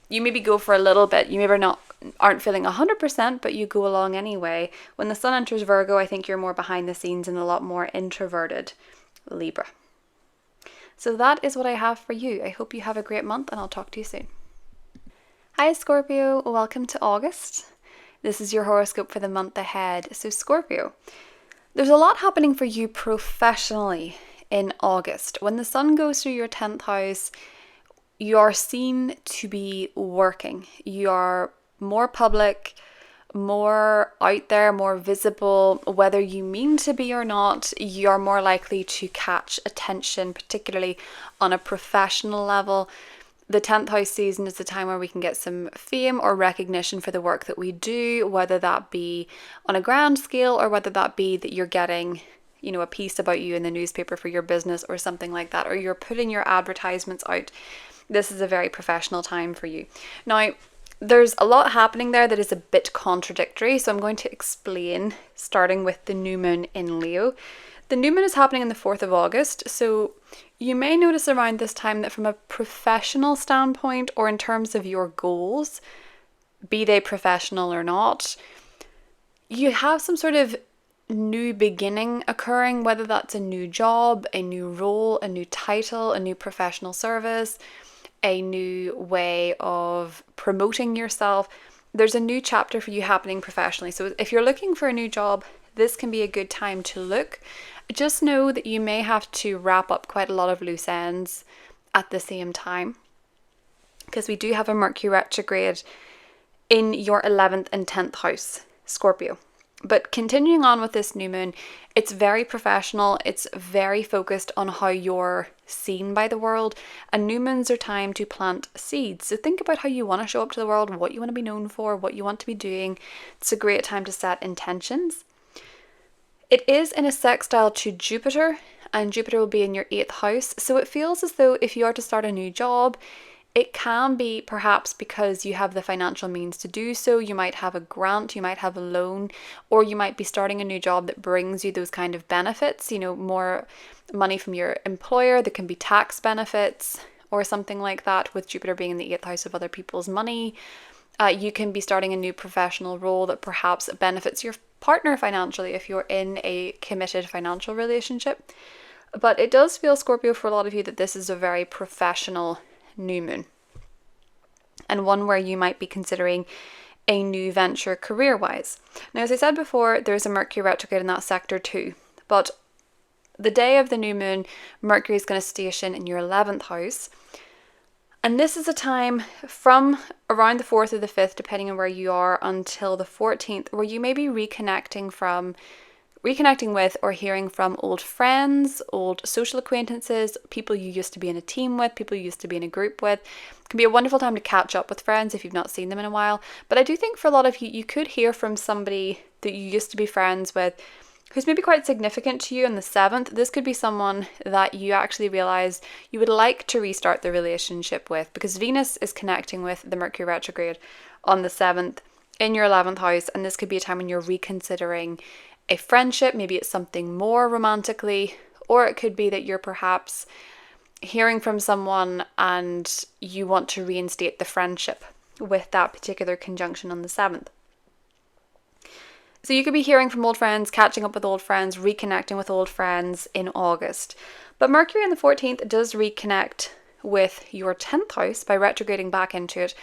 you maybe go for a little bit. You maybe aren't feeling 100%, but you go along anyway. When the sun enters Virgo, I think you're more behind the scenes and a lot more introverted, Libra. So that is what I have for you. I hope you have a great month and I'll talk to you soon. Hi Scorpio, welcome to August. This is your horoscope for the month ahead. So Scorpio, there's a lot happening for you professionally in August. When the sun goes through your 10th house, you are seen to be working. You are more public, more out there, more visible. Whether you mean to be or not, you are more likely to catch attention, particularly on a professional level. The 10th house season is the time where we can get some fame or recognition for the work that we do, whether that be on a grand scale or whether that be that you're getting, a piece about you in the newspaper for your business or something like that, or you're putting your advertisements out. This is a very professional time for you. Now, there's a lot happening there that is a bit contradictory, so I'm going to explain, starting with the new moon in Leo. The new moon is happening on the 4th of August, so you may notice around this time that from a professional standpoint or in terms of your goals, be they professional or not, you have some sort of new beginning occurring, whether that's a new job, a new role, a new title, a new professional service, a new way of promoting yourself. There's a new chapter for you happening professionally. So if you're looking for a new job, this can be a good time to look. Just know that you may have to wrap up quite a lot of loose ends at the same time, because we do have a Mercury retrograde in your 11th and 10th house, Scorpio. But continuing on with this new moon, it's very professional. It's very focused on how you're seen by the world. And new moons are time to plant seeds. So think about how you want to show up to the world, what you want to be known for, what you want to be doing. It's a great time to set intentions. It is in a sextile to Jupiter, and Jupiter will be in your 8th house. So it feels as though if you are to start a new job, it can be perhaps because you have the financial means to do so. You might have a grant, you might have a loan, or you might be starting a new job that brings you those kind of benefits, more money from your employer. There can be tax benefits or something like that, with Jupiter being in the 8th house of other people's money. You can be starting a new professional role that perhaps benefits your partner financially if you're in a committed financial relationship. But it does feel, Scorpio, for a lot of you that this is a very professional new moon, and one where you might be considering a new venture career-wise. Now, as I said before, there's a Mercury retrograde in that sector too, but the day of the new moon, Mercury is going to station in your 11th house. And this is a time from around the 4th or the 5th, depending on where you are, until the 14th, where you may be reconnecting from reconnecting with or hearing from old friends, old social acquaintances, people you used to be in a team with, people you used to be in a group with. It can be a wonderful time to catch up with friends if you've not seen them in a while. But I do think for a lot of you, you could hear from somebody that you used to be friends with who's maybe quite significant to you on the 7th. This could be someone that you actually realize you would like to restart the relationship with, because Venus is connecting with the Mercury retrograde on the 7th in your 11th house, and this could be a time when you're reconsidering a friendship. Maybe it's something more romantically, or it could be that you're perhaps hearing from someone and you want to reinstate the friendship with that particular conjunction on the 7th. So you could be hearing from old friends, catching up with old friends, reconnecting with old friends in August. But Mercury on the 14th does reconnect with your 10th house by retrograding back into it.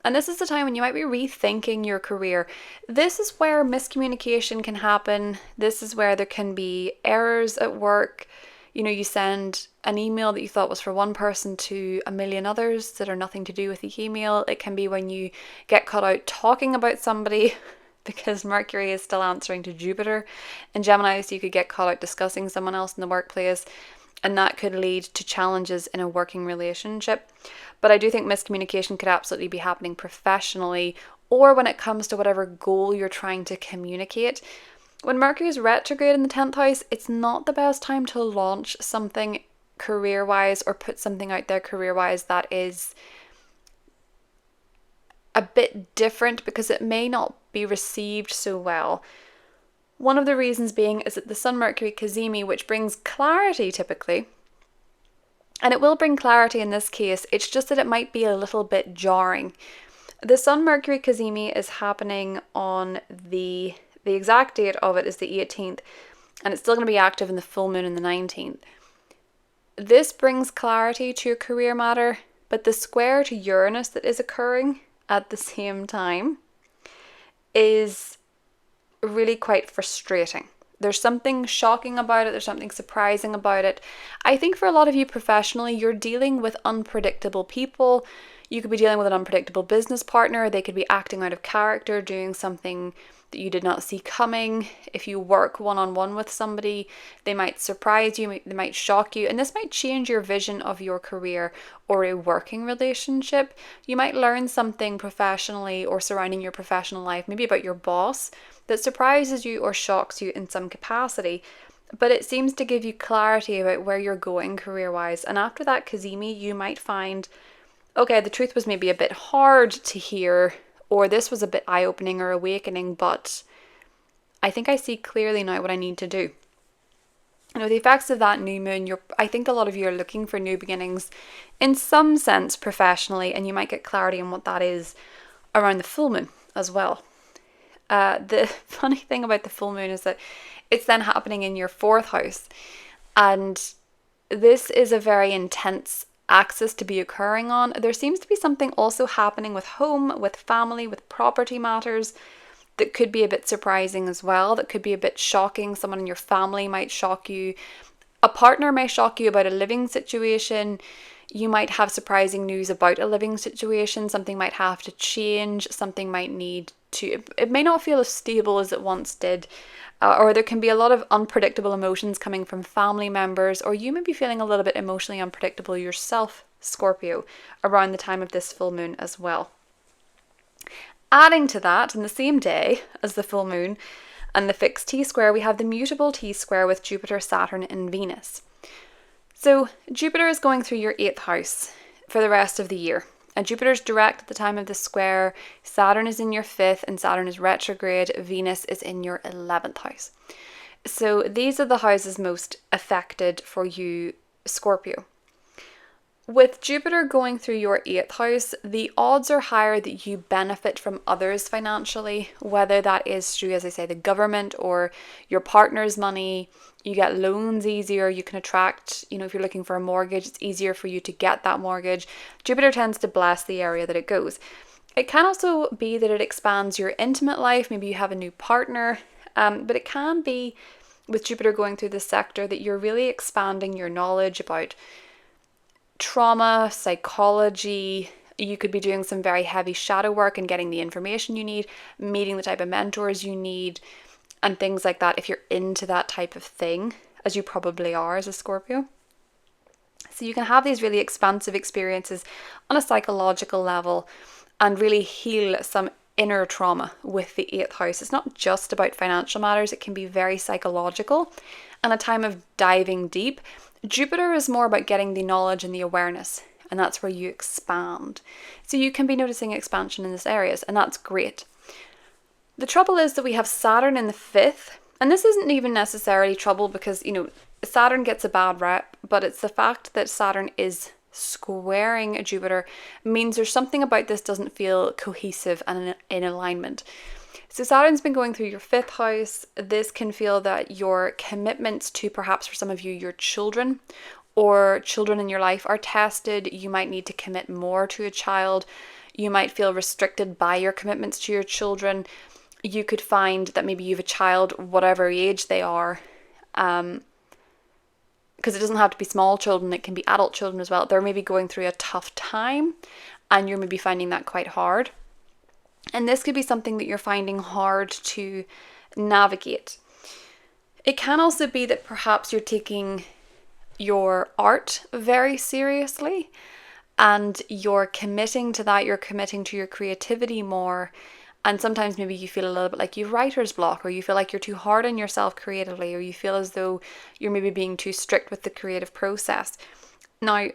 And this is the time when you might be rethinking your career. This is where miscommunication can happen. This is where there can be errors at work. You know, you send an email that you thought was for one person to a million others that are nothing to do with the email. It can be when you get caught out talking about somebody because Mercury is still answering to Jupiter in Gemini, so you could get caught out discussing someone else in the workplace, and that could lead to challenges in a working relationship. But I do think miscommunication could absolutely be happening professionally, or when it comes to whatever goal you're trying to communicate. When Mercury is retrograde in the 10th house, it's not the best time to launch something career-wise or put something out there career-wise that is a bit different, because it may not be received so well. One of the reasons being is that the Sun-Mercury cazimi, which brings clarity typically, and it will bring clarity in this case, it's just that it might be a little bit jarring. The Sun-Mercury cazimi is happening on the exact date of it is the 18th, and it's still going to be active in the full moon on the 19th. This brings clarity to your career matter, but the square to Uranus that is occurring at the same time is really quite frustrating. There's something shocking about it. There's something surprising about it. I think for a lot of you professionally, you're dealing with unpredictable people. You could be dealing with an unpredictable business partner. They could be acting out of character, doing something that you did not see coming. If you work one-on-one with somebody, they might surprise you, they might shock you, and this might change your vision of your career or a working relationship. You might learn something professionally or surrounding your professional life, maybe about your boss, that surprises you or shocks you in some capacity, but it seems to give you clarity about where you're going career-wise. And after that cazimi, you might find, okay, the truth was maybe a bit hard to hear, or this was a bit eye-opening or awakening, but I think I see clearly now what I need to do. And with the effects of that new moon, I think a lot of you are looking for new beginnings in some sense professionally, and you might get clarity on what that is around the full moon as well. The funny thing about the full moon is that it's then happening in your 4th house, and this is a very intense axis to be occurring on. There seems to be something also happening with home, with family, with property matters that could be a bit surprising as well, that could be a bit shocking. Someone in your family might shock you. A partner may shock you about a living situation. You might have surprising news about a living situation. Something might have to change. Something might need to, it may not feel as stable as it once did. Or there can be a lot of unpredictable emotions coming from family members, or you may be feeling a little bit emotionally unpredictable yourself, Scorpio, around the time of this full moon as well. Adding to that, in the same day as the full moon and the fixed T-square, we have the mutable T-square with Jupiter, Saturn and Venus. So Jupiter is going through your 8th house for the rest of the year. And Jupiter's direct at the time of the square, Saturn is in your 5th and Saturn is retrograde, Venus is in your 11th house. So these are the houses most affected for you, Scorpio. With Jupiter going through your 8th house, the odds are higher that you benefit from others financially, whether that is through, as I say, the government or your partner's money. You get loans easier, you can attract, if you're looking for a mortgage, it's easier for you to get that mortgage. Jupiter tends to bless the area that it goes. It can also be that it expands your intimate life, maybe you have a new partner, but it can be, with Jupiter going through this sector, that you're really expanding your knowledge about trauma, psychology. You could be doing some very heavy shadow work and getting the information you need, meeting the type of mentors you need. and things like that, if you're into that type of thing, as you probably are as a Scorpio. So you can have these really expansive experiences on a psychological level and really heal some inner trauma with the 8th house. It's not just about financial matters, it can be very psychological and a time of diving deep. Jupiter is more about getting the knowledge and the awareness, and that's where you expand. So you can be noticing expansion in these areas, and that's great. The trouble is that we have Saturn in the 5th, and this isn't even necessarily trouble because, Saturn gets a bad rep, but it's the fact that Saturn is squaring Jupiter means there's something about this doesn't feel cohesive and in alignment. So Saturn's been going through your 5th house. This can feel that your commitments to, perhaps for some of you, your children or children in your life are tested. You might need to commit more to a child. You might feel restricted by your commitments to your children. You could find that maybe you have a child, whatever age they are, because it doesn't have to be small children, it can be adult children as well. They're maybe going through a tough time and you're maybe finding that quite hard. And this could be something that you're finding hard to navigate. It can also be that perhaps you're taking your art very seriously and you're committing to that, you're committing to your creativity more. And sometimes maybe you feel a little bit like you have writer's block, or you feel like you're too hard on yourself creatively, or you feel as though you're maybe being too strict with the creative process. Now,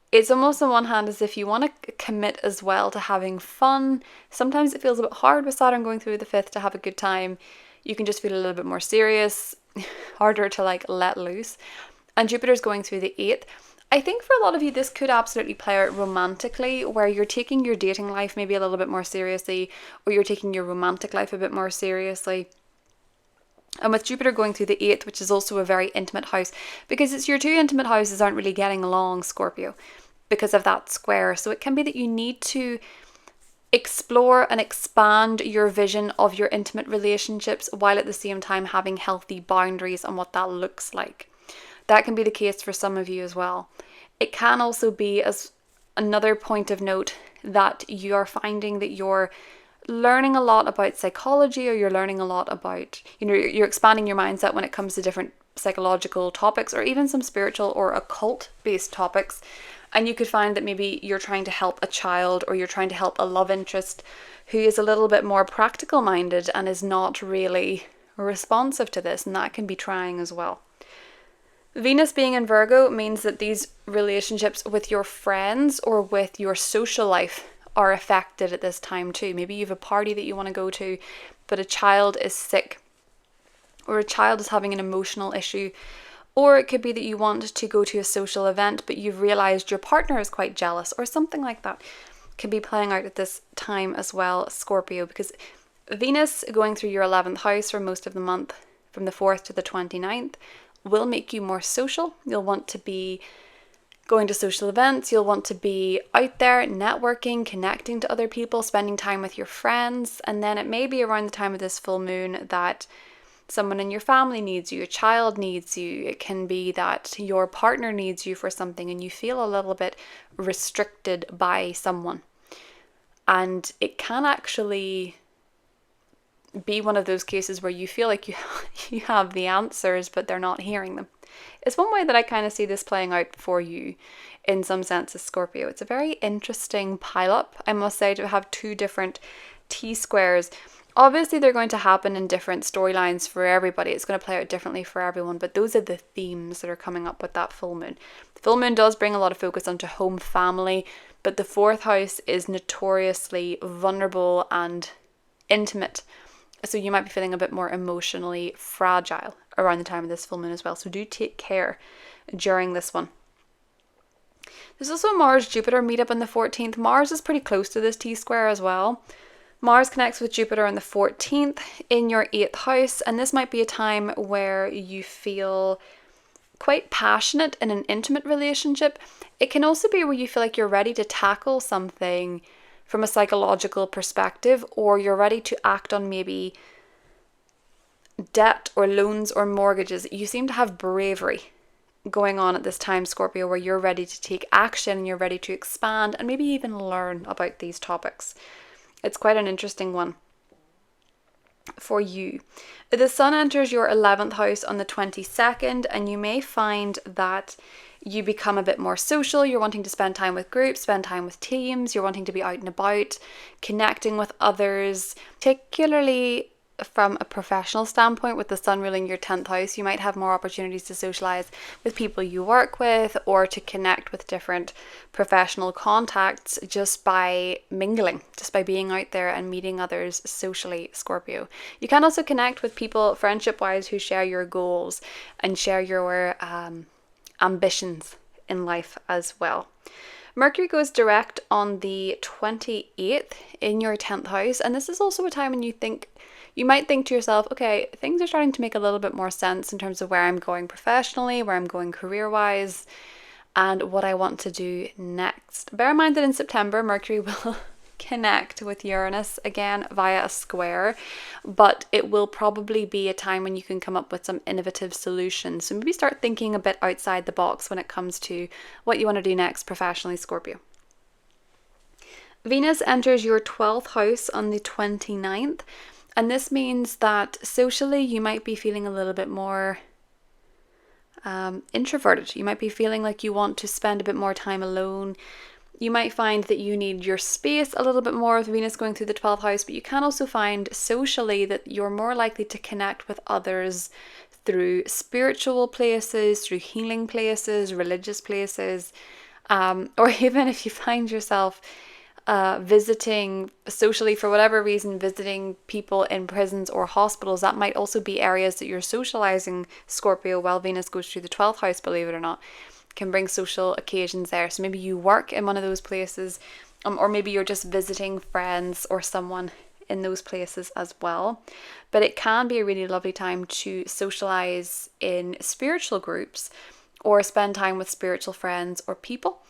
it's almost on one hand as if you want to commit as well to having fun. Sometimes it feels a bit hard with Saturn going through the 5th to have a good time. You can just feel a little bit more serious, harder to let loose. And Jupiter's going through the 8th. I think for a lot of you, this could absolutely play out romantically, where you're taking your dating life maybe a little bit more seriously, or you're taking your romantic life a bit more seriously. And with Jupiter going through the 8th, which is also a very intimate house, because it's your 2 intimate houses aren't really getting along, Scorpio, because of that square. So it can be that you need to explore and expand your vision of your intimate relationships while at the same time having healthy boundaries on what that looks like. That can be the case for some of you as well. It can also be, as another point of note, that you are finding that you're learning a lot about psychology, or you're learning a lot about, you're expanding your mindset when it comes to different psychological topics, or even some spiritual or occult based topics. And you could find that maybe you're trying to help a child, or you're trying to help a love interest who is a little bit more practical minded and is not really responsive to this, and that can be trying as well. Venus being in Virgo means that these relationships with your friends or with your social life are affected at this time too. Maybe you have a party that you want to go to, but a child is sick, or a child is having an emotional issue, or it could be that you want to go to a social event, but you've realized your partner is quite jealous, or something like that can be playing out at this time as well, Scorpio, because Venus going through your 11th house for most of the month, from the 4th to the 29th, will make you more social. You'll want to be going to social events. You'll want to be out there networking, connecting to other people, spending time with your friends. And then it may be around the time of this full moon that someone in your family needs you, a child needs you. It can be that your partner needs you for something and you feel a little bit restricted by someone. And it can actually be one of those cases where you feel like you have the answers, but they're not hearing them. It's one way that I kind of see this playing out for you in some senses, Scorpio. It's a very interesting pile-up, I must say, to have 2 different T-squares. Obviously, they're going to happen in different storylines for everybody. It's going to play out differently for everyone, but those are the themes that are coming up with that full moon. The full moon does bring a lot of focus onto home, family, but the 4th house is notoriously vulnerable and intimate. So you might be feeling a bit more emotionally fragile around the time of this full moon as well. So do take care during this one. There's also a Mars-Jupiter meetup on the 14th. Mars is pretty close to this T-square as well. Mars connects with Jupiter on the 14th in your 8th house. And this might be a time where you feel quite passionate in an intimate relationship. It can also be where you feel like you're ready to tackle something from a psychological perspective, or you're ready to act on maybe debt or loans or mortgages. You seem to have bravery going on at this time, Scorpio, where you're ready to take action and you're ready to expand and maybe even learn about these topics. It's quite an interesting one. for you. The sun enters your 11th house on the 22nd, and you may find that you become a bit more social. You're wanting to spend time with groups, spend time with teams, you're wanting to be out and about, connecting with others, particularly from a professional standpoint. With the sun ruling your 10th house, you might have more opportunities to socialize with people you work with or to connect with different professional contacts just by mingling, just by being out there and meeting others socially, Scorpio. You can also connect with people friendship wise who share your goals and share your ambitions in life as well. Mercury goes direct on the 28th in your 10th house, and this is also a time when you might think to yourself, okay, things are starting to make a little bit more sense in terms of where I'm going professionally, where I'm going career-wise, and what I want to do next. Bear in mind that in September, Mercury will connect with Uranus again via a square, but it will probably be a time when you can come up with some innovative solutions. So maybe start thinking a bit outside the box when it comes to what you want to do next professionally, Scorpio. Venus enters your 12th house on the 29th. And this means that socially you might be feeling a little bit more introverted. You might be feeling like you want to spend a bit more time alone. You might find that you need your space a little bit more with Venus going through the 12th house, but you can also find socially that you're more likely to connect with others through spiritual places, through healing places, religious places, or even if you find yourself visiting socially for whatever reason, visiting people in prisons or hospitals, that might also be areas that you're socializing, Scorpio, while Venus goes through the 12th house, believe it or not, can bring social occasions there. So maybe you work in one of those places, or maybe you're just visiting friends or someone in those places as well. But it can be a really lovely time to socialize in spiritual groups or spend time with spiritual friends or people.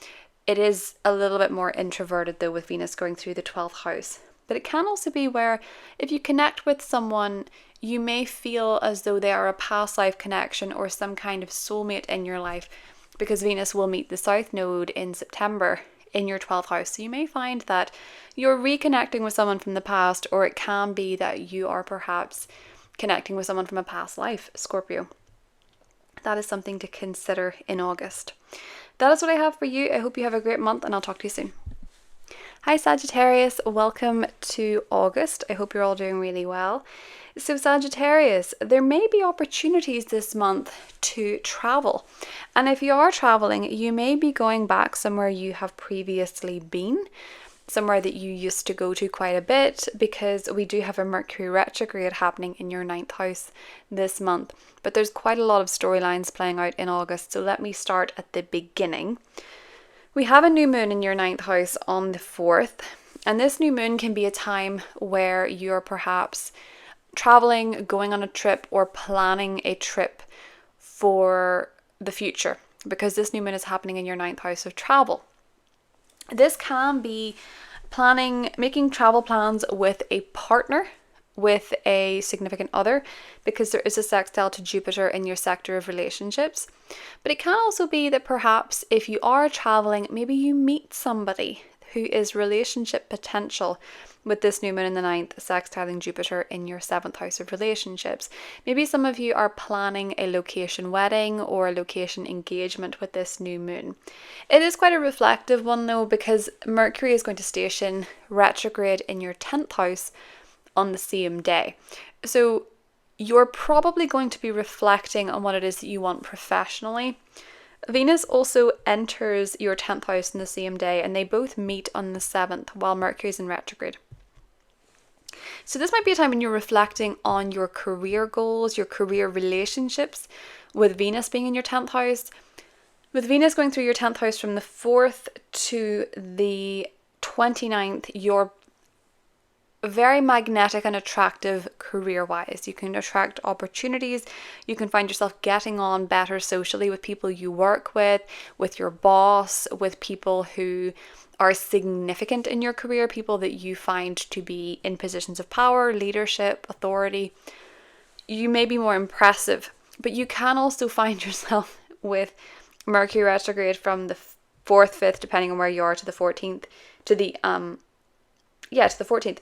It is a little bit more introverted though with Venus going through the 12th house. But it can also be where if you connect with someone, you may feel as though they are a past life connection or some kind of soulmate in your life, because Venus will meet the South Node in September in your 12th house. So you may find that you're reconnecting with someone from the past, or it can be that you are perhaps connecting with someone from a past life, Scorpio. That is something to consider in August. That is what I have for you. I hope you have a great month, and I'll talk to you soon. Hi Sagittarius, welcome to August. I hope you're all doing really well. So Sagittarius, there may be opportunities this month to travel. And if you are traveling, you may be going back somewhere you have previously been, somewhere that you used to go to quite a bit, because we do have a Mercury retrograde happening in your 9th house this month. But there's quite a lot of storylines playing out in August, so let me start at the beginning. We have a new moon in your 9th house on the 4th, and this new moon can be a time where you're perhaps traveling, going on a trip, or planning a trip for the future, because this new moon is happening in your 9th house of travel. This can be making travel plans with a partner, with a significant other, because there is a sextile to Jupiter in your sector of relationships. But it can also be that perhaps if you are traveling, maybe you meet somebody who is relationship potential with this new moon in the 9th, sextiling Jupiter in your 7th house of relationships. Maybe some of you are planning a location wedding or a location engagement with this new moon. It is quite a reflective one though, because Mercury is going to station retrograde in your 10th house on the same day. So you're probably going to be reflecting on what it is that you want professionally. Venus also enters your 10th house on the same day, and they both meet on the 7th while Mercury's in retrograde. So this might be a time when you're reflecting on your career goals, your career relationships, with Venus being in your 10th house. With Venus going through your 10th house from the 4th to the 29th, you're very magnetic and attractive career-wise. You can attract opportunities. You can find yourself getting on better socially with people you work with your boss, with people who are significant in your career, people that you find to be in positions of power, leadership, authority. You may be more impressive, but you can also find yourself with Mercury retrograde from the 4th, 5th, depending on where you are, to the 14th, to the 14th.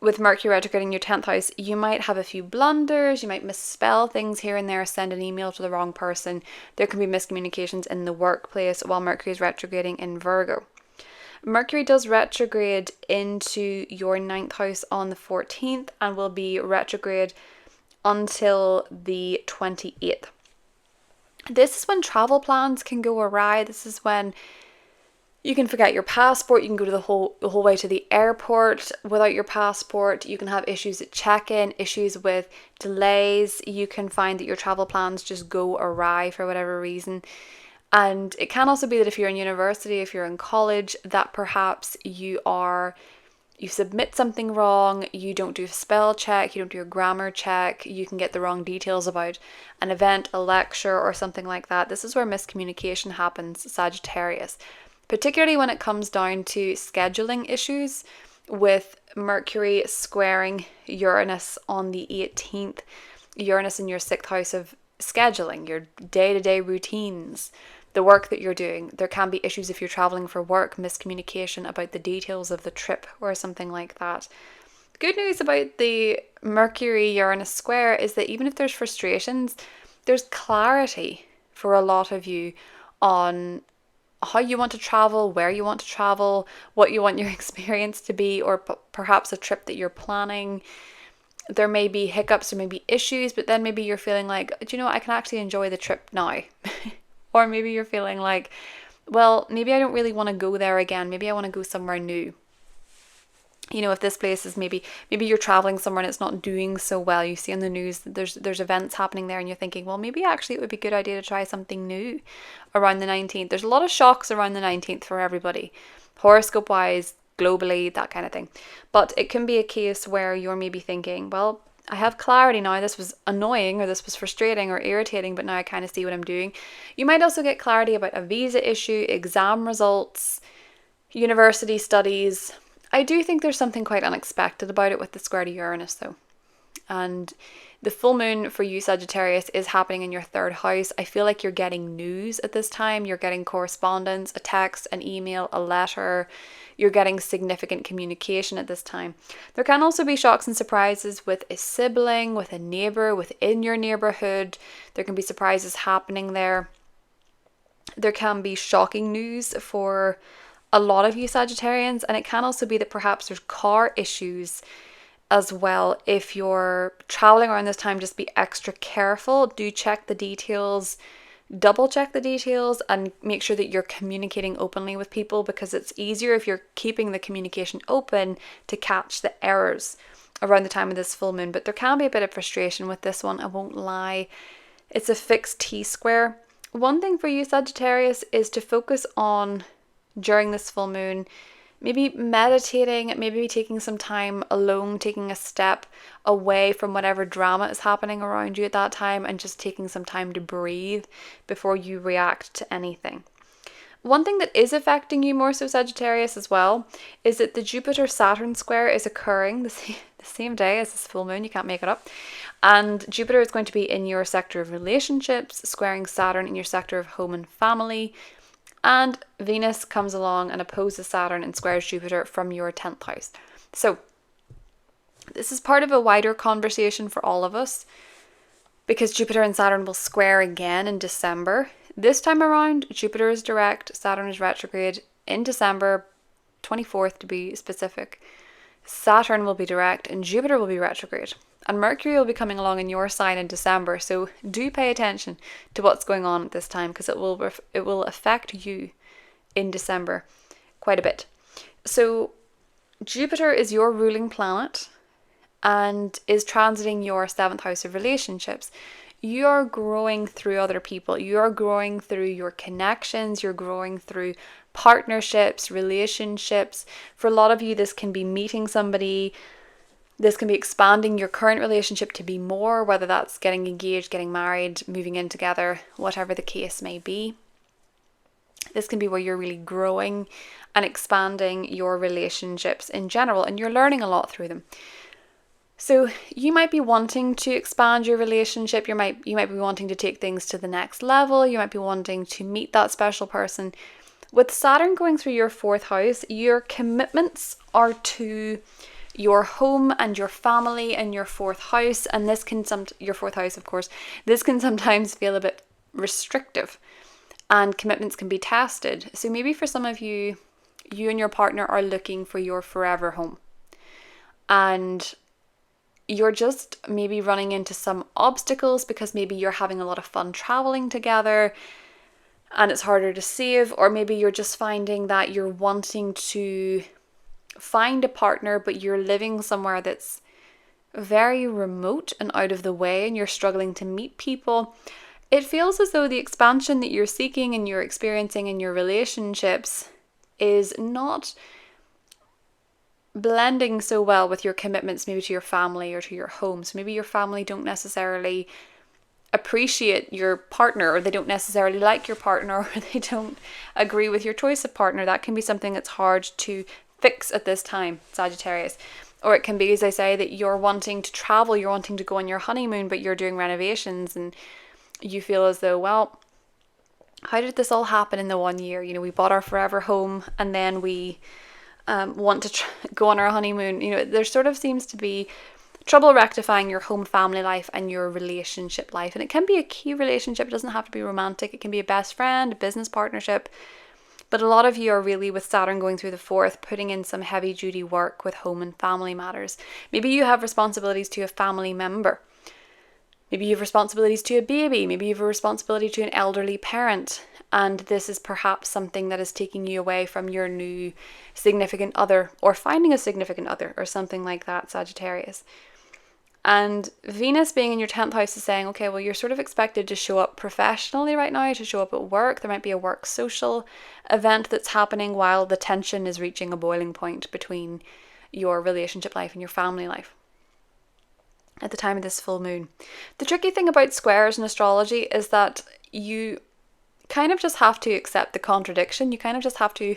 with Mercury retrograde in your 10th house, you might have a few blunders, you might misspell things here and there, send an email to the wrong person. There can be miscommunications in the workplace while Mercury is retrograding in Virgo. Mercury does retrograde into your 9th house on the 14th and will be retrograde until the 28th. This is when travel plans can go awry. This is when you can forget your passport. You can go to the whole way to the airport without your passport. You can have issues at check-in, issues with delays. You can find that your travel plans just go awry for whatever reason. And it can also be that if you're in university, if you're in college, that perhaps you submit something wrong, you don't do a spell check, you don't do a grammar check, you can get the wrong details about an event, a lecture, or something like that. This is where miscommunication happens, Sagittarius. Particularly when it comes down to scheduling issues, with Mercury squaring Uranus on the 18th, Uranus in your 6th house of scheduling, your day-to-day routines, the work that you're doing. There can be issues if you're traveling for work, miscommunication about the details of the trip or something like that. Good news about the Mercury-Uranus square is that even if there's frustrations, there's clarity for a lot of you on how you want to travel, where you want to travel, what you want your experience to be, or perhaps a trip that you're planning. There may be hiccups, there may be issues, but then maybe you're feeling like, do you know what, I can actually enjoy the trip now. Or maybe you're feeling like, well, maybe I don't really want to go there again. Maybe I want to go somewhere new. You know, if this place is maybe you're traveling somewhere and it's not doing so well. You see on the news that there's events happening there and you're thinking, well, maybe actually it would be a good idea to try something new around the 19th. There's a lot of shocks around the 19th for everybody, horoscope wise, globally, that kind of thing. But it can be a case where you're maybe thinking, well, I have clarity now. This was annoying or this was frustrating or irritating, but now I kind of see what I'm doing. You might also get clarity about a visa issue, exam results, university studies. I do think there's something quite unexpected about it with the square to Uranus though. And the full moon for you, Sagittarius, is happening in your 3rd house. I feel like you're getting news at this time. You're getting correspondence, a text, an email, a letter. You're getting significant communication at this time. There can also be shocks and surprises with a sibling, with a neighbor, within your neighborhood. There can be surprises happening there. There can be shocking news for a lot of you Sagittarians, and it can also be that perhaps there's car issues as well. If you're traveling around this time, just be extra careful. Do check the details, double check the details, and make sure that you're communicating openly with people, because it's easier if you're keeping the communication open to catch the errors around the time of this full moon. But there can be a bit of frustration with this one, I won't lie. It's a fixed T-square. One thing for you Sagittarius is to focus on, during this full moon, maybe meditating, maybe taking some time alone, taking a step away from whatever drama is happening around you at that time, and just taking some time to breathe before you react to anything. One thing that is affecting you more so, Sagittarius, as well, is that the Jupiter-Saturn square is occurring the same day as this full moon. You can't make it up. And Jupiter is going to be in your sector of relationships, squaring Saturn in your sector of home and family. And Venus comes along and opposes Saturn and squares Jupiter from your 10th house. So this is part of a wider conversation for all of us, because Jupiter and Saturn will square again in December. This time around, Jupiter is direct, Saturn is retrograde in December 24th to be specific. Saturn will be direct and Jupiter will be retrograde. And Mercury will be coming along in your sign in December. So do pay attention to what's going on at this time, because it will affect you in December quite a bit. So Jupiter is your ruling planet and is transiting your 7th house of relationships. You're growing through other people. You're growing through your connections. You're growing through partnerships, relationships. For a lot of you, this can be meeting somebody. This can be expanding your current relationship to be more, whether that's getting engaged, getting married, moving in together, whatever the case may be. This can be where you're really growing and expanding your relationships in general, and you're learning a lot through them. So you might be wanting to expand your relationship. You might be wanting to take things to the next level. You might be wanting to meet that special person. With Saturn going through your 4th house, your commitments are to your home and your family and your fourth house, and this can your fourth house, of course, this can sometimes feel a bit restrictive and commitments can be tested. So maybe for some of you, you and your partner are looking for your forever home, and you're just maybe running into some obstacles because maybe you're having a lot of fun traveling together and it's harder to save, or maybe you're just finding that you're wanting to find a partner but you're living somewhere that's very remote and out of the way and you're struggling to meet people. It feels as though the expansion that you're seeking and you're experiencing in your relationships is not blending so well with your commitments, maybe to your family or to your home. So maybe your family don't necessarily appreciate your partner, or they don't necessarily like your partner, or they don't agree with your choice of partner. That can be something that's hard to fix at this time, Sagittarius. Or it can be, as I say, that you're wanting to travel, you're wanting to go on your honeymoon, but you're doing renovations and you feel as though, well, how did this all happen in the 1 year? You know, we bought our forever home and then we want to go on our honeymoon. You know, there sort of seems to be trouble rectifying your home family life and your relationship life. And it can be a key relationship. It doesn't have to be romantic. It can be a best friend, a business partnership. But a lot of you are really, with Saturn going through the fourth, putting in some heavy duty work with home and family matters. Maybe you have responsibilities to a family member. Maybe you have responsibilities to a baby. Maybe you have a responsibility to an elderly parent. And this is perhaps something that is taking you away from your new significant other, or finding a significant other, or something like that, Sagittarius. And Venus being in your 10th house is saying, okay, well, you're sort of expected to show up professionally right now, to show up at work. There might be a work social event that's happening while the tension is reaching a boiling point between your relationship life and your family life at the time of this full moon. The tricky thing about squares in astrology is that you kind of just have to accept the contradiction. You kind of just have to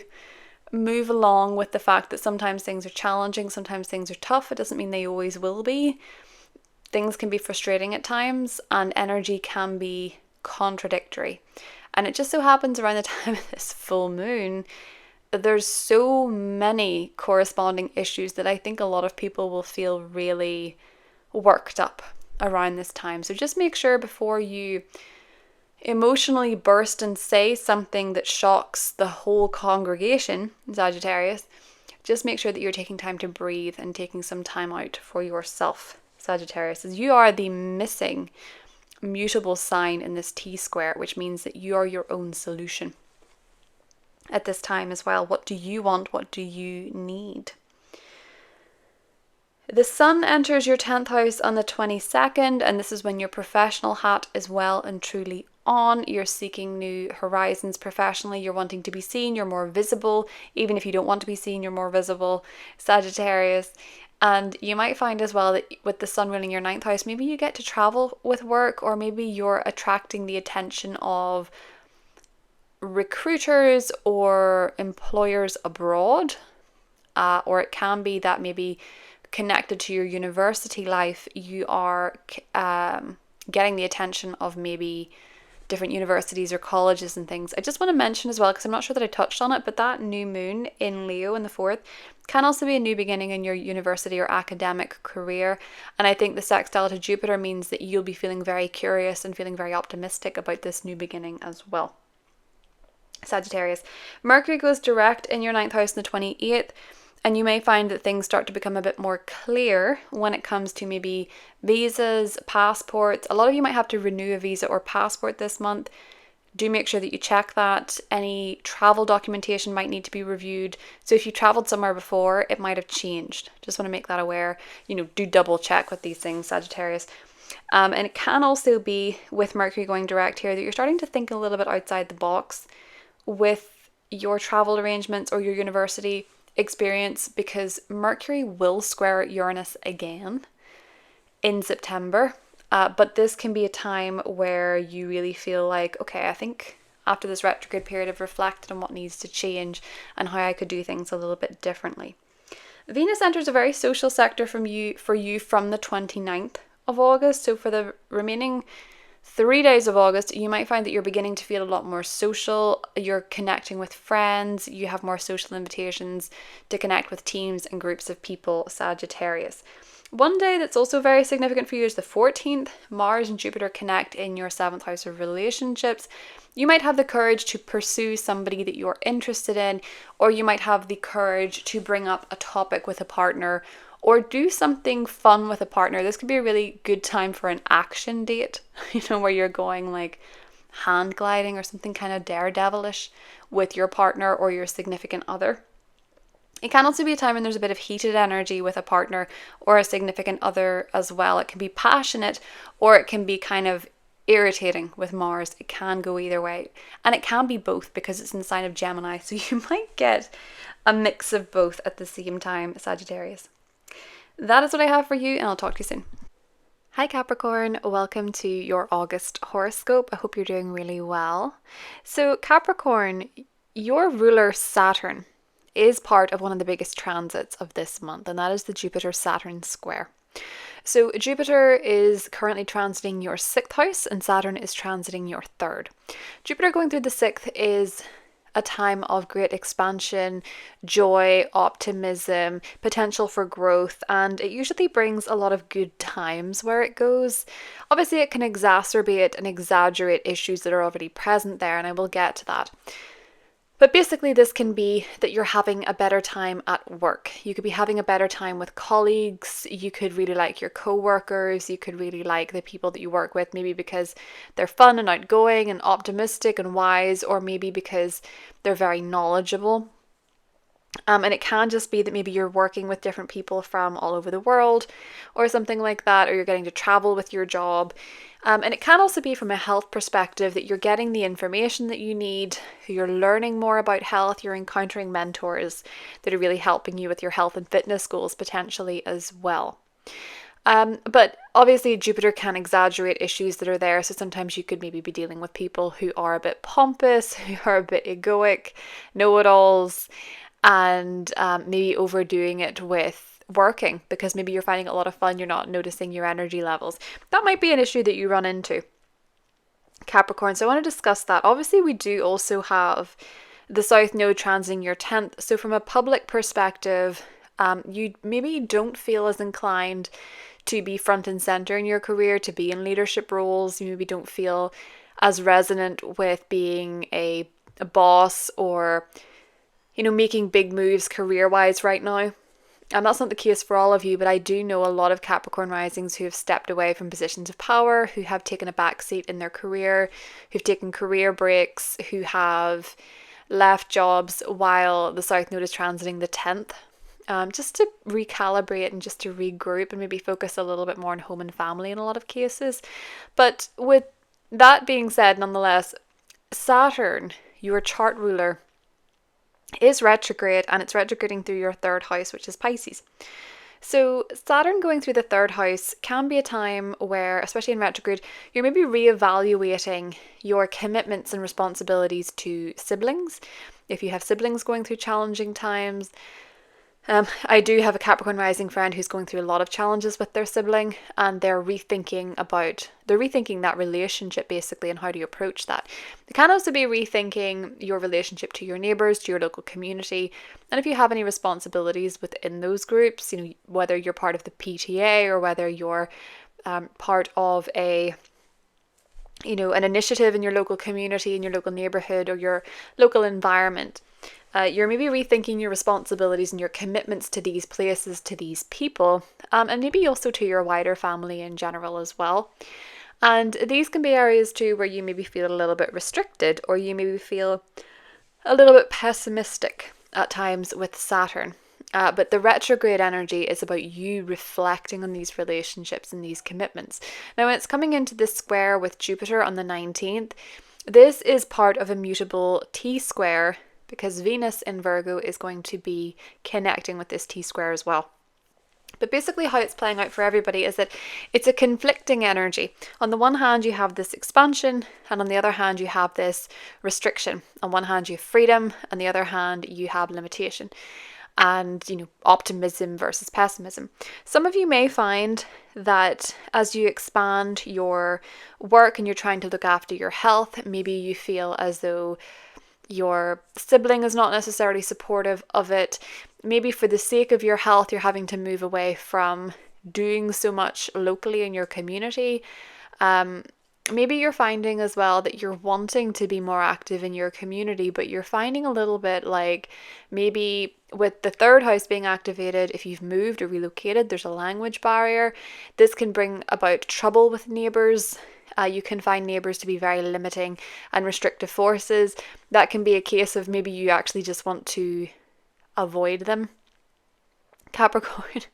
move along with the fact that sometimes things are challenging, sometimes things are tough. It doesn't mean they always will be. Things can be frustrating at times and energy can be contradictory. And it just so happens around the time of this full moon, there's so many corresponding issues that I think a lot of people will feel really worked up around this time. So just make sure before you emotionally burst and say something that shocks the whole congregation, Sagittarius, just make sure that you're taking time to breathe and taking some time out for yourself, Sagittarius, as you are the missing mutable sign in this T-square, which means that you are your own solution at this time as well. What do you want? What do you need? The sun enters your 10th house on the 22nd, and this is when your professional hat is well and truly on. You're seeking new horizons professionally. You're wanting to be seen. You're more visible. Even if you don't want to be seen, you're more visible, Sagittarius. And you might find as well that with the sun ruling your 9th house, maybe you get to travel with work, or maybe you're attracting the attention of recruiters or employers abroad. Or it can be that maybe connected to your university life, you are getting the attention of maybe different universities or colleges and things. I just want to mention as well, because I'm not sure that I touched on it, but that new moon in Leo in the 4th can also be a new beginning in your university or academic career. And I think the sextile to Jupiter means that you'll be feeling very curious and feeling very optimistic about this new beginning as well, Sagittarius. Mercury goes direct in your 9th house on the 28th. And you may find that things start to become a bit more clear when it comes to maybe visas, passports. A lot of you might have to renew a visa or passport this month. Do make sure that you check that. Any travel documentation might need to be reviewed. So if you traveled somewhere before, it might have changed. Just want to make that aware. You know, do double check with these things, Sagittarius. And it can also be, with Mercury going direct here, that you're starting to think a little bit outside the box with your travel arrangements or your university experience, because Mercury will square Uranus again in September, but this can be a time where you really feel like, okay, I think after this retrograde period I've reflected on what needs to change and how I could do things a little bit differently. Venus enters a very social sector for you from the 29th of August, so for the remaining 3 days of August, you might find that you're beginning to feel a lot more social, you're connecting with friends, you have more social invitations to connect with teams and groups of people, Sagittarius. One day that's also very significant for you is the 14th. Mars and Jupiter connect in your 7th house of relationships. You might have the courage to pursue somebody that you're interested in, or you might have the courage to bring up a topic with a partner or do something fun with a partner. This could be a really good time for an action date, where you're going like hand gliding or something kind of daredevilish with your partner or your significant other. It can also be a time when there's a bit of heated energy with a partner or a significant other as well. It can be passionate or it can be kind of irritating with Mars. It can go either way. And it can be both because it's in the sign of Gemini. So you might get a mix of both at the same time, Sagittarius. That is what I have for you, and I'll talk to you soon. Hi Capricorn, welcome to your August horoscope. I hope you're doing really well. So Capricorn, your ruler Saturn is part of one of the biggest transits of this month, and that is the Jupiter-Saturn square. So Jupiter is currently transiting your 6th house and Saturn is transiting your 3rd. Jupiter going through the 6th is a time of great expansion, joy, optimism, potential for growth, and it usually brings a lot of good times where it goes. Obviously, it can exacerbate and exaggerate issues that are already present there, and I will get to that. But basically, this can be that you're having a better time at work. You could be having a better time with colleagues. You could really like your co-workers. You could really like the people that you work with, maybe because they're fun and outgoing and optimistic and wise, or maybe because they're very knowledgeable. And it can just be that maybe you're working with different people from all over the world or something like that, or you're getting to travel with your job. And it can also be from a health perspective that you're getting the information that you need, you're learning more about health, you're encountering mentors that are really helping you with your health and fitness goals potentially as well. But obviously Jupiter can exaggerate issues that are there. So sometimes you could maybe be dealing with people who are a bit pompous, who are a bit egoic, know-it-alls, and maybe overdoing it with working because maybe you're finding it a lot of fun, you're not noticing your energy levels. That might be an issue that you run into, Capricorn. So I want to discuss that. Obviously, we do also have the South Node transiting your 10th. So from a public perspective, you maybe don't feel as inclined to be front and center in your career, to be in leadership roles. You maybe don't feel as resonant with being a boss or making big moves career-wise right now. And that's not the case for all of you, but I do know a lot of Capricorn risings who have stepped away from positions of power, who have taken a back seat in their career, who've taken career breaks, who have left jobs while the South Node is transiting the 10th, just to recalibrate and just to regroup and maybe focus a little bit more on home and family in a lot of cases. But with that being said, nonetheless, Saturn, your chart ruler, is retrograde, and it's retrograding through your 3rd house, which is Pisces. So Saturn going through the 3rd house can be a time where, especially in retrograde, you're maybe reevaluating your commitments and responsibilities to siblings. If you have siblings going through challenging times, I do have a Capricorn rising friend who's going through a lot of challenges with their sibling, and they're rethinking that relationship basically and how do you approach that. It can also be rethinking your relationship to your neighbours, to your local community, and if you have any responsibilities within those groups, whether you're part of the PTA or whether you're part of an initiative in your local community, in your local neighbourhood or your local environment. You're maybe rethinking your responsibilities and your commitments to these places, to these people, and maybe also to your wider family in general as well. And these can be areas too where you maybe feel a little bit restricted, or you maybe feel a little bit pessimistic at times with Saturn. But the retrograde energy is about you reflecting on these relationships and these commitments. Now, when it's coming into this square with Jupiter on the 19th, this is part of a mutable T-square, because Venus in Virgo is going to be connecting with this T-square as well. But basically how it's playing out for everybody is that it's a conflicting energy. On the one hand, you have this expansion, and on the other hand, you have this restriction. On one hand, you have freedom, and on the other hand, you have limitation. and, optimism versus pessimism. Some of you may find that as you expand your work and you're trying to look after your health, maybe you feel as though your sibling is not necessarily supportive of it. Maybe for the sake of your health, you're having to move away from doing so much locally in your community. Maybe you're finding as well that you're wanting to be more active in your community, but you're finding a little bit like maybe with the third house being activated, if you've moved or relocated, there's a language barrier. This can bring about trouble with neighbours. You can find neighbours to be very limiting and restrictive forces. That can be a case of maybe you actually just want to avoid them. Capricorn,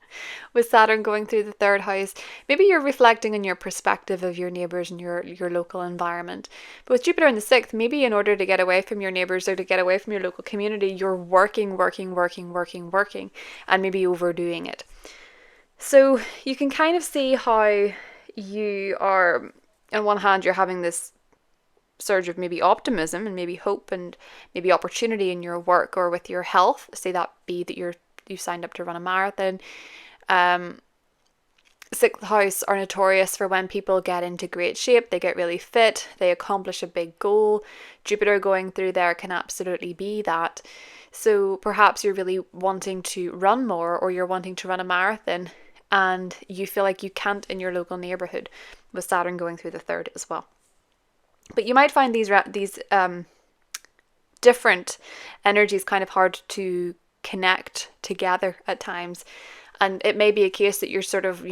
with Saturn going through the third house, maybe you're reflecting on your perspective of your neighbours and your local environment. But with Jupiter in the 6th, maybe in order to get away from your neighbours or to get away from your local community, you're working, and maybe overdoing it. So you can kind of see how you are, on one hand, you're having this surge of maybe optimism and maybe hope and maybe opportunity in your work or with your health. Say that be that you signed up to run a marathon. Sixth house are notorious for when people get into great shape, they get really fit, they accomplish a big goal. Jupiter going through there can absolutely be that. So perhaps you're really wanting to run more, or you're wanting to run a marathon and you feel like you can't in your local neighborhood, with Saturn going through the third as well. But you might find these different energies kind of hard to connect together at times, and it may be a case that you're sort of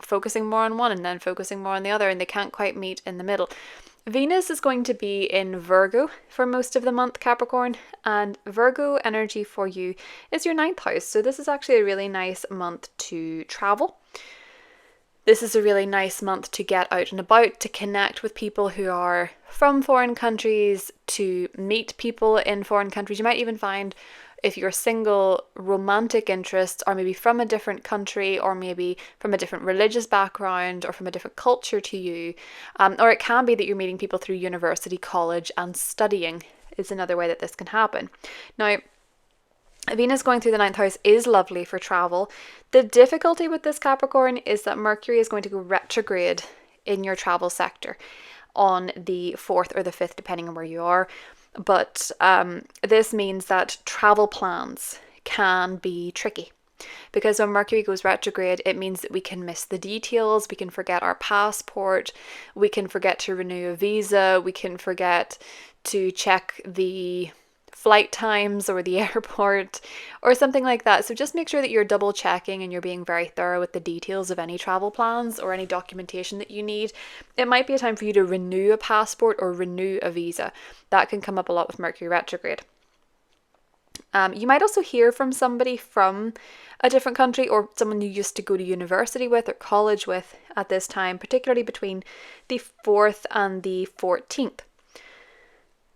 focusing more on one and then focusing more on the other, and they can't quite meet in the middle. Venus is going to be in Virgo for most of the month, Capricorn, and Virgo energy for you is your 9th house, so this is actually a really nice month to travel. This is a really nice month to get out and about, to connect with people who are from foreign countries, to meet people in foreign countries. You might even find, if you're single, romantic interests are maybe from a different country, or maybe from a different religious background, or from a different culture to you. Or it can be that you're meeting people through university, college, and studying is another way that this can happen. Now, Venus going through the 9th house is lovely for travel. The difficulty with this, Capricorn, is that Mercury is going to go retrograde in your travel sector on the 4th or the 5th, depending on where you are. But this means that travel plans can be tricky, because when Mercury goes retrograde, it means that we can miss the details, we can forget our passport, we can forget to renew a visa, we can forget to check the flight times or the airport or something like that. So just make sure that you're double checking and you're being very thorough with the details of any travel plans or any documentation that you need. It might be a time for you to renew a passport or renew a visa. That can come up a lot with Mercury retrograde. You might also hear from somebody from a different country, or someone you used to go to university with or college with at this time, particularly between the 4th and the 14th.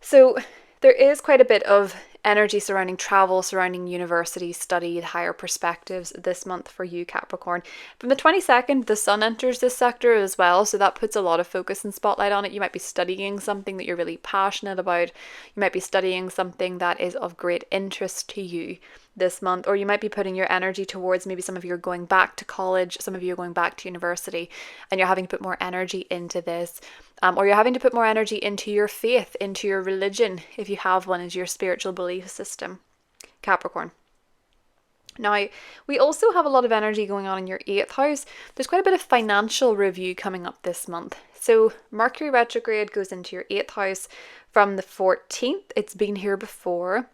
So there is quite a bit of energy surrounding travel, surrounding university study, higher perspectives this month for you, Capricorn. From the 22nd, the sun enters this sector as well, so that puts a lot of focus and spotlight on it. You might be studying something that you're really passionate about. You might be studying something that is of great interest to you this month, or you might be putting your energy towards, maybe some of you are going back to college, some of you are going back to university, and you're having to put more energy into this. Or you're having to put more energy into your faith, into your religion, if you have one, into your spiritual belief system, Capricorn. Now, we also have a lot of energy going on in your 8th house. There's quite a bit of financial review coming up this month. So Mercury retrograde goes into your 8th house from the 14th. It's been here before,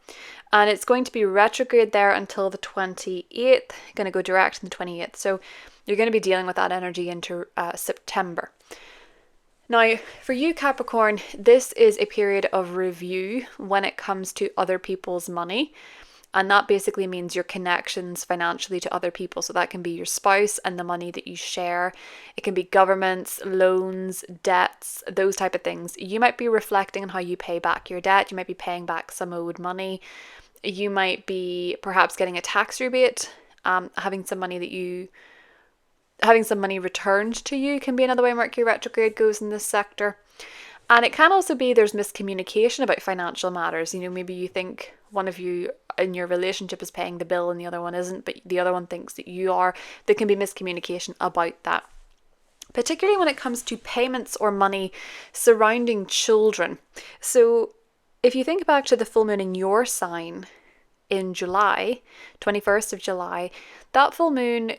and it's going to be retrograde there until the 28th, going to go direct on the 28th. So you're going to be dealing with that energy into September. Now, for you, Capricorn, this is a period of review when it comes to other people's money. And that basically means your connections financially to other people. So that can be your spouse and the money that you share. It can be governments, loans, debts, those type of things. You might be reflecting on how you pay back your debt. You might be paying back some owed money. You might be perhaps getting a tax rebate, having some money returned to you can be another way Mercury retrograde goes in this sector. And it can also be there's miscommunication about financial matters. Maybe you think one of you in your relationship is paying the bill and the other one isn't, but the other one thinks that you are. There can be miscommunication about that, particularly when it comes to payments or money surrounding children. So if you think back to the full moon in your sign in July, 21st of July, that full moon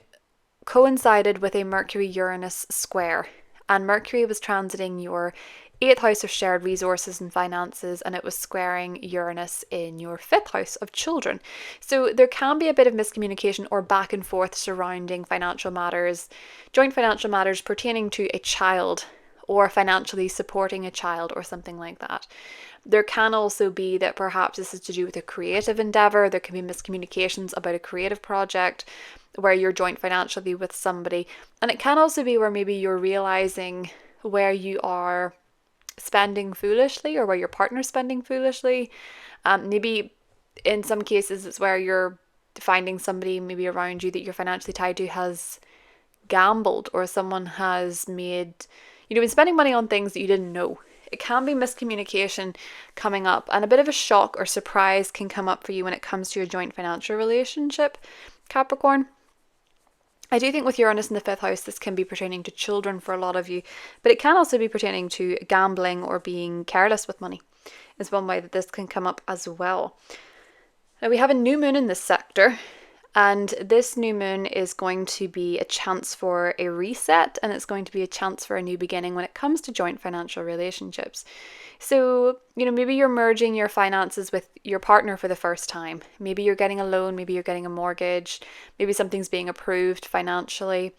coincided with a Mercury-Uranus square, and Mercury was transiting your 8th house of shared resources and finances, and it was squaring Uranus in your 5th house of children. So there can be a bit of miscommunication or back and forth surrounding financial matters, joint financial matters pertaining to a child, or financially supporting a child or something like that. There can also be that perhaps this is to do with a creative endeavor. There can be miscommunications about a creative project where you're joint financially with somebody. And it can also be where maybe you're realizing where you are spending foolishly or where your partner's spending foolishly. Maybe in some cases it's where you're finding somebody maybe around you that you're financially tied to has gambled, or someone has made, been spending money on things that you didn't know. It can be miscommunication coming up, and a bit of a shock or surprise can come up for you when it comes to your joint financial relationship, Capricorn. I do think with Uranus in the 5th house, this can be pertaining to children for a lot of you, but it can also be pertaining to gambling or being careless with money, is one way that this can come up as well. Now we have a new moon in this sector, and this new moon is going to be a chance for a reset, and it's going to be a chance for a new beginning when it comes to joint financial relationships. So, maybe you're merging your finances with your partner for the first time. Maybe you're getting a loan, maybe you're getting a mortgage, maybe something's being approved financially.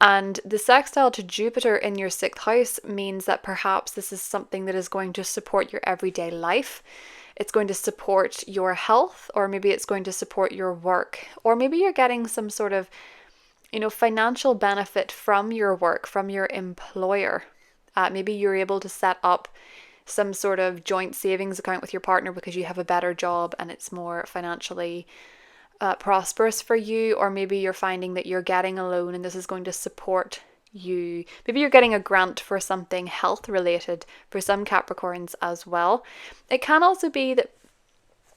And the sextile to Jupiter in your 6th house means that perhaps this is something that is going to support your everyday life. It's going to support your health, or maybe it's going to support your work, or maybe you're getting some sort of, financial benefit from your work, from your employer. Maybe you're able to set up some sort of joint savings account with your partner because you have a better job and it's more financially prosperous for you, or maybe you're finding that you're getting a loan and this is going to support you. Maybe you're getting a grant for something health related for some Capricorns as well. It can also be that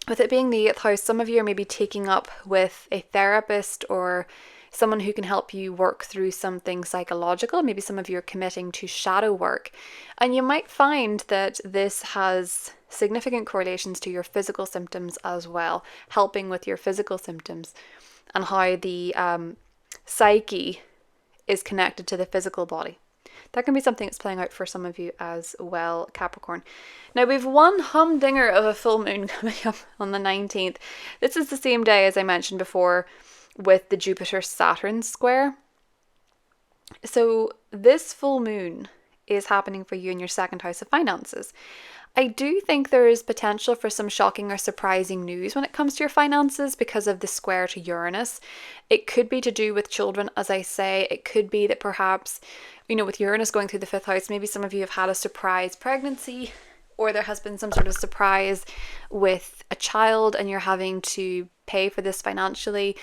with it being the 8th house, some of you are maybe taking up with a therapist or someone who can help you work through something psychological. Maybe some of you are committing to shadow work, and you might find that this has significant correlations to your physical symptoms as well, helping with your physical symptoms and how the psyche is connected to the physical body. That can be something that's playing out for some of you as well, Capricorn. Now we've one humdinger of a full moon coming up on the 19th. This is the same day as I mentioned before with the Jupiter-Saturn square. So this full moon is happening for you in your 2nd house of finances. I do think there is potential for some shocking or surprising news when it comes to your finances because of the square to Uranus. It could be to do with children, as I say. It could be that perhaps, with Uranus going through the 5th house, maybe some of you have had a surprise pregnancy, or there has been some sort of surprise with a child and you're having to pay for this financially.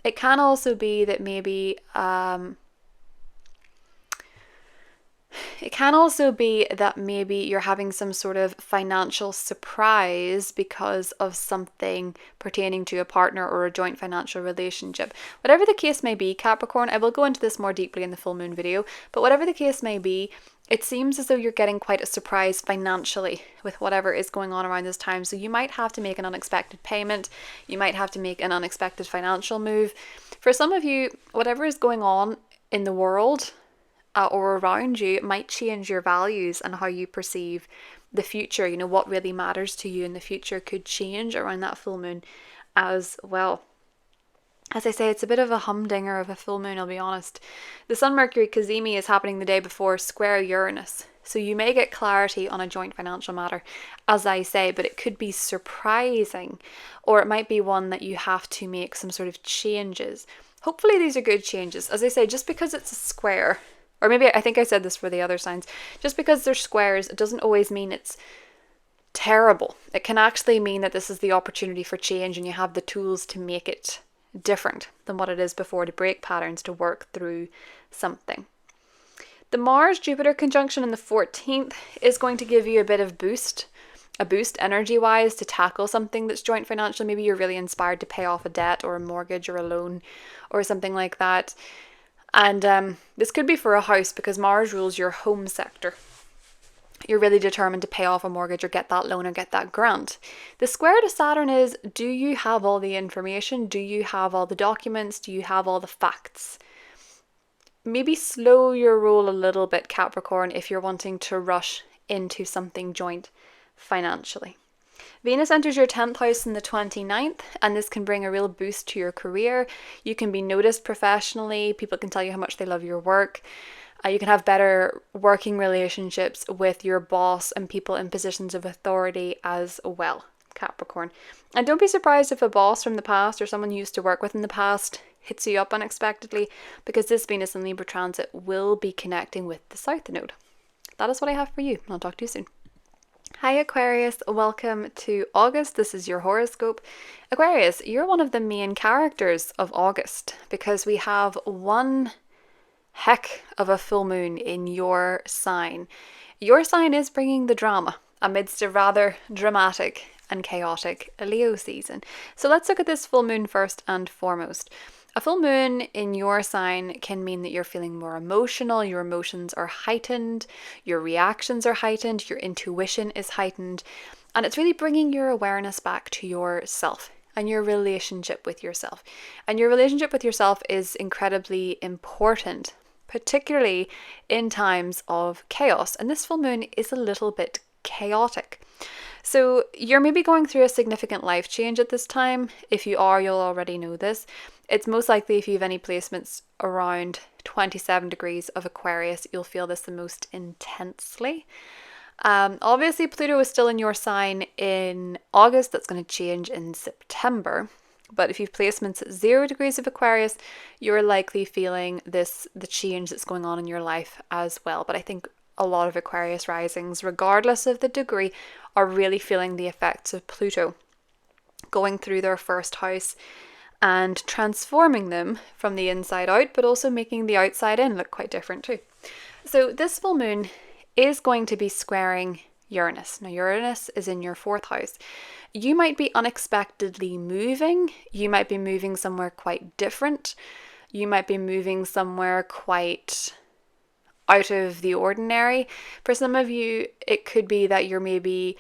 It can also be that maybe you're having some sort of financial surprise because of something pertaining to a partner or a joint financial relationship. Whatever the case may be, Capricorn, I will go into this more deeply in the full moon video, but whatever the case may be, it seems as though you're getting quite a surprise financially with whatever is going on around this time. So you might have to make an unexpected payment. You might have to make an unexpected financial move. For some of you, whatever is going on in the world or around you, it might change your values and how you perceive the future. What really matters to you in the future could change around that full moon as well. As I say, it's a bit of a humdinger of a full moon, I'll be honest. The Sun-Mercury cazimi is happening the day before square Uranus. So you may get clarity on a joint financial matter, as I say, but it could be surprising, or it might be one that you have to make some sort of changes. Hopefully these are good changes. As I say, just because it's a square, or maybe I think I said this for the other signs, just because they're squares, it doesn't always mean it's terrible. It can actually mean that this is the opportunity for change and you have the tools to make it different than what it is before, to break patterns, to work through something. The Mars-Jupiter conjunction on the 14th is going to give you a bit of boost a boost energy wise to tackle something that's joint financial. Maybe you're really inspired to pay off a debt or a mortgage or a loan or something like that. And this could be for a house because Mars rules your home sector. You're really determined to pay off a mortgage or get that loan or get that grant. The square to Saturn is, do you have all the information? Do you have all the documents? Do you have all the facts? Maybe slow your roll a little bit, Capricorn, if you're wanting to rush into something joint financially. Venus enters your 10th house on the 29th, and this can bring a real boost to your career. You can be noticed professionally. People can tell you how much they love your work. You can have better working relationships with your boss and people in positions of authority as well, Capricorn. And don't be surprised if a boss from the past or someone you used to work with in the past hits you up unexpectedly, because this Venus and Libra transit will be connecting with the South Node. That is what I have for you. I'll talk to you soon. Hi Aquarius, welcome to August. This is your horoscope. Aquarius, you're one of the main characters of August because we have one heck of a full moon in your sign. Your sign is bringing the drama amidst a rather dramatic and chaotic Leo season. So let's look at this full moon first and foremost. A full moon in your sign can mean that you're feeling more emotional, your emotions are heightened, your reactions are heightened, your intuition is heightened, and it's really bringing your awareness back to yourself and your relationship with yourself. And your relationship with yourself is incredibly important, particularly in times of chaos. And this full moon is a little bit chaotic. So you're maybe going through a significant life change at this time. If you are, you'll already know this. It's most likely if you have any placements around 27 degrees of Aquarius, you'll feel this the most intensely. Obviously, Pluto is still in your sign in August. That's going to change in September. But if you've placements at 0 degrees of Aquarius, you're likely feeling the change that's going on in your life as well. But I think a lot of Aquarius risings, regardless of the degree, are really feeling the effects of Pluto going through their first house and transforming them from the inside out, but also making the outside in look quite different too. So this full moon is going to be squaring Uranus. Now Uranus is in your 4th house. You might be unexpectedly moving. You might be moving somewhere quite different. You might be moving somewhere quite out of the ordinary. For some of you, it could be that you're maybe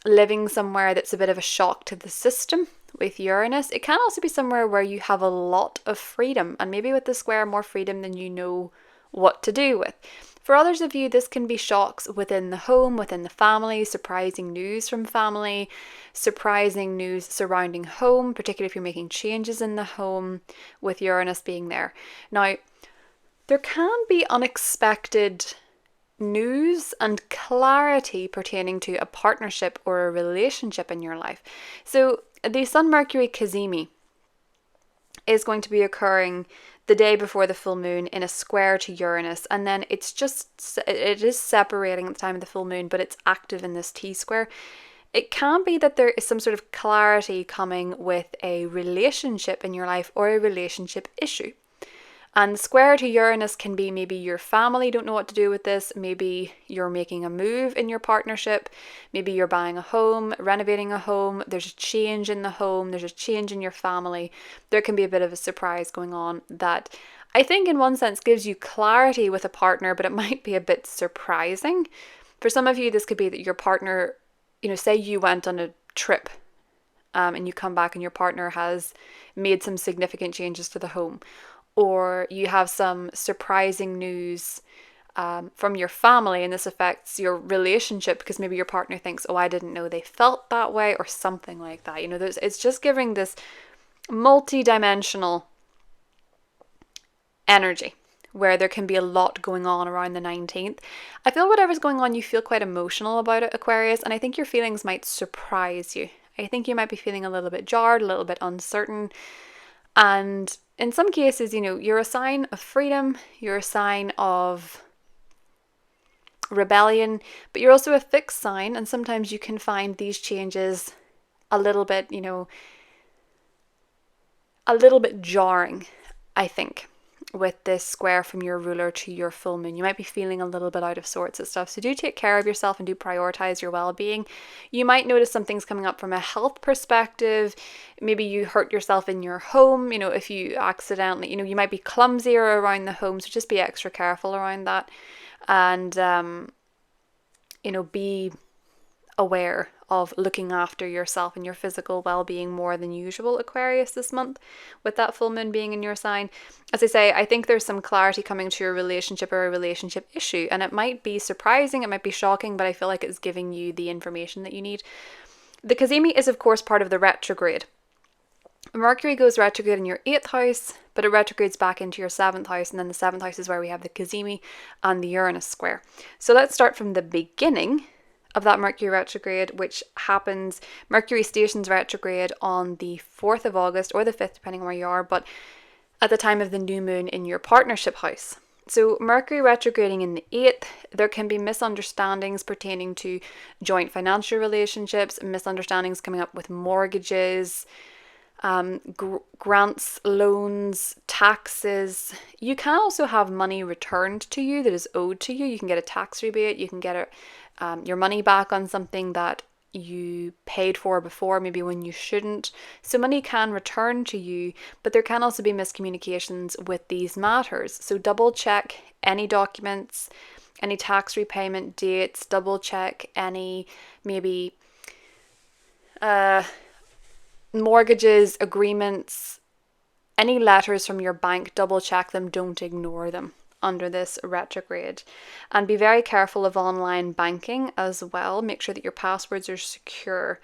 living somewhere that's a bit of a shock to the system with Uranus. It can also be somewhere where you have a lot of freedom, and maybe with the square, more freedom than you know what to do with. For others of you, this can be shocks within the home, within the family, surprising news from family, surprising news surrounding home, particularly if you're making changes in the home with Uranus being there. Now, there can be unexpected news and clarity pertaining to a partnership or a relationship in your life. So the Sun-Mercury cazimi is going to be occurring the day before the full moon in a square to Uranus, and then it is separating at the time of the full moon, but it's active in this T-square. It can be that there is some sort of clarity coming with a relationship in your life or a relationship issue. And the square to Uranus can be maybe your family don't know what to do with this. Maybe you're making a move in your partnership. Maybe you're buying a home, renovating a home. There's a change in the home. There's a change in your family. There can be a bit of a surprise going on that I think in one sense gives you clarity with a partner, but it might be a bit surprising. For some of you, this could be that your partner, say you went on a trip and you come back and your partner has made some significant changes to the home. Or you have some surprising news from your family and this affects your relationship because maybe your partner thinks, oh, I didn't know they felt that way, or something like that. It's just giving this multi-dimensional energy where there can be a lot going on around the 19th. I feel whatever's going on, you feel quite emotional about it, Aquarius, and I think your feelings might surprise you. I think you might be feeling a little bit jarred, a little bit uncertain. And in some cases, you're a sign of freedom, you're a sign of rebellion, but you're also a fixed sign. And sometimes you can find these changes a little bit, a little bit jarring, I think. with this square from your ruler to your full moon. You might be feeling a little bit out of sorts and stuff. So do take care of yourself and do prioritize your well-being. You might notice some things coming up from a health perspective. Maybe you hurt yourself in your home, if you accidentally, you might be clumsier around the home. So just be extra careful around that. And, be aware of looking after yourself and your physical well-being more than usual, Aquarius, this month, with that full moon being in your sign. As I say, I think there's some clarity coming to your relationship or a relationship issue, and it might be surprising, it might be shocking, but I feel like it's giving you the information that you need. The cazimi is, of course, part of the retrograde. Mercury goes retrograde in your 8th house, but it retrogrades back into your 7th house, and then the 7th house is where we have the cazimi and the Uranus square. So let's start from the beginning of that Mercury retrograde, which happens, Mercury stations retrograde on the 4th of August or the 5th, depending on where you are, but at the time of the new moon in your partnership house. So Mercury retrograding in the 8th, there can be misunderstandings pertaining to joint financial relationships, misunderstandings coming up with mortgages, grants, loans, taxes. You can also have money returned to you that is owed to you. You can get a tax rebate, you can get your money back on something that you paid for before, maybe when you shouldn't. So money can return to you, but there can also be miscommunications with these matters. So double check any documents, any tax repayment dates, double check any maybe mortgages, agreements, any letters from your bank, double check them, don't ignore them under this retrograde. And be very careful of online banking as well. Make sure that your passwords are secure,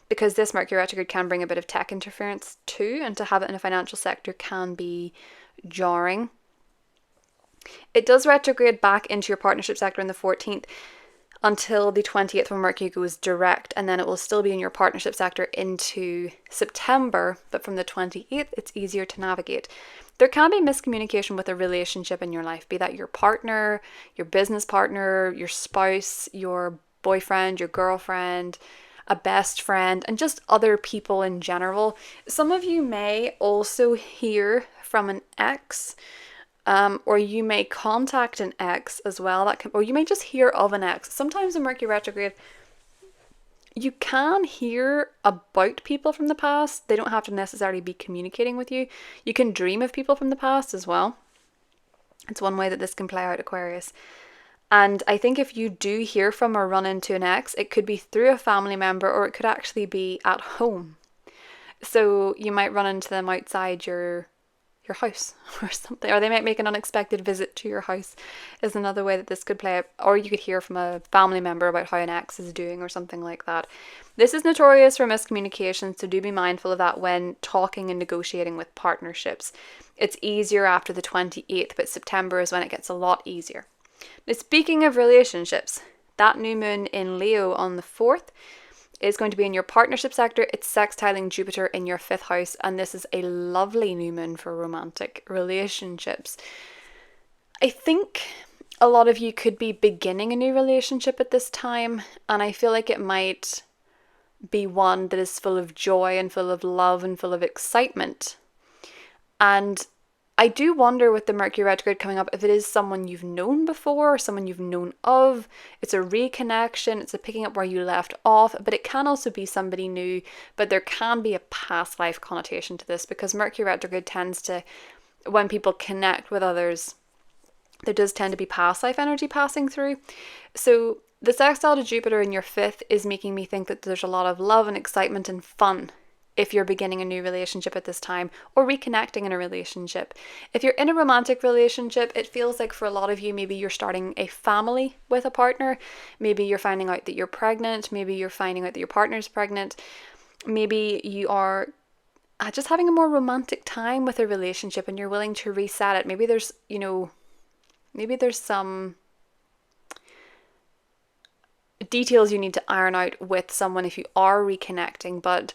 because this Mercury retrograde can bring a bit of tech interference too, and to have it in a financial sector can be jarring. It does retrograde back into your partnership sector on the 14th until the 20th when Mercury goes direct, and then it will still be in your partnership sector into September, but from the 28th it's easier to navigate. There can be miscommunication with a relationship in your life, be that your partner, your business partner, your spouse, your boyfriend, your girlfriend, a best friend, and just other people in general. Some of you may also hear from an ex, or you may contact an ex as well, or you may just hear of an ex. Sometimes in Mercury retrograde, you can hear about people from the past. They don't have to necessarily be communicating with you. You can dream of people from the past as well. It's one way that this can play out, Aquarius. And I think if you do hear from or run into an ex, it could be through a family member, or it could actually be at home. So you might run into them outside your house or something, or they might make an unexpected visit to your house, is another way that this could play out. Or you could hear from a family member about how an ex is doing or something like that. This is notorious for miscommunication, so do be mindful of that when talking and negotiating with partnerships. It's easier after the 28th, but September is when it gets a lot easier. Now, speaking of relationships, that new moon in Leo on the 4th is going to be in your partnership sector. It's sextiling Jupiter in your 5th house, and this is a lovely new moon for romantic relationships. I think a lot of you could be beginning a new relationship at this time, and I feel like it might be one that is full of joy and full of love and full of excitement. And I do wonder with the Mercury retrograde coming up if it is someone you've known before or someone you've known of. It's a reconnection, it's a picking up where you left off, but it can also be somebody new. But there can be a past life connotation to this, because Mercury retrograde tends to, when people connect with others, there does tend to be past life energy passing through. So the sextile to Jupiter in your 5th is making me think that there's a lot of love and excitement and fun if you're beginning a new relationship at this time, or reconnecting in a relationship. If you're in a romantic relationship, it feels like for a lot of you, maybe you're starting a family with a partner. Maybe you're finding out that you're pregnant. Maybe you're finding out that your partner's pregnant. Maybe you are just having a more romantic time with a relationship and you're willing to reset it. Maybe there's, maybe there's some details you need to iron out with someone if you are reconnecting, but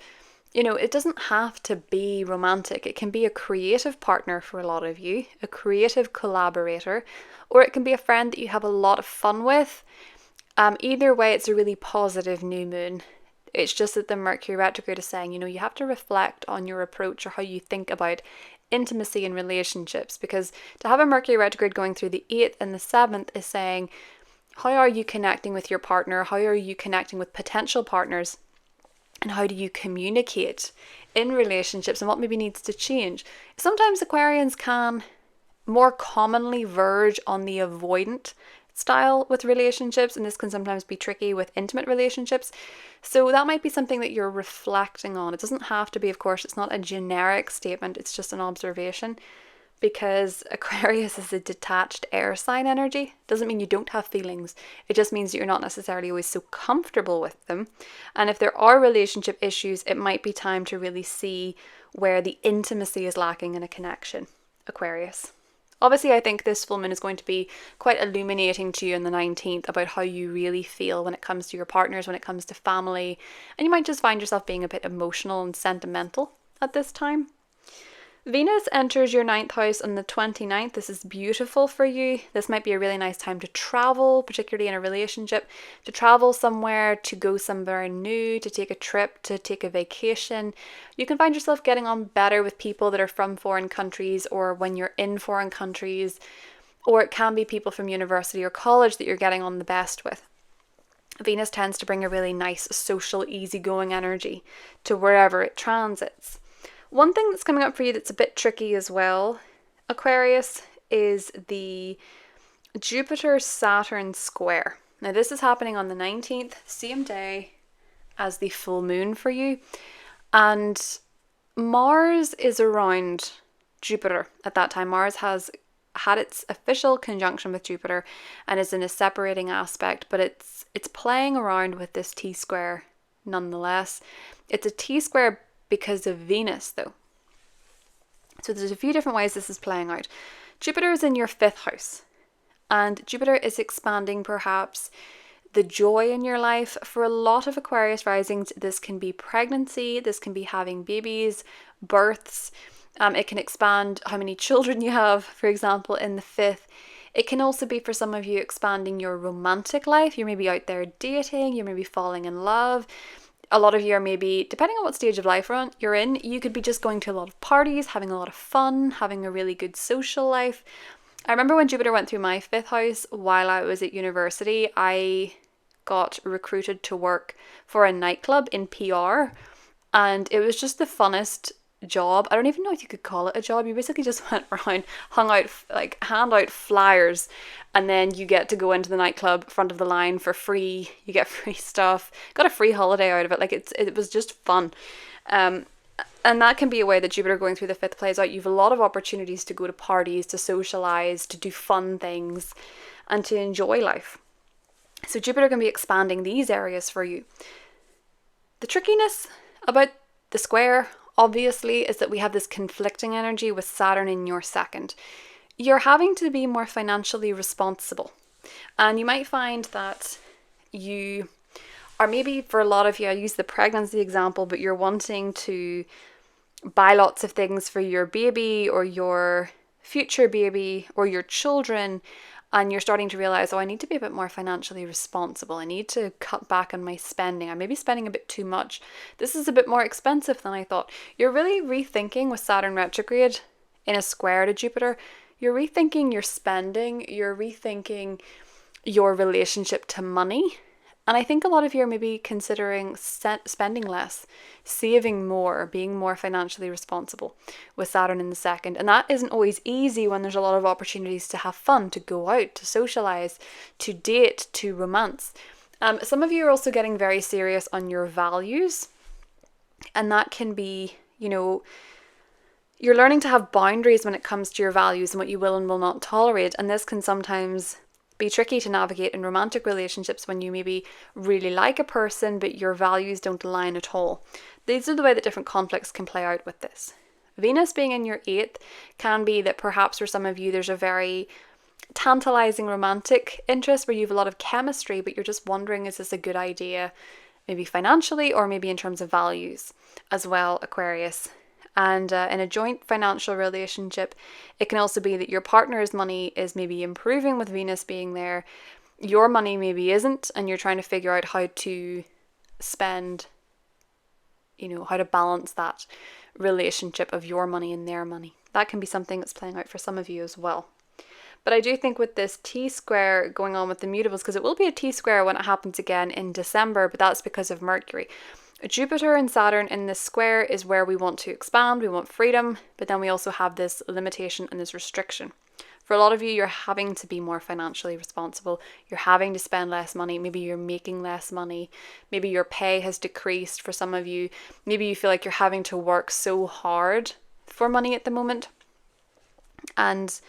it doesn't have to be romantic. It can be a creative partner for a lot of you, a creative collaborator, or it can be a friend that you have a lot of fun with. Either way, it's a really positive new moon. It's just that the Mercury retrograde is saying, you have to reflect on your approach or how you think about intimacy in relationships, because to have a Mercury retrograde going through the 8th and the 7th is saying, how are you connecting with your partner? How are you connecting with potential partners? And how do you communicate in relationships, and what maybe needs to change? Sometimes Aquarians can more commonly verge on the avoidant style with relationships, and this can sometimes be tricky with intimate relationships. So that might be something that you're reflecting on. It doesn't have to be, of course, it's not a generic statement, it's just an observation, because Aquarius is a detached air sign energy. Doesn't mean you don't have feelings. It just means that you're not necessarily always so comfortable with them. And if there are relationship issues, it might be time to really see where the intimacy is lacking in a connection, Aquarius. Obviously, I think this full moon is going to be quite illuminating to you on the 19th about how you really feel when it comes to your partners, when it comes to family, and you might just find yourself being a bit emotional and sentimental at this time. Venus enters your 9th house on the 29th. This is beautiful for you. This might be a really nice time to travel, particularly in a relationship, to travel somewhere, to go somewhere new, to take a trip, to take a vacation. You can find yourself getting on better with people that are from foreign countries, or when you're in foreign countries, or it can be people from university or college that you're getting on the best with. Venus tends to bring a really nice social, easygoing energy to wherever it transits. One thing that's coming up for you that's a bit tricky as well, Aquarius, is the Jupiter-Saturn square. Now this is happening on the 19th, same day as the full moon for you. And Mars is around Jupiter at that time. Mars has had its official conjunction with Jupiter and is in a separating aspect, but it's playing around with this T-square nonetheless. It's a T-square because of Venus though. So there's a few different ways this is playing out. Jupiter is in your 5th house, and Jupiter is expanding perhaps the joy in your life. For a lot of Aquarius risings, this can be pregnancy, this can be having babies, births. It can expand how many children you have, for example, in the 5th. It can also be for some of you expanding your romantic life. You may be out there dating, you may be falling in love. A lot of you are maybe, depending on what stage of life you're in, you could be just going to a lot of parties, having a lot of fun, having a really good social life. I remember when Jupiter went through my 5th house while I was at university, I got recruited to work for a nightclub in PR, and it was just the funnest job. I don't even know if you could call it a job. You basically just went around, hung out, like hand out flyers, and then you get to go into the nightclub front of the line for free. You get free stuff, got a free holiday out of it. Like it was just fun. And that can be a way that Jupiter going through the 5th plays out. You have a lot of opportunities to go to parties, to socialize, to do fun things, and to enjoy life. So Jupiter can be expanding these areas for you. The trickiness about the square, obviously, is that we have this conflicting energy with Saturn in your 2nd. You're having to be more financially responsible. And you might find that you are, maybe for a lot of you, I use the pregnancy example, but you're wanting to buy lots of things for your baby or your future baby or your children, and you're starting to realize, oh, I need to be a bit more financially responsible. I need to cut back on my spending. I may be spending a bit too much. This is a bit more expensive than I thought. You're really rethinking with Saturn retrograde in a square to Jupiter. You're rethinking your spending. You're rethinking your relationship to money. And I think a lot of you are maybe considering spending less, saving more, being more financially responsible with Saturn in the 2nd. And that isn't always easy when there's a lot of opportunities to have fun, to go out, to socialize, to date, to romance. Some of you are also getting very serious on your values. And that can be, you're learning to have boundaries when it comes to your values and what you will and will not tolerate. And this can sometimes be tricky to navigate in romantic relationships when you maybe really like a person but your values don't align at all. These are the way that different conflicts can play out with this. Venus being in your 8th can be that perhaps for some of you there's a very tantalizing romantic interest where you have a lot of chemistry, but you're just wondering, is this a good idea, maybe financially or maybe in terms of values as well, Aquarius. And in a joint financial relationship, it can also be that your partner's money is maybe improving with Venus being there. Your money maybe isn't, and you're trying to figure out how to spend how to balance that relationship of your money and their money. That can be something that's playing out for some of you as well. But I do think with this T-square going on with the mutables, because it will be a T-square when it happens again in December, but that's because of Mercury. Jupiter and Saturn in this square is where we want to expand, we want freedom, but then we also have this limitation and this restriction. For a lot of you, you're having to be more financially responsible. You're having to spend less money. Maybe you're making less money. Maybe your pay has decreased for some of you. Maybe you feel like you're having to work so hard for money at the moment. And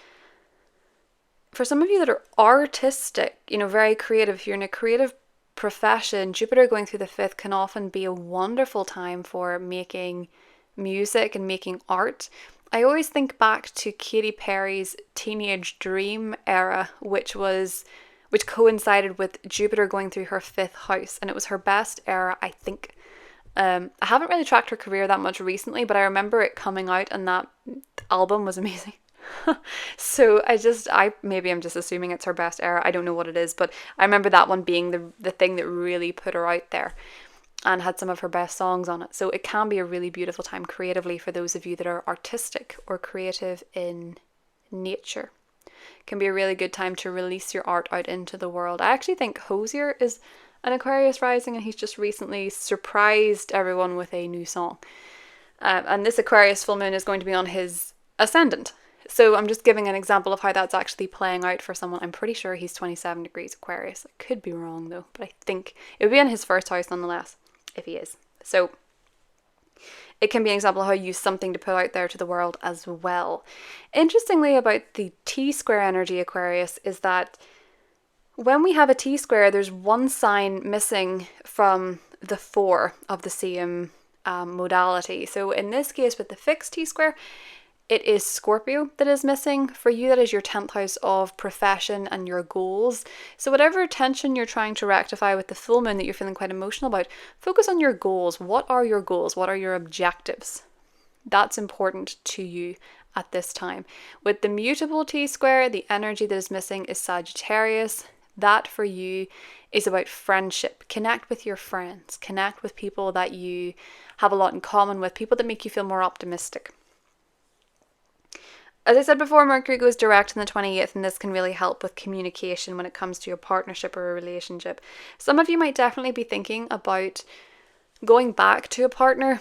for some of you that are artistic, very creative, if you're in a creative profession, Jupiter going through the 5th can often be a wonderful time for making music and making art. I always think back to Katy Perry's teenage dream era, which coincided with Jupiter going through her 5th house, and it was her best era, I think. I haven't really tracked her career that much recently, but I remember it coming out and that album was amazing. So maybe I'm just assuming it's her best era. I don't know what it is, but I remember that one being the thing that really put her out there and had some of her best songs on it. So it can be a really beautiful time creatively for those of you that are artistic or creative in nature. It can be a really good time to release your art out into the world. I actually think Hosier is an Aquarius rising, and he's just recently surprised everyone with a new song. And this Aquarius full moon is going to be on his ascendant. So I'm just giving an example of how that's actually playing out for someone. I'm pretty sure he's 27 degrees Aquarius. I could be wrong though, but I think it would be in his 1st house nonetheless, if he is. So it can be an example of how you use something to put out there to the world as well. Interestingly about the T-square energy Aquarius is that when we have a T-square, there's one sign missing from the 4 of the same modality. So in this case with the fixed T-square, it is Scorpio that is missing. For you, that is your 10th house of profession and your goals. So whatever tension you're trying to rectify with the full moon that you're feeling quite emotional about, focus on your goals. What are your goals? What are your objectives? That's important to you at this time. With the mutable T-square, the energy that is missing is Sagittarius. That for you is about friendship. Connect with your friends. Connect with people that you have a lot in common with, people that make you feel more optimistic. As I said before, Mercury goes direct on the 28th, and this can really help with communication when it comes to your partnership or a relationship. Some of you might definitely be thinking about going back to a partner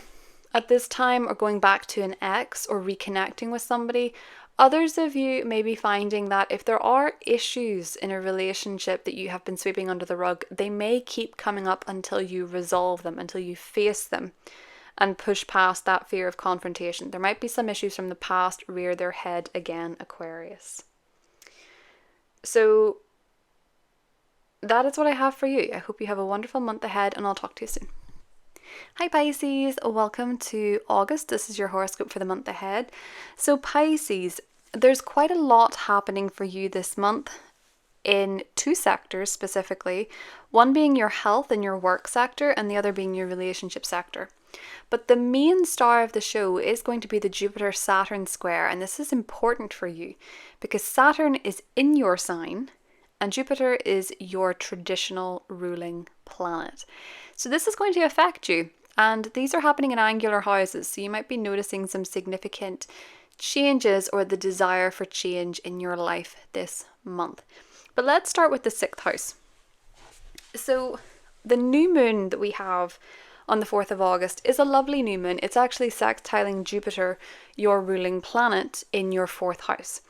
at this time, or going back to an ex, or reconnecting with somebody. Others of you may be finding that if there are issues in a relationship that you have been sweeping under the rug, they may keep coming up until you resolve them, until you face them and push past that fear of confrontation. There might be some issues from the past rear their head again, Aquarius. So that is what I have for you. I hope you have a wonderful month ahead, and I'll talk to you soon. Hi Pisces, welcome to August. This is your horoscope for the month ahead. So Pisces, there's quite a lot happening for you this month in 2 sectors specifically, one being your health and your work sector, and the other being your relationship sector. But the main star of the show is going to be the Jupiter-Saturn square, and this is important for you because Saturn is in your sign and Jupiter is your traditional ruling planet. So this is going to affect you, and these are happening in angular houses, so you might be noticing some significant changes or the desire for change in your life this month. But let's start with the 6th house. So the new moon that we have on the 4th of August is a lovely new moon. It's actually sextiling Jupiter, your ruling planet, in your 4th house.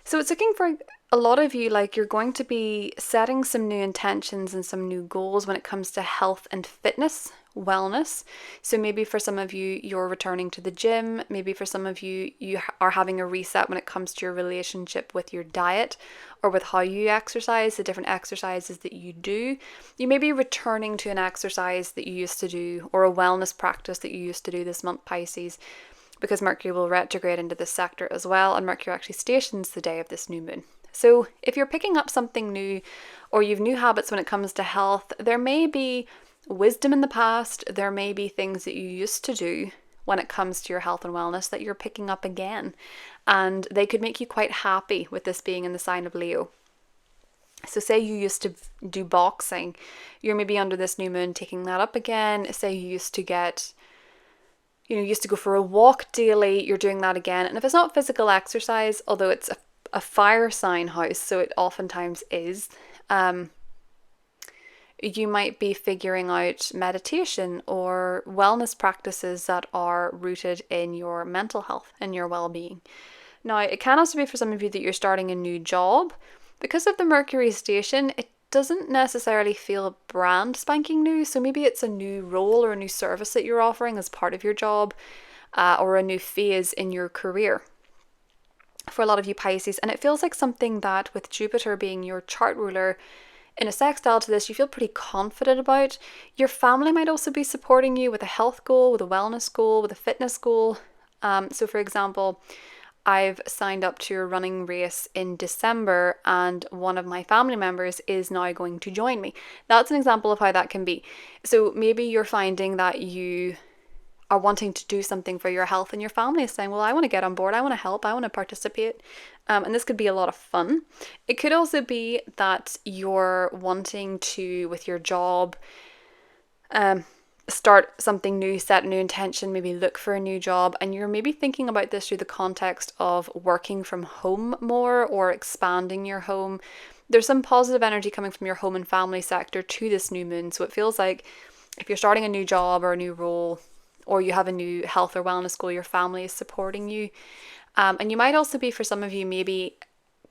So it's looking for a lot of you like you're going to be setting some new intentions and some new goals when it comes to health and fitness, wellness. So maybe for some of you, you're returning to the gym. Maybe for some of you, you are having a reset when it comes to your relationship with your diet or with how you exercise, the different exercises that you do. You may be returning to an exercise that you used to do or a wellness practice that you used to do this month, Pisces, because Mercury will retrograde into this sector as well, and Mercury actually stations the day of this new moon. So if you're picking up something new or you've new habits when it comes to health, there may be wisdom in the past, there may be things that you used to do when it comes to your health and wellness that you're picking up again, and they could make you quite happy with this being in the sign of Leo. So say you used to do boxing, you're maybe under this new moon taking that up again. Say you used to get you used to go for a walk daily, you're doing that again. And if it's not physical exercise, although it's a fire sign house, so it oftentimes is, you might be figuring out meditation or wellness practices that are rooted in your mental health and your well-being. Now, it can also be for some of you that you're starting a new job. Because of the Mercury station, it doesn't necessarily feel brand spanking new. So maybe it's a new role or a new service that you're offering as part of your job, or a new phase in your career for a lot of you Pisces. And it feels like something that, with Jupiter being your chart ruler, in a sextile to this, you feel pretty confident about. Your family might also be supporting you with a health goal, with a wellness goal, with a fitness goal. So for example, I've signed up to a running race in December and one of my family members is now going to join me. That's an example of how that can be. So maybe you're finding that you are wanting to do something for your health and your family is saying, well, I want to get on board, I want to help, I want to participate. And this could be a lot of fun. It could also be that you're wanting to, with your job, start something new, set a new intention, maybe look for a new job, and you're maybe thinking about this through the context of working from home more or expanding your home. There's some positive energy coming from your home and family sector to this new moon. So it feels like if you're starting a new job or a new role, or you have a new health or wellness goal, your family is supporting you. And you might also be, for some of you, maybe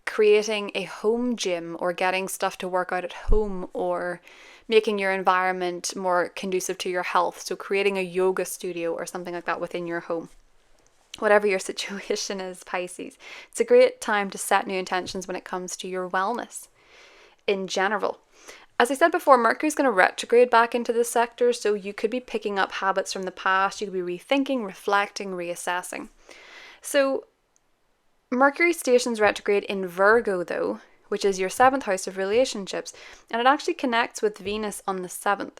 creating a home gym or getting stuff to work out at home or making your environment more conducive to your health. So creating a yoga studio or something like that within your home. Whatever your situation is, Pisces, it's a great time to set new intentions when it comes to your wellness in general. As I said before, Mercury's going to retrograde back into this sector, so you could be picking up habits from the past, you could be rethinking, reflecting, reassessing. So Mercury stations retrograde in Virgo though, which is your 7th house of relationships, and it actually connects with Venus on the 7th.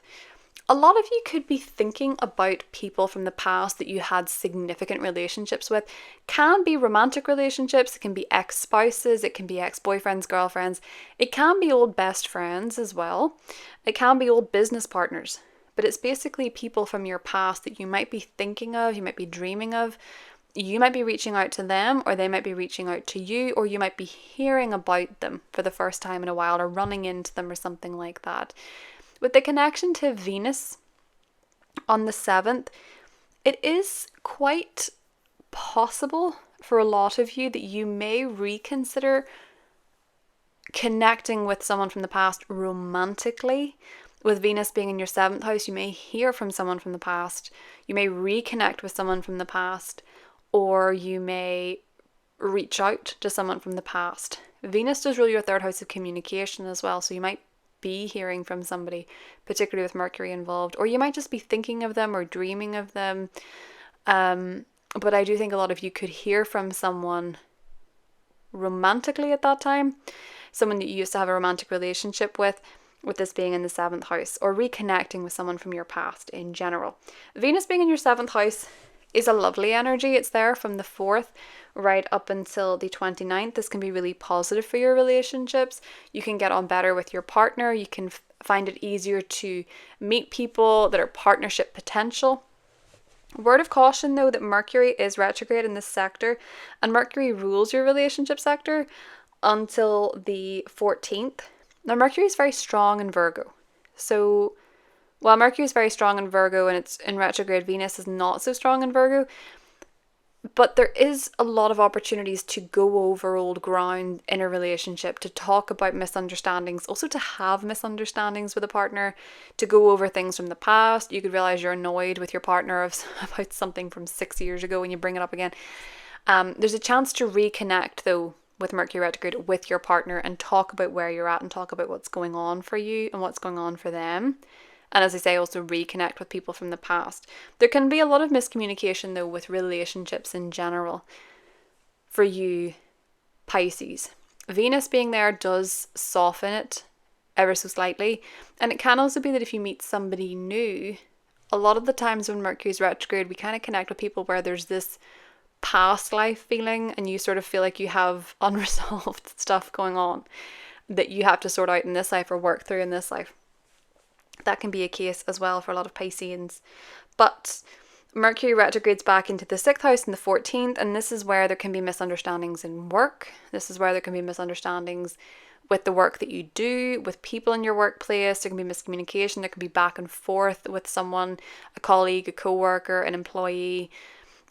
A lot of you could be thinking about people from the past that you had significant relationships with. Can be romantic relationships, it can be ex-spouses, it can be ex-boyfriends, girlfriends, it can be old best friends as well. It can be old business partners, but it's basically people from your past that you might be thinking of, you might be dreaming of. You might be reaching out to them, or they might be reaching out to you, or you might be hearing about them for the first time in a while, or running into them or something like that. With the connection to Venus on the 7th, it is quite possible for a lot of you that you may reconsider connecting with someone from the past romantically. With Venus being in your 7th house, you may hear from someone from the past. You may reconnect with someone from the past, or you may reach out to someone from the past. Venus does rule your 3rd house of communication as well, so you might be hearing from somebody, particularly with Mercury involved, or you might just be thinking of them or dreaming of them. But I do think a lot of you could hear from someone romantically at that time, someone that you used to have a romantic relationship with this being in the 7th house, or reconnecting with someone from your past in general. Venus being in your 7th house is a lovely energy. It's there from the 4th right up until the 29th. This can be really positive for your relationships. You can get on better with your partner. You can find it easier to meet people that are partnership potential. Word of caution though, that Mercury is retrograde in this sector, and Mercury rules your relationship sector until the 14th. Now Mercury is very strong in Virgo. So while Mercury is very strong in Virgo and it's in retrograde, Venus is not so strong in Virgo. But there is a lot of opportunities to go over old ground in a relationship, to talk about misunderstandings, also to have misunderstandings with a partner, to go over things from the past. You could realize you're annoyed with your partner about something from 6 years ago and you bring it up again. There's a chance to reconnect though with Mercury retrograde with your partner and talk about where you're at and talk about what's going on for you and what's going on for them. And as I say, also reconnect with people from the past. There can be a lot of miscommunication though with relationships in general for you Pisces. Venus being there does soften it ever so slightly. And it can also be that if you meet somebody new, a lot of the times when Mercury's retrograde, we kind of connect with people where there's this past life feeling and you sort of feel like you have unresolved stuff going on that you have to sort out in this life or work through in this life. That can be a case as well for a lot of Pisceans. But Mercury retrogrades back into the 6th house and the 14th, and this is where there can be misunderstandings in work. This is where there can be misunderstandings with the work that you do, with people in your workplace. There can be miscommunication, there can be back and forth with someone, a colleague, a co-worker, an employee.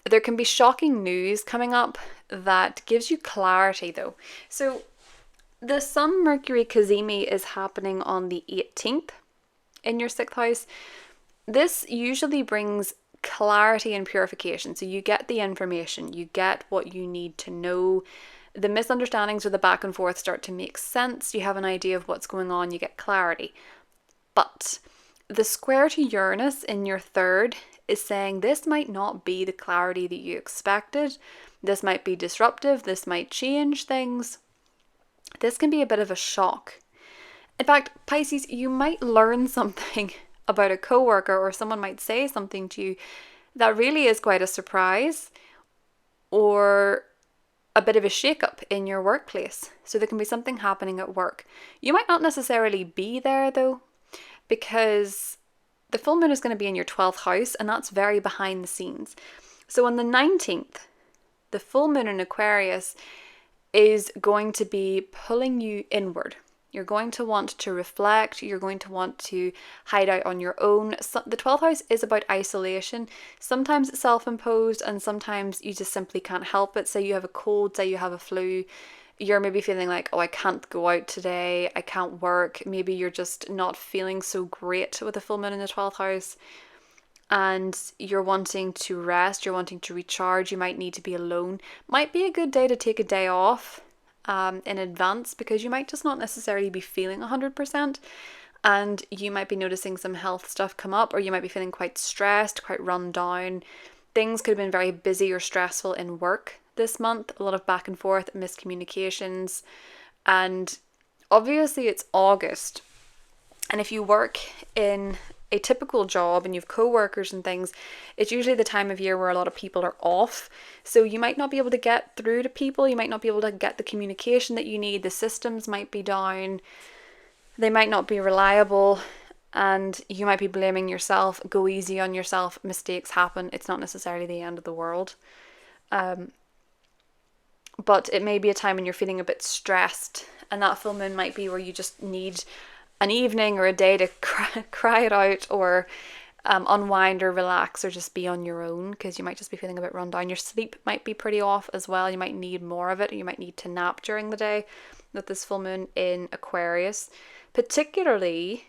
There can be shocking news coming up that gives you clarity though. So the Sun Mercury Cazimi is happening on the 18th in your 6th house. This usually brings clarity and purification. So you get the information, you get what you need to know. The misunderstandings or the back and forth start to make sense. You have an idea of what's going on, you get clarity. But the square to Uranus in your 3rd is saying this might not be the clarity that you expected. This might be disruptive, this might change things. This can be a bit of a shock. In fact, Pisces, you might learn something about a coworker, or someone might say something to you that really is quite a surprise or a bit of a shake-up in your workplace. So there can be something happening at work. You might not necessarily be there though, because the full moon is going to be in your 12th house, and that's very behind the scenes. So on the 19th, the full moon in Aquarius is going to be pulling you inward. You're going to want to reflect. You're going to want to hide out on your own. So the 12th house is about isolation. Sometimes it's self-imposed, and sometimes you just simply can't help it. Say you have a cold, say you have a flu. You're maybe feeling like, oh, I can't go out today. I can't work. Maybe you're just not feeling so great with the full moon in the 12th house. And you're wanting to rest. You're wanting to recharge. You might need to be alone. Might be a good day to take a day off in advance, because you might just not necessarily be feeling 100%, and you might be noticing some health stuff come up, or you might be feeling quite stressed, quite run down. Things could have been very busy or stressful in work this month, a lot of back and forth, miscommunications, and obviously it's August, and if you work in a typical job and you've co-workers and things, it's usually the time of year where a lot of people are off. So you might not be able to get through to people. You might not be able to get the communication that you need. The systems might be down. They might not be reliable. And you might be blaming yourself. Go easy on yourself. Mistakes happen. It's not necessarily the end of the world. But it may be a time when you're feeling a bit stressed. And that full moon might be where you just need an evening or a day to cry it out, or unwind or relax, or just be on your own, because you might just be feeling a bit run down. Your sleep might be pretty off as well. You might need more of it. You might need to nap during the day with this full moon in Aquarius, particularly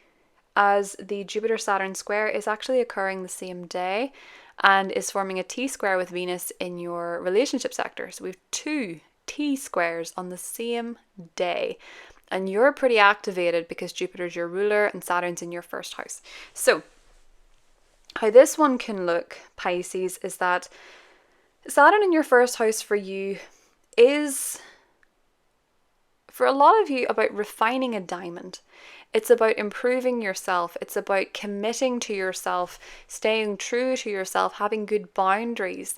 as the Jupiter-Saturn square is actually occurring the same day and is forming a T-square with Venus in your relationship sector. So we have 2 T-squares on the same day. And you're pretty activated because Jupiter's your ruler and Saturn's in your 1st house. So how this one can look, Pisces, is that Saturn in your 1st house for you is, for a lot of you, about refining a diamond. It's about improving yourself. It's about committing to yourself, staying true to yourself, having good boundaries,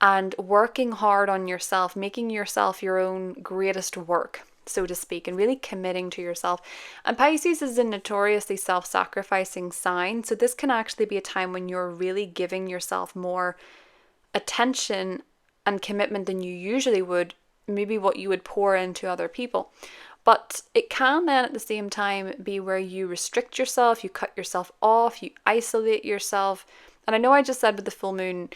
and working hard on yourself, making yourself your own greatest work, so to speak, and really committing to yourself. And Pisces is a notoriously self-sacrificing sign, so this can actually be a time when you're really giving yourself more attention and commitment than you usually would, maybe what you would pour into other people. But it can then at the same time be where you restrict yourself, you cut yourself off, you isolate yourself. And I know I just said with the full moon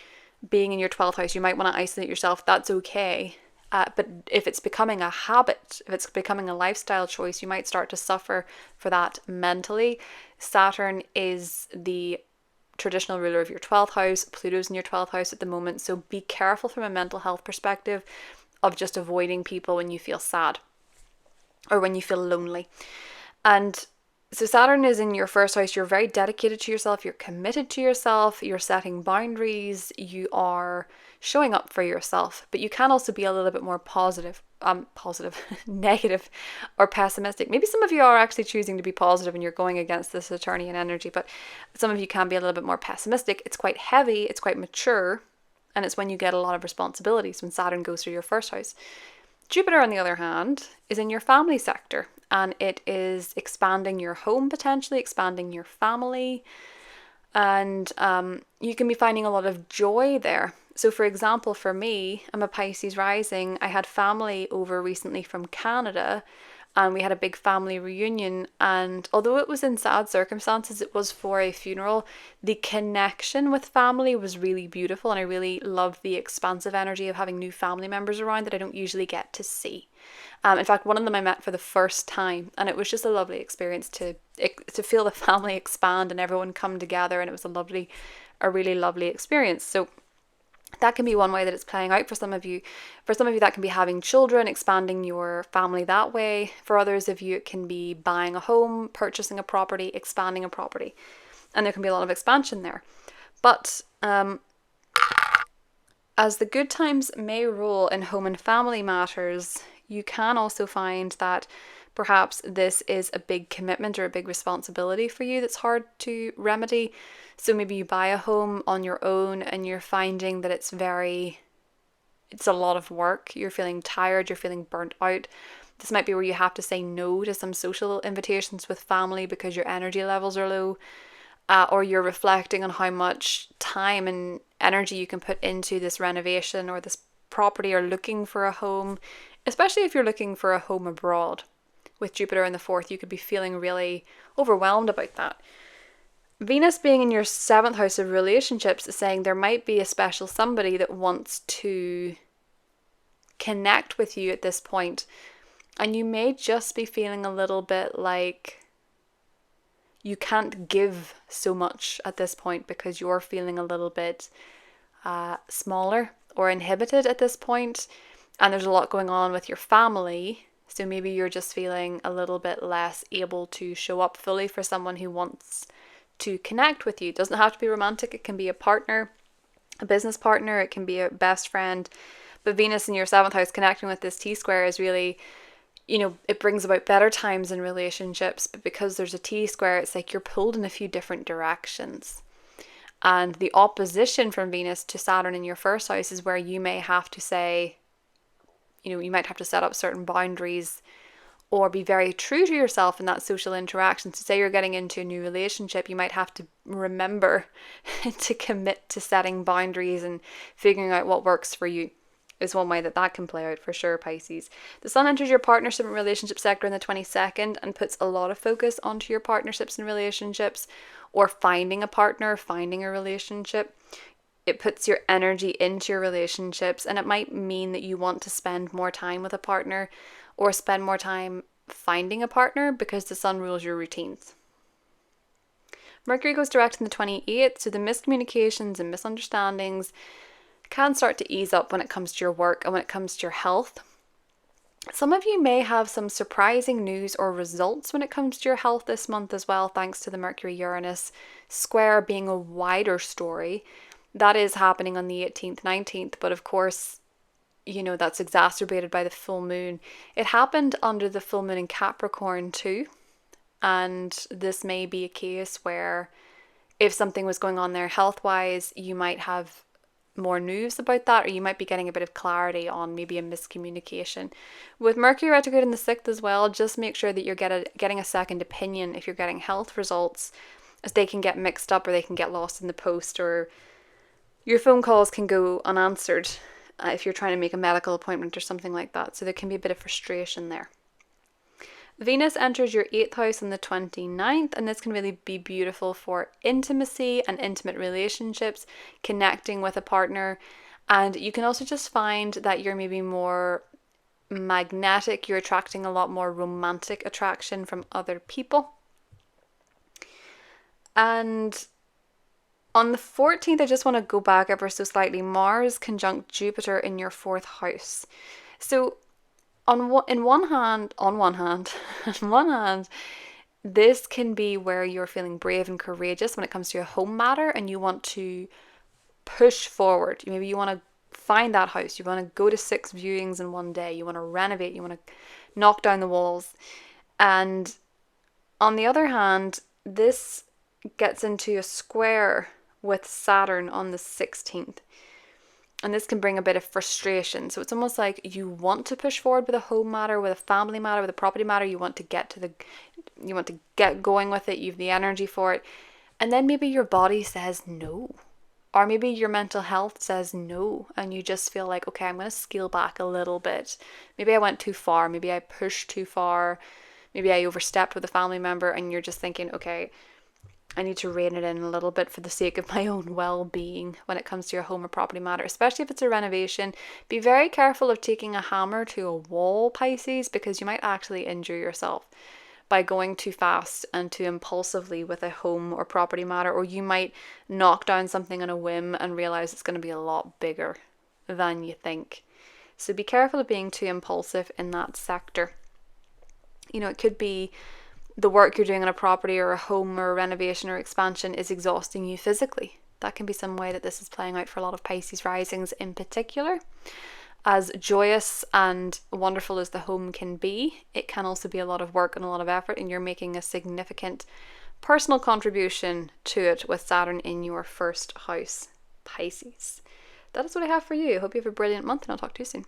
being in your 12th house, you might want to isolate yourself. That's okay. But if it's becoming a habit, if it's becoming a lifestyle choice, you might start to suffer for that mentally. Saturn is the traditional ruler of your 12th house. Pluto's in your 12th house at the moment. So be careful from a mental health perspective of just avoiding people when you feel sad or when you feel lonely. And so Saturn is in your 1st house. You're very dedicated to yourself. You're committed to yourself. You're setting boundaries. You are showing up for yourself. But you can also be a little bit more negative or pessimistic. Maybe some of you are actually choosing to be positive and you're going against this Saturnian energy. But some of you can be a little bit more pessimistic. It's quite heavy. It's quite mature. And it's when you get a lot of responsibilities, when Saturn goes through your 1st house. Jupiter, on the other hand, is in your family sector, and it is expanding your home, potentially expanding your family. And you can be finding a lot of joy there. So for example, for me, I'm a Pisces rising. I had family over recently from Canada, and we had a big family reunion. And although it was in sad circumstances, it was for a funeral, the connection with family was really beautiful. And I really love the expansive energy of having new family members around that I don't usually get to see. In fact, one of them I met for the first time, and it was just a lovely experience to feel the family expand and everyone come together, and it was a really lovely experience. So that can be one way that it's playing out for some of you. For some of you, that can be having children, expanding your family that way. For others of you, it can be buying a home, purchasing a property, expanding a property, and there can be a lot of expansion there. But as the good times may roll in home and family matters, you can also find that perhaps this is a big commitment or a big responsibility for you that's hard to remedy. So maybe you buy a home on your own and you're finding that it's a lot of work. You're feeling tired, you're feeling burnt out. This might be where you have to say no to some social invitations with family because your energy levels are low. Or you're reflecting on how much time and energy you can put into this renovation or this property, or looking for a home, especially if you're looking for a home abroad. With Jupiter in the 4th, you could be feeling really overwhelmed about that. Venus being in your 7th house of relationships is saying there might be a special somebody that wants to connect with you at this point, and you may just be feeling a little bit like you can't give so much at this point because you're feeling a little bit smaller or inhibited at this point, and there's a lot going on with your family. So maybe you're just feeling a little bit less able to show up fully for someone who wants to connect with you. It doesn't have to be romantic. It can be a partner, a business partner. It can be a best friend. But Venus in your 7th house connecting with this T-square is really, it brings about better times in relationships. But because there's a T-square, it's like you're pulled in a few different directions. And the opposition from Venus to Saturn in your 1st house is where you may have to say, you might have to set up certain boundaries or be very true to yourself in that social interaction. So say you're getting into a new relationship, you might have to remember to commit to setting boundaries and figuring out what works for you. Is one way that can play out for sure, Pisces. The Sun enters your partnership and relationship sector in the 22nd and puts a lot of focus onto your partnerships and relationships, or finding a partner, finding a relationship. It puts your energy into your relationships, and it might mean that you want to spend more time with a partner or spend more time finding a partner because the Sun rules your routines. Mercury goes direct on the 28th, so the miscommunications and misunderstandings can start to ease up when it comes to your work and when it comes to your health. Some of you may have some surprising news or results when it comes to your health this month as well, thanks to the Mercury-Uranus square being a wider story. That is happening on the 18th, 19th, but of course, that's exacerbated by the full moon. It happened under the full moon in Capricorn too, and this may be a case where if something was going on there health-wise, you might have more news about that, or you might be getting a bit of clarity on maybe a miscommunication. With Mercury retrograde in the 6th as well, just make sure that you're getting a second opinion if you're getting health results, as they can get mixed up or they can get lost in the post, or your phone calls can go unanswered if you're trying to make a medical appointment or something like that. So there can be a bit of frustration there. Venus enters your 8th house on the 29th, and this can really be beautiful for intimacy and intimate relationships, connecting with a partner. And you can also just find that you're maybe more magnetic, you're attracting a lot more romantic attraction from other people. And on the 14th, I just want to go back ever so slightly. Mars conjunct Jupiter in your 4th house. So on one hand, this can be where you're feeling brave and courageous when it comes to a home matter and you want to push forward. Maybe you want to find that house. You want to go to 6 viewings in one day. You want to renovate. You want to knock down the walls. And on the other hand, this gets into a square with Saturn on the 16th. And this can bring a bit of frustration. So it's almost like you want to push forward with a home matter, with a family matter, with a property matter. You want to get going with it. You have the energy for it. And then maybe your body says no. Or maybe your mental health says no, and you just feel like, okay, I'm going to scale back a little bit. Maybe I went too far. Maybe I pushed too far. Maybe I overstepped with a family member, and you're just thinking, okay, I need to rein it in a little bit for the sake of my own well-being when it comes to your home or property matter, especially if it's a renovation. Be very careful of taking a hammer to a wall, Pisces, because you might actually injure yourself by going too fast and too impulsively with a home or property matter, or you might knock down something on a whim and realize it's going to be a lot bigger than you think. So be careful of being too impulsive in that sector. You know, it could be the work you're doing on a property or a home or a renovation or expansion is exhausting you physically. That can be some way that this is playing out for a lot of Pisces risings in particular. As joyous and wonderful as the home can be, it can also be a lot of work and a lot of effort, and you're making a significant personal contribution to it with Saturn in your first house, Pisces. That is what I have for you. I hope you have a brilliant month, and I'll talk to you soon.